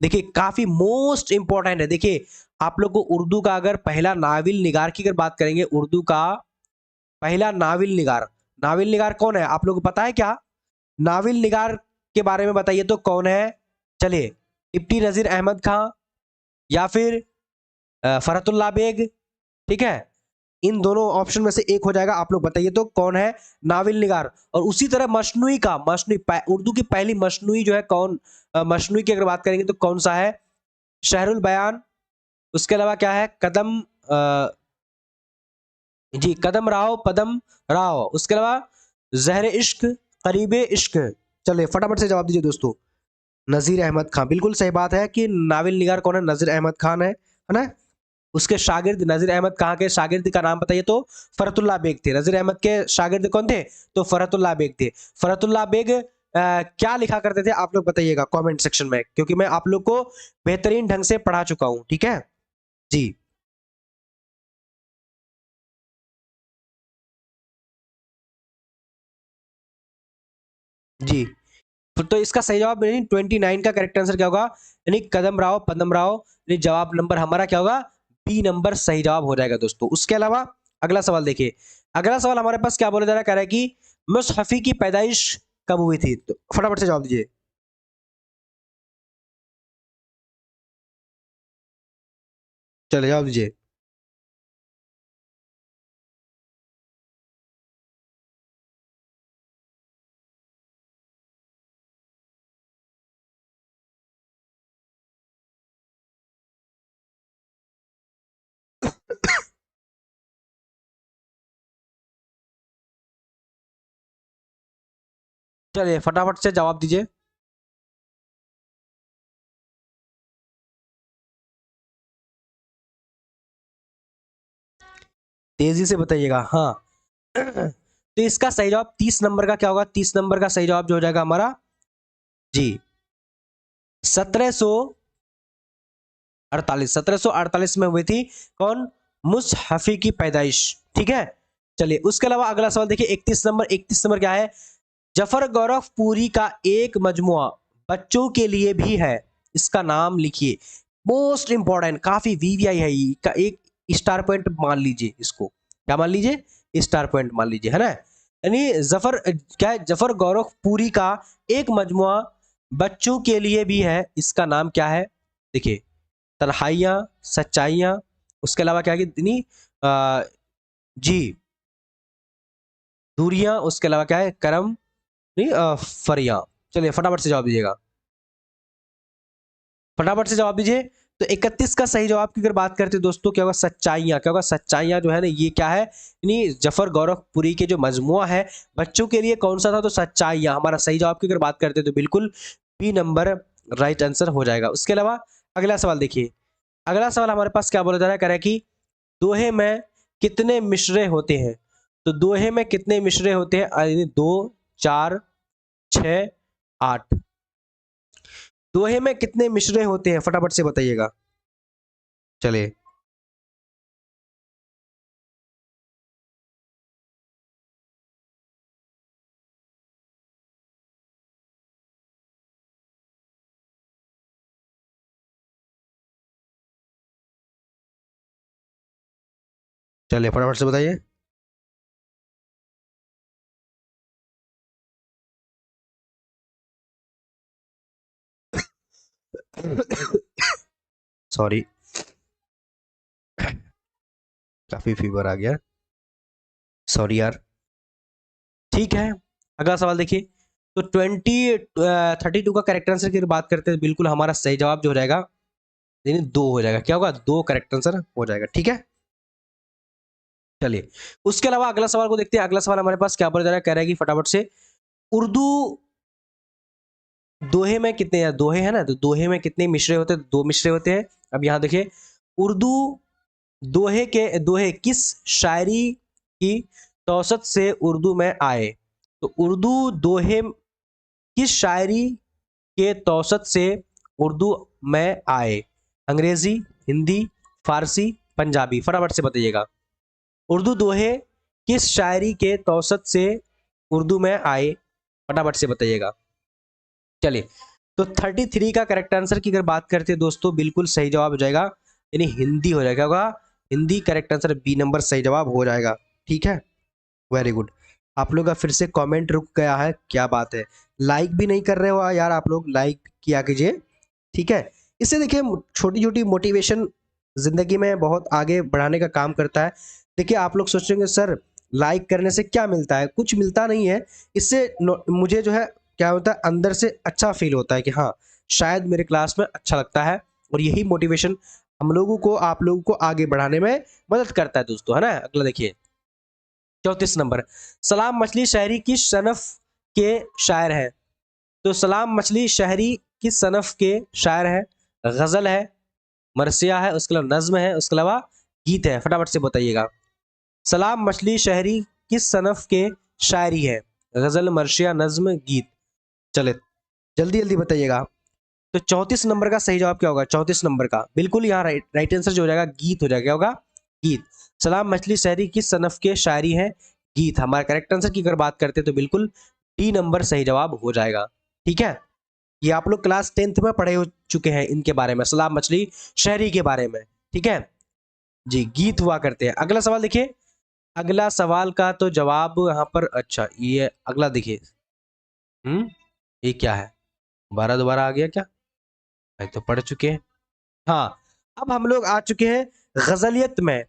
Speaker 2: देखिए काफी मोस्ट इंपॉर्टेंट है। देखिए आप लोग को उर्दू का अगर पहला नाविल निगार की अगर बात करेंगे, उर्दू का पहला नाविल निगार, नाविल निगार कौन है आप लोग को पता है क्या? नाविल निगार के बारे में बताइए तो कौन है? चलिए, इब्ती नजीर अहमद खां, या फिर फरहतुल्लाह बेग, ठीक है, इन दोनों ऑप्शन में से एक हो जाएगा। आप लोग बताइए तो कौन है नाविल निगार। और उसी तरह मशनूई का, उर्दू की पहली मशनूई जो है कौन, मशनूई की अगर बात करेंगे तो कौन सा है? शहरुल बयान। उसके अलावा क्या है, कदम जी कदम राव, पदम राव। उसके अलावा जहर इश्क, करीबे इश्क। चलिए फटाफट से जवाब दीजिए दोस्तों। नजीर अहमद खान, बिल्कुल सही बात है कि नाविल निगार कौन है? नजीर अहमद खान है ना। उसके शागिर्द, नजीर अहमद खान के शागिर्द का नाम बताइए तो फरहतुल्लाह बेग थे। नजीर अहमद के शागिर्द कौन थे? तो फरहतुल्लाह बेग थे। फरहतुल्लाह बेग क्या लिखा करते थे आप लोग बताइएगा कमेंट सेक्शन में, क्योंकि मैं आप लोग को बेहतरीन ढंग से पढ़ा चुका हूं, ठीक है जी। जी तो इसका सही जवाब यानी 29 का करेक्ट आंसर क्या होगा? यानी कदम राव, पदम राव। यानी जवाब नंबर हमारा क्या होगा? बी नंबर सही जवाब हो जाएगा दोस्तों। उसके अलावा अगला सवाल देखिए, अगला सवाल हमारे पास क्या बोला जा रहा है, कह रहा है कि मुसहफी की पैदाइश कब हुई थी? तो फटाफट से जवाब दीजिए। चलिए जवाब दीजिए। चलिए फटाफट से जवाब दीजिए। तेजी से बताइएगा हाँ। तो इसका सही जवाब 30 नंबर का क्या होगा? 30 नंबर का सही जवाब जो हो जाएगा हमारा, जी 1748, 1748 में हुई थी कौन? मुसहफी की पैदाइश, ठीक है। चलिए उसके अलावा अगला सवाल देखिए 31 नंबर। 31 नंबर क्या है? जफर गौरखपुरी का एक मजमुआ बच्चों के लिए भी है, इसका नाम लिखिए। मोस्ट इंपॉर्टेंट, काफी वीवीआई है ये का, एक स्टार पॉइंट मान लीजिए इसको। क्या मान लीजिए? स्टार पॉइंट मान लीजिए, है ना। यानी जफर क्या है, जफर गौरखपुरी का एक मजमुआ बच्चों के लिए भी है, इसका नाम क्या है? देखिए, तन्हाइयाँ, सच्चाइयाँ, उसके अलावा क्या है कि जी दूरियां, उसके अलावा क्या है, करम, नहीं फरियां। चलिए फटाफट से जवाब दीजिएगा, फटाफट से जवाब दीजिए। तो 31 का सही जवाब की अगर बात करते हैं दोस्तों, क्या होगा? सच्चाइयाँ। क्या होगा? सच्चाइयाँ जो है ना, ये क्या है, यानी जफर गौरखपुरी के जो मजमुआ है बच्चों के लिए कौन सा था? तो सच्चाइयाँ हमारा सही जवाब की अगर बात करते हैं तो बिल्कुल बी नंबर राइट आंसर हो जाएगा। उसके अलावा अगला सवाल देखिए, अगला सवाल हमारे पास क्या बोला जा रहा है, कह रहा है कि दोहे में कितने मिसरे होते हैं? तो दोहे में कितने मिसरे होते हैं? यानी 2, 4, 6, 8। दोहे में कितने मिसरे होते हैं फटाफट से बताइएगा। चलिए चलिए फटाफट से बताइए। सॉरी, काफी फीवर आ गया, सॉरी यार। ठीक है, अगला सवाल देखिए, तो 32 का करेक्ट आंसर की बात करते हैं, बिल्कुल हमारा सही जवाब जो हो जाएगा यानी 2 हो जाएगा। क्या होगा? 2 करेक्ट आंसर हो जाएगा। ठीक है, चलिए उसके अलावा अगला सवाल को देखते हैं। अगला सवाल हमारे पास क्या बोला जा रहा है, कह रहा है कि फटाफट से उर्दू दोहे में कितने, दोहे है ना, तो दोहे में कितने मिसरे होते हैं? 2 मिसरे होते हैं। अब यहां देखिए, उर्दू दोहे किस शायरी की तौसत से उर्दू में आए? तो उर्दू दोहे किस शायरी के तौसत से उर्दू में आए? अंग्रेजी, हिंदी, फारसी, पंजाबी, फटाफट से बताइएगा। उर्दू दोहे किस शायरी के तौसत से उर्दू में आए? फटाफट से बताइएगा। चलिए, तो 33 का करेक्ट आंसर की अगर बात करते हैं दोस्तों, बिल्कुल सही जवाब हो जाएगा, यानी हिंदी हो जाएगा। होगा Hindi, correct answer B number सही जवाब हो जाएगा। ठीक है, वेरी गुड। आप लोग का फिर से कमेंट रुक गया है, क्या बात है, लाइक भी नहीं कर रहे हो यार, आप लोग लाइक किया कीजिए। ठीक है, इससे देखिए छोटी छोटी मोटिवेशन जिंदगी में बहुत आगे बढ़ाने का काम करता है। देखिए आप लोग सोचेंगे सर लाइक करने से क्या मिलता है, कुछ मिलता नहीं है। इससे मुझे जो है क्या होता है, अंदर से अच्छा फील होता है कि हाँ शायद मेरे क्लास में अच्छा लगता है, और यही मोटिवेशन हम लोगों को, आप लोगों को आगे बढ़ाने में मदद करता है दोस्तों, है ना। अगला देखिए 34 नंबर, सलाम मछली शहरी किस सनफ के शायर है? तो सलाम मछली शहरी किस सनफ के शायर है? गजल है, मरसिया है, उसके अलावा नज्म है, उसके अलावा गीत है, फटाफट से बताइएगा। सलाम मछली शहरी किस सनफ के शायरी है? गजल, मरसिया, नज्म, गीत। चले जल्दी जल्दी बताइएगा। तो 34 नंबर का सही जवाब क्या होगा? 34 नंबर का बिल्कुल यहाँ राइट आंसर जो हो जाएगा गीत हो जाएगा। क्या होगा? गीत। सलाम मछली शहरी किस सनफ के शायरी है? गीत। हमारा करेक्ट आंसर की अगर बात करते हैं तो बिल्कुल डी नंबर सही जवाब हो जाएगा। ठीक है, ये आप लोग क्लास 10th में पढ़े हो चुके हैं इनके बारे में, सलाम मछली शहरी के बारे में। ठीक है जी, गीत हुआ करते हैं। अगला सवाल देखिए, अगला सवाल का तो जवाब यहाँ पर, अच्छा ये अगला देखिए, ये क्या है, दोबारा दोबारा आ गया क्या? भाई तो पढ़ चुके हैं। हाँ, अब हम लोग आ चुके हैं गजलियत में,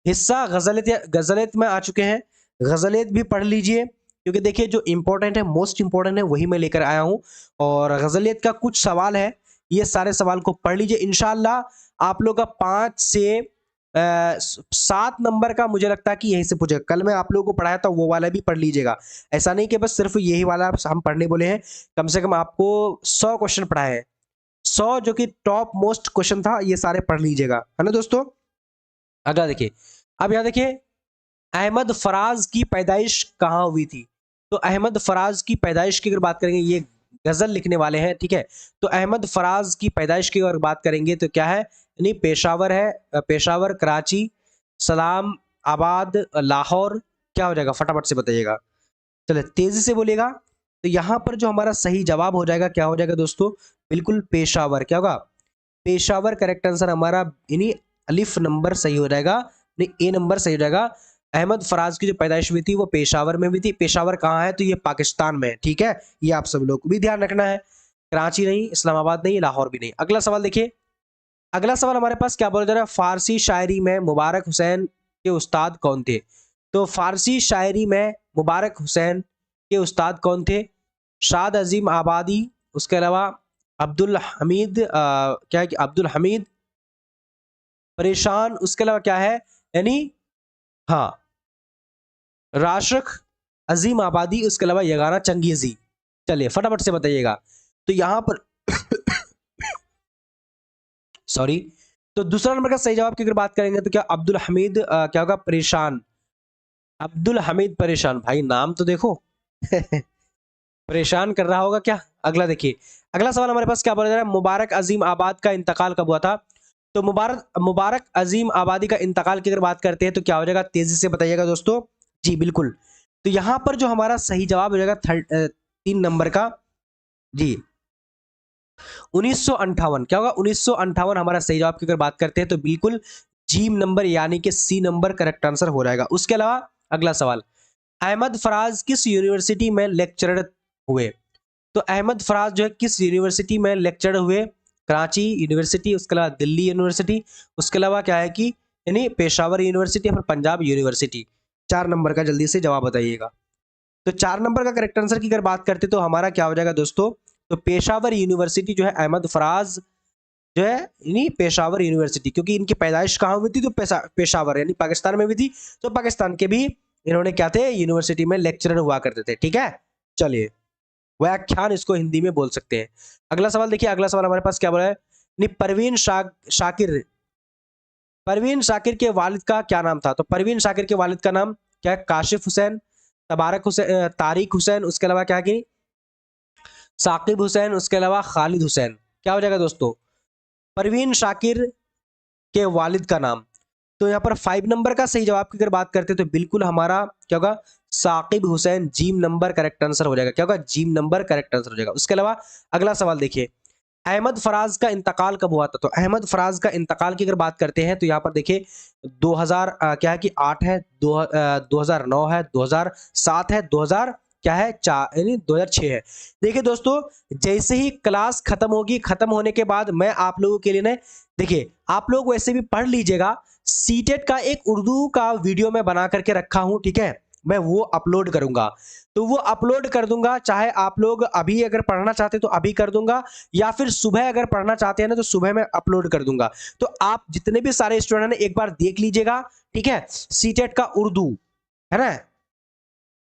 Speaker 2: हिस्सा गजलियत में आ चुके हैं। गजलियत भी पढ़ लीजिए, क्योंकि देखिए जो इंपॉर्टेंट है, मोस्ट इंपॉर्टेंट है, वही मैं लेकर आया हूं। और गजलियत का कुछ सवाल है, ये सारे सवाल को पढ़ लीजिए। इंशाल्लाह आप लोग का 5 से 7 नंबर का मुझे लगता है कि यहीं से पूछेगा। कल मैं आप लोगों को पढ़ाया था वो वाला भी पढ़ लीजिएगा। ऐसा नहीं कि बस सिर्फ यही वाला हम पढ़ने बोले हैं, कम से कम आपको 100 क्वेश्चन पढ़ाए हैं। 100 जो कि टॉप मोस्ट क्वेश्चन था, ये सारे पढ़ लीजिएगा, है ना दोस्तों। अगला देखिए, अब यहां देखिए, अहमद फराज की पैदाइश कहाँ हुई थी? तो अहमद फराज की पैदाइश की अगर बात करेंगे, ये गजल लिखने वाले हैं, ठीक है। तो अहमद फराज की पैदाइश की अगर बात करेंगे तो क्या है, यानी पेशावर है, पेशावर, कराची, सलाम आबाद, लाहौर, क्या हो जाएगा फटाफट से बताइएगा। चलिए तेजी से बोलिएगा। तो यहां पर जो हमारा सही जवाब हो जाएगा, क्या हो जाएगा दोस्तों, बिल्कुल पेशावर। क्या होगा? पेशावर करेक्ट आंसर हमारा, यानी अलिफ नंबर सही हो जाएगा, नहीं ए नंबर सही हो जाएगा। अहमद फराज की जो पैदाइश हुई थी वो पेशावर में हुई थी। पेशावर कहाँ है? तो ये पाकिस्तान में है। ठीक है, ये आप सब लोग को भी ध्यान रखना है, कराची नहीं, इस्लामाबाद नहीं, लाहौर भी नहीं। अगला सवाल देखिए, अगला सवाल हमारे पास क्या बोला जा रहा है, फारसी शायरी में मुबारक हुसैन के उस्ताद कौन थे? तो फारसी शायरी में मुबारक हुसैन के उस्ताद कौन थे? शाद अजीम आबादी, उसके अलावा अब्दुल हमीद, क्या है कि अब्दुल हमीद परेशान, उसके अलावा क्या है, यानी हाँ राशिक अजीम आबादी, उसके अलावा यगाना चंगेजी। चलिए फटाफट से बताइएगा। तो यहां पर सॉरी, तो दूसरा नंबर का सही जवाब की अगर बात करेंगे तो क्या अब्दुल हमीद, क्या होगा, परेशान, अब्दुल हमीद परेशान। भाई नाम तो देखो परेशान कर रहा होगा क्या। अगला देखिए, अगला सवाल हमारे पास क्या बोला जा रहा है, मुबारक अजीम आबाद का इंतकाल कब हुआ था? तो मुबारक अजीम आबादी का इंतकाल की अगर बात करते हैं तो क्या हो जाएगा, तेजी से बताइएगा दोस्तों। जी बिल्कुल, तो यहां पर जो हमारा सही जवाब हो जाएगा 3 नंबर का, जी 1958। क्या होगा? 1958 हमारा सही जवाब की अगर बात करते हैं तो बिल्कुल जीम नंबर यानी कि सी नंबर करेक्ट आंसर हो जाएगा। उसके अलावा अगला सवाल, अहमद फराज किस यूनिवर्सिटी में लेक्चरर हुए? तो अहमद फराज जो है किस यूनिवर्सिटी में लेक्चरर हुए? कराची यूनिवर्सिटी, उसके अलावा दिल्ली यूनिवर्सिटी, उसके अलावा क्या है कि यानी पेशावर यूनिवर्सिटी या फिर पंजाब यूनिवर्सिटी। 4 नंबर का जल्दी से जवाब बताइएगा। तो 4 नंबर का करेक्ट आंसर की अगर बात करते तो हमारा क्या हो जाएगा दोस्तों, तो पेशावर यूनिवर्सिटी जो है अहमद फराज जो है, यानी पेशावर यूनिवर्सिटी, क्योंकि इनकी पैदाइश कहाँ हुई थी, तो पेशावर यानी पाकिस्तान में भी थी, तो पाकिस्तान के भी इन्होंने क्या थे, यूनिवर्सिटी में लेक्चरर हुआ करते थे। ठीक है, चलिए, व्याख्यान इसको हिंदी में बोल सकते हैं। अगला सवाल देखिए, अगला सवाल हमारे पास क्या बोला है, शाकिर, परवीन शाकिर के वालिद का क्या नाम था, तो परवीन शाकिर के वालिद का नाम क्या है, काशिफ हुसैन, तबारक हुसैन, तारिक हुसैन, उसके अलावा क्या की साकिब हुसैन, उसके अलावा खालिद हुसैन। क्या हो जाएगा दोस्तों, परवीन शाकिर के वालिद का नाम। तो यहाँ पर 5 नंबर का सही जवाब की अगर बात करते हैं तो बिल्कुल हमारा क्या होगा, साकिब हुसैन, जीम नंबर करेक्ट आंसर हो जाएगा। क्या होगा, जीम नंबर करेक्ट आंसर हो जाएगा। उसके अलावा अगला सवाल देखिए, अहमद फराज का इंतकाल कब हुआ था, तो अहमद फराज का इंतकाल की अगर बात करते हैं तो यहाँ पर देखिए 2000 क्या है कि 8 है, 2009 है, 2007 है, 2000 क्या है 4 यानी 2006 है। देखिए दोस्तों, जैसे ही क्लास खत्म होगी, खत्म होने के बाद मैं आप लोगों के लिए ना, देखिए आप लोग वैसे भी पढ़ लीजिएगा, सीटेट का एक उर्दू का वीडियो मैं बना करके रखा हूं, ठीक है, मैं वो अपलोड करूंगा, तो वो अपलोड कर दूंगा, चाहे आप लोग अभी अगर पढ़ना चाहते तो अभी कर दूंगा, या फिर सुबह अगर पढ़ना चाहते हैं ना तो सुबह में अपलोड कर दूंगा। तो आप जितने भी सारे स्टूडेंट हैं एक बार देख लीजिएगा, ठीक है, सीटेट का उर्दू है ना,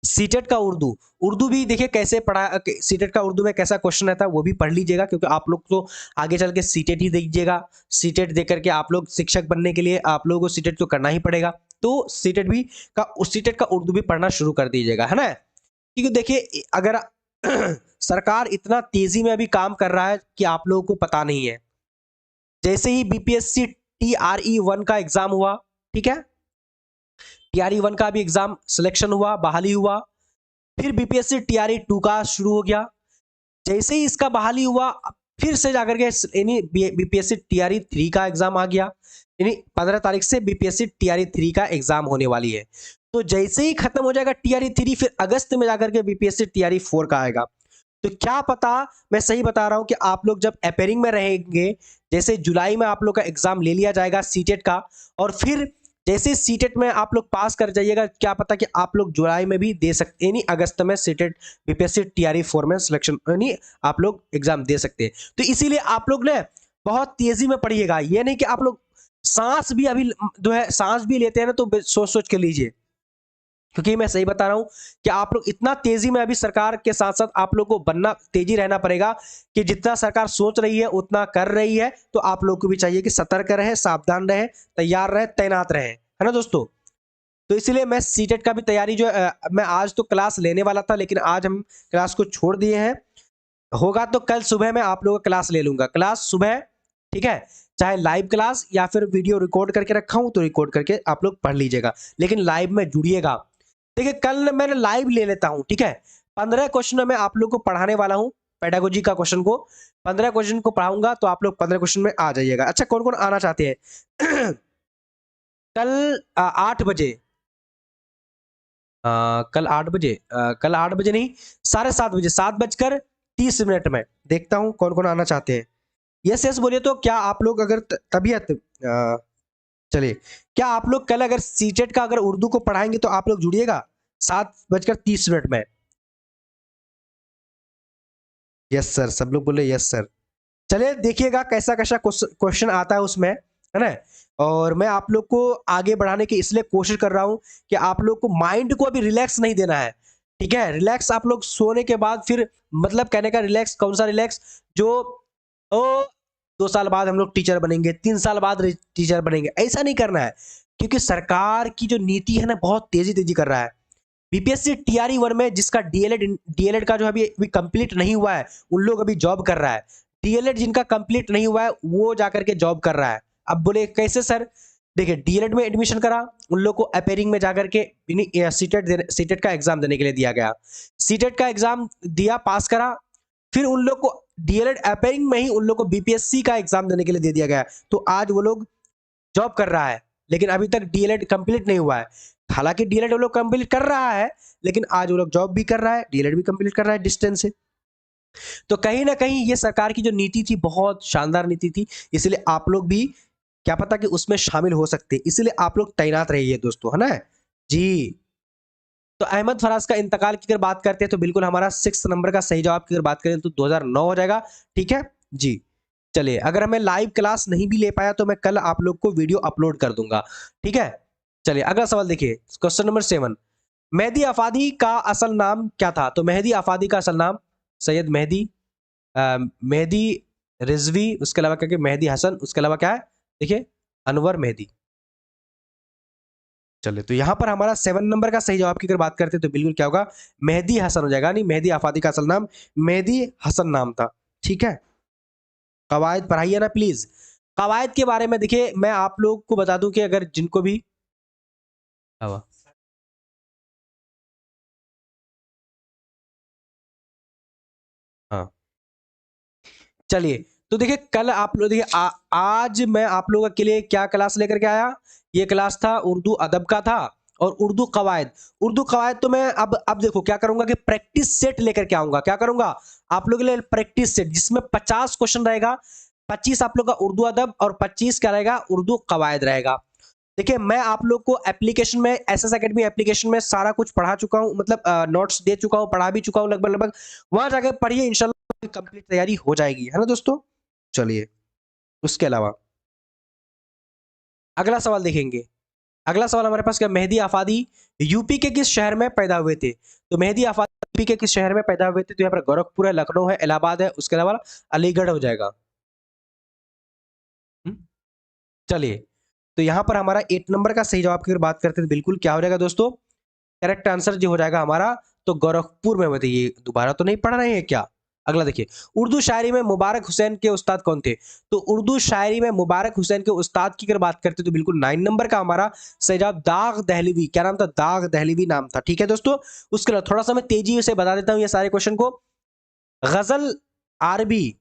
Speaker 2: सीटेट का उर्दू, उर्दू भी देखिए कैसे पढ़ा, सीटेट का उर्दू में कैसा क्वेश्चन रहता है वो भी पढ़ लीजिएगा, क्योंकि आप लोग तो आगे चल के सीटेट ही दीजिएगा, सीटेट दे करके आप लोग शिक्षक बनने के लिए आप लोगों को सीटेट तो करना ही पड़ेगा, तो सीटेट भी का सीटेट का उर्दू भी पढ़ना शुरू कर दीजिएगा, है ना। क्योंकि देखिए अगर सरकार इतना तेजी में अभी काम कर रहा है कि आप लोगों को पता नहीं है, जैसे ही बीपीएससी TRE 1 का एग्जाम हुआ, ठीक है, TRE 1 का भी एग्जाम सिलेक्शन हुआ, बहाली हुआ, फिर बीपीएससी TRE 2 का शुरू हो गया, जैसे ही इसका बहाली हुआ फिर से जाकर के यानी बीपीएससी TRE 3 का एग्जाम आ गया, यानी 15 तारीख से बीपीएससी TRE 3 का एग्जाम होने वाली है। तो जैसे ही खत्म हो जाएगा TRE 3, फिर अगस्त में जाकर के बीपीएससी TRE 4 का आएगा। तो क्या पता, मैं सही बता रहा हूं कि आप लोग जब अपेयरिंग में रहेंगे, जैसे जुलाई में आप लोग का एग्जाम ले लिया जाएगा सीटेट का, और फिर जैसे सीटेट में आप लोग पास कर जाइएगा, क्या पता कि आप लोग जुलाई में भी दे सकते, यानी अगस्त में सीटेट बीपीएससी TRE 4 में सिलेक्शन यानी आप लोग एग्जाम दे सकते हैं। तो इसीलिए आप लोग ने बहुत तेजी में पढ़िएगा, ये नहीं कि आप लोग सांस भी अभी जो है सांस भी लेते हैं ना तो सोच सोच के लीजिए, क्योंकि मैं सही बता रहा हूं कि आप लोग इतना तेजी में अभी सरकार के साथ साथ आप लोग को बनना, तेजी रहना पड़ेगा, कि जितना सरकार सोच रही है उतना कर रही है, तो आप लोग को भी चाहिए कि सतर्क रहे, सावधान रहे, तैयार रहे, तैनात रहे, है ना दोस्तों। तो इसलिए मैं सीटेट का भी तैयारी जो मैं आज तो क्लास लेने वाला था, लेकिन आज हम क्लास को छोड़ दिए हैं, होगा तो कल सुबह मैं आप लोगों का क्लास ले लूंगा, क्लास सुबह, ठीक है, चाहे लाइव क्लास या फिर वीडियो रिकॉर्ड करके रखा हूं तो रिकॉर्ड करके आप लोग पढ़ लीजिएगा, लेकिन लाइव में जुड़िएगा। देखिए कल मैंने लाइव ले लेता हूं, ठीक है, 15 क्वेश्चन में आप लोग को पढ़ाने वाला हूं, पेडागोजी का क्वेश्चन को 15 क्वेश्चन को पढ़ाऊंगा, तो आप लोग 15 क्वेश्चन में आ जाइएगा। अच्छा, कौन कौन आना चाहते हैं कल 8 बजे, कल 8 बजे नहीं, 7:30 बजे, 7:30 में देखता हूं कौन कौन आना चाहते हैं। यस यस बोलिए, तो क्या आप लोग अगर तबीयत चलिए, क्या आप लोग कल अगर सीटेट का अगर उर्दू को पढ़ाएंगे तो आप लोग जुड़िएगा 7:30 में। यस सर, सब लोग बोले यस सर। चलिए देखिएगा कैसा कैसा क्वेश्चन आता है उसमें, है ना, और मैं आप लोग को आगे बढ़ाने की इसलिए कोशिश कर रहा हूं कि आप लोग को माइंड को अभी रिलैक्स नहीं देना है, ठीक है, रिलैक्स आप लोग सोने के बाद फिर, मतलब कहने का रिलैक्स कौन सा रिलैक्स, जो ओ 2 साल बाद हम लोग टीचर बनेंगे, 3 साल बाद टीचर बनेंगे, ऐसा नहीं करना है, क्योंकि सरकार की जो नीति है ना बहुत तेजी तेजी कर रहा है। बीपीएससी TRE 1 में जिसका डीएलएड का जो अभी कंप्लीट नहीं हुआ है, उन लोग अभी जॉब कर रहा है, डीएलएड जिनका कंप्लीट नहीं हुआ है वो जाकर के जॉब कर रहा है। अब बोले कैसे सर, देखिए डीएलएड में एडमिशन करा, उन लोग को अपेयरिंग में जाकर के सीटेट का एग्जाम देने के लिए दिया गया, सीटेट का एग्जाम दिया, पास करा, फिर उन लोग को डीएलएड अपेयरिंग में ही उन लोग को बीपीएससी का एग्जाम देने के लिए दे दिया गया, तो आज वो लोग जॉब कर रहा है, लेकिन अभी तक डीएलएड कंप्लीट नहीं हुआ है। हालांकि डीएलएड वो लोग कंप्लीट कर रहा है, लेकिन आज वो लोग जॉब भी कर रहा है, डीएलएड भी कंप्लीट कर रहा है डिस्टेंस से। तो कहीं ना कहीं ये सरकार की जो नीति थी बहुत शानदार नीति थी, इसलिए आप लोग भी क्या पता कि उसमें शामिल हो सकते हैं, इसलिए आप लोग तैनात रहिए दोस्तों, है ना जी। तो अहमद फराज का इंतकाल की अगर बात करते हैं तो बिल्कुल हमारा 6 नंबर का सही जवाब की अगर बात करें तो 2009 हो जाएगा। ठीक है जी। चलिए, अगर हमें लाइव क्लास नहीं भी ले पाया तो मैं कल आप लोग को वीडियो अपलोड कर दूंगा। ठीक है, चलिए अगला सवाल देखिए, क्वेश्चन नंबर 7। मेहदी आफादी का असल नाम क्या था? तो मेहदी आफादी का असल नाम सैयद मेहदी, मेहदी रिजवी, उसके अलावा क्या, मेहदी हसन, उसके अलावा क्या है, देखिए अनवर मेहदी। चलिए, तो यहां पर हमारा 7 नंबर का सही जवाब की अगर बात करते हैं तो बिल्कुल क्या होगा, मेहदी हसन हो जाएगा। नहीं, मेहदी आफादी का असल नाम मेहदी हसन नाम था। ठीक है, कवायद पढ़ाइए ना प्लीज। कवायद के बारे में देखिए, मैं आप लोग को बता दूं कि अगर जिनको भी हाँ, चलिए, तो देखिए कल आप लोग देखिए, आज मैं आप लोगों के लिए क्या क्लास लेकर के आया। ये क्लास था उर्दू अदब का था और उर्दू कवायद। उर्दू कवायद तो मैं अब देखो क्या करूंगा कि प्रैक्टिस सेट लेकर के आऊंगा। क्या करूंगा, आप लोगों के लिए प्रैक्टिस सेट, जिसमें 50 क्वेश्चन रहेगा। 25 आप लोग का उर्दू अदब और 25 क्या रहेगा, उर्दू कवायद रहेगा। देखिए, मैं आप लोग को एप्लीकेशन में, एसएस एकेडमी एप्लीकेशन में सारा कुछ पढ़ा चुका हूं, मतलब नोट्स दे चुका हूं, पढ़ा भी चुका हूं लगभग लगभग। वहां जाके पढ़िए, इंशाल्लाह कंप्लीट तैयारी हो जाएगी, है ना दोस्तों। चलिए, उसके अलावा अगला सवाल देखेंगे। अगला सवाल हमारे पास क्या, मेहदी आफादी यूपी के किस शहर में पैदा हुए थे? तो मेहदी आफादी यूपी के किस शहर में पैदा हुए थे? तो यहाँ पर गोरखपुर है, लखनऊ है, इलाहाबाद है, उसके अलावा अलीगढ़ हो जाएगा। हम्म? चलिए, तो यहां पर हमारा 8 नंबर का सही जवाब की अगर बात करते हैं तो बिल्कुल क्या हो जाएगा दोस्तों, करेक्ट आंसर जो हो जाएगा हमारा, तो गोरखपुर में। बताइए, दोबारा तो नहीं पढ़ रहे हैं क्या? अगला देखिए, उर्दू शायरी में मुबारक हुसैन के उस्ताद कौन थे? तो उर्दू शायरी में मुबारक हुसैन के उस्ताद की अगर बात करते हैं तो बिल्कुल 9 नंबर का हमारा सही जवाब दाग दहलवी। क्या नाम था? दाग दहलवी नाम था। ठीक है दोस्तों, उसके अलावा थोड़ा सा मैं तेजी से बता देता हूं ये सारे क्वेश्चन को। गजल आरबी,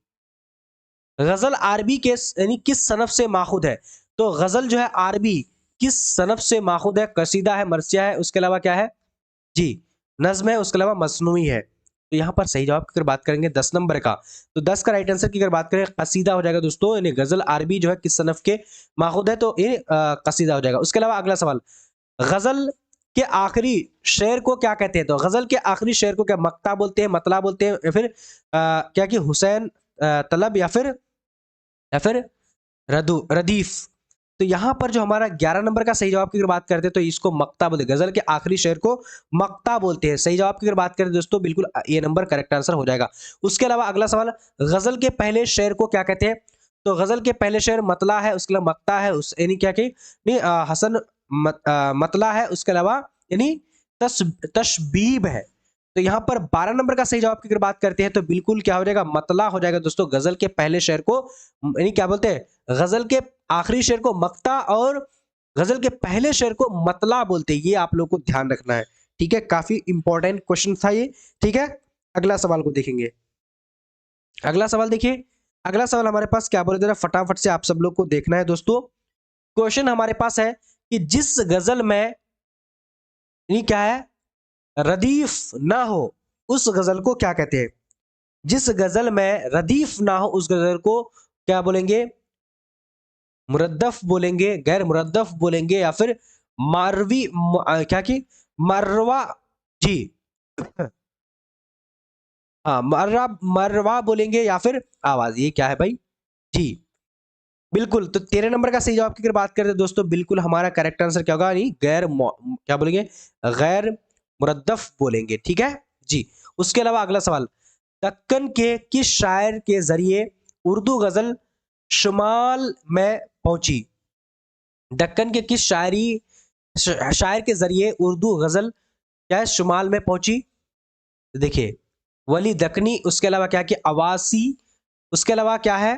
Speaker 2: गजल आरबी के यानी किस सनफ से माखुद है? तो गजल जो है आरबी किस सनफ से माखुद है? कसीदा है, मरसिया है, उसके अलावा क्या है जी, नज्म है, उसके अलावा मसनूई है। तो यहाँ पर सही जवाब की अगर बात करेंगे 10 नंबर का, तो 10 का राइट आंसर की अगर बात करें कसीदा हो जाएगा दोस्तों। यानी गजल अरबी जो है किस सनफ के माखुद है, तो ये कसीदा हो जाएगा। उसके अलावा अगला सवाल, गजल के आखिरी शेर को क्या कहते हैं? तो गजल के आखिरी शेर को क्या मक्ता बोलते हैं, मतला बोलते हैं, या फिर क्या कि हुसैन तलब, या फिर रदीफ? तो यहां पर जो हमारा 11 नंबर का सही जवाब की अगर बात करते हैं तो इसको मक्ता बोलते हैं। गजल के आखिरी शेर को मक्ता बोलते हैं। सही जवाब की अगर बात करें दोस्तों, बिल्कुल ये नंबर करेक्ट आंसर हो जाएगा। उसके अलावा अगला सवाल, गजल के पहले शेर को क्या कहते हैं? तो गजल के पहले शेर मतला है, उसके अलावा मक्ता है, उस यानी क्या कि नहीं हसन मतला है, उसके अलावा यानी तशबीब है। तो यहाँ पर 12 नंबर का सही जवाब की अगर बात करते हैं तो बिल्कुल क्या हो जाएगा, मतला हो जाएगा दोस्तों। गजल के पहले शेर को यानी क्या बोलते हैं, गजल के आखिरी शेर को मक्ता और गजल के पहले शेर को मतला बोलते हैं। ये आप लोग को ध्यान रखना है। ठीक है, काफी इंपॉर्टेंट क्वेश्चन था ये। ठीक है, अगला सवाल को देखेंगे। अगला सवाल देखिए, अगला सवाल हमारे पास क्या बोले, जरा फटाफट से आप सब लोग को देखना है दोस्तों। क्वेश्चन हमारे पास है कि जिस गजल में ये क्या है, रदीफ ना हो, उस गजल को क्या कहते हैं? जिस गजल में रदीफ ना हो उस गजल को क्या बोलेंगे? मुरद्दफ बोलेंगे, गैर मुरद्दफ बोलेंगे, या फिर मारवी क्या की मरवा जी, हाँ मर्रा मरवा बोलेंगे, या फिर आवाज। ये क्या है भाई जी, बिल्कुल। तो 13 नंबर का सही जवाब की अगर बात करें तो दोस्तों बिल्कुल हमारा करेक्ट आंसर क्या होगा, नहीं क्या बोलेंगे, गैर मुरद्दफ बोलेंगे। ठीक है जी। उसके अलावा अगला सवाल, दक्कन के किस शायर के जरिए उर्दू गजल शुमाल में पहुंची? दक्कन के किस शायर के जरिए उर्दू गजल क्या है, शुमाल में पहुंची? देखिए, वली दक्कनी, उसके अलावा क्या कि अवासी, उसके अलावा क्या है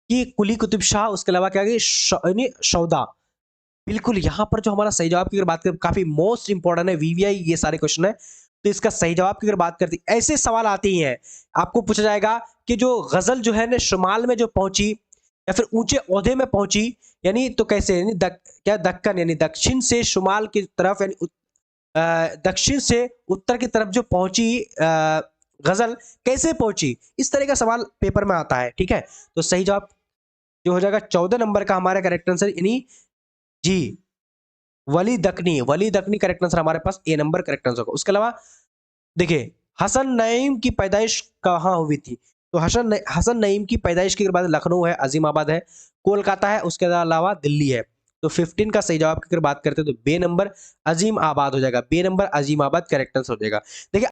Speaker 2: कि कुली कुतुब शाह, उसके अलावा क्या है कि शौदा। बिल्कुल, यहां पर जो हमारा सही जवाब की अगर बात करें, काफी मोस्ट इंपॉर्टेंट है, वीवीआई ये सारे क्वेश्चन है। तो इसका सही जवाब की अगर बात करती, ऐसे सवाल आते ही हैं, आपको पूछा जाएगा कि जो गजल जो है ना शुमाल में जो पहुंची या फिर ऊंचे ओहदे में पहुंची, यानी तो कैसे, यानी क्या दक्कन यानी दक्षिण से शुमाल की तरफ, यानी दक्षिण से उत्तर की तरफ जो पहुंची गजल कैसे पहुंची, इस तरह का सवाल पेपर में आता है। ठीक है, तो सही जवाब जो हो जाएगा 14 नंबर का हमारा करेक्ट आंसर, यानी जी वली दखनी करेक्ट आंसर हमारे पास ए नंबर करेक्ट आंसर होगा। उसके अलावा देखिए हसन नईम की पैदाइश कहाँ हुई थी? तो हसन नईम की पैदाइश की बात लखनऊ है, अजीमाबाद है, कोलकाता है, उसके अलावा दिल्ली है। तो 15 का सही जवाब की अगर बात करते हैं तो बे नंबर अजीम आबाद हो जाएगा, बे नंबर अजीमाबाद करेक्ट आंसर हो जाएगा। देखिए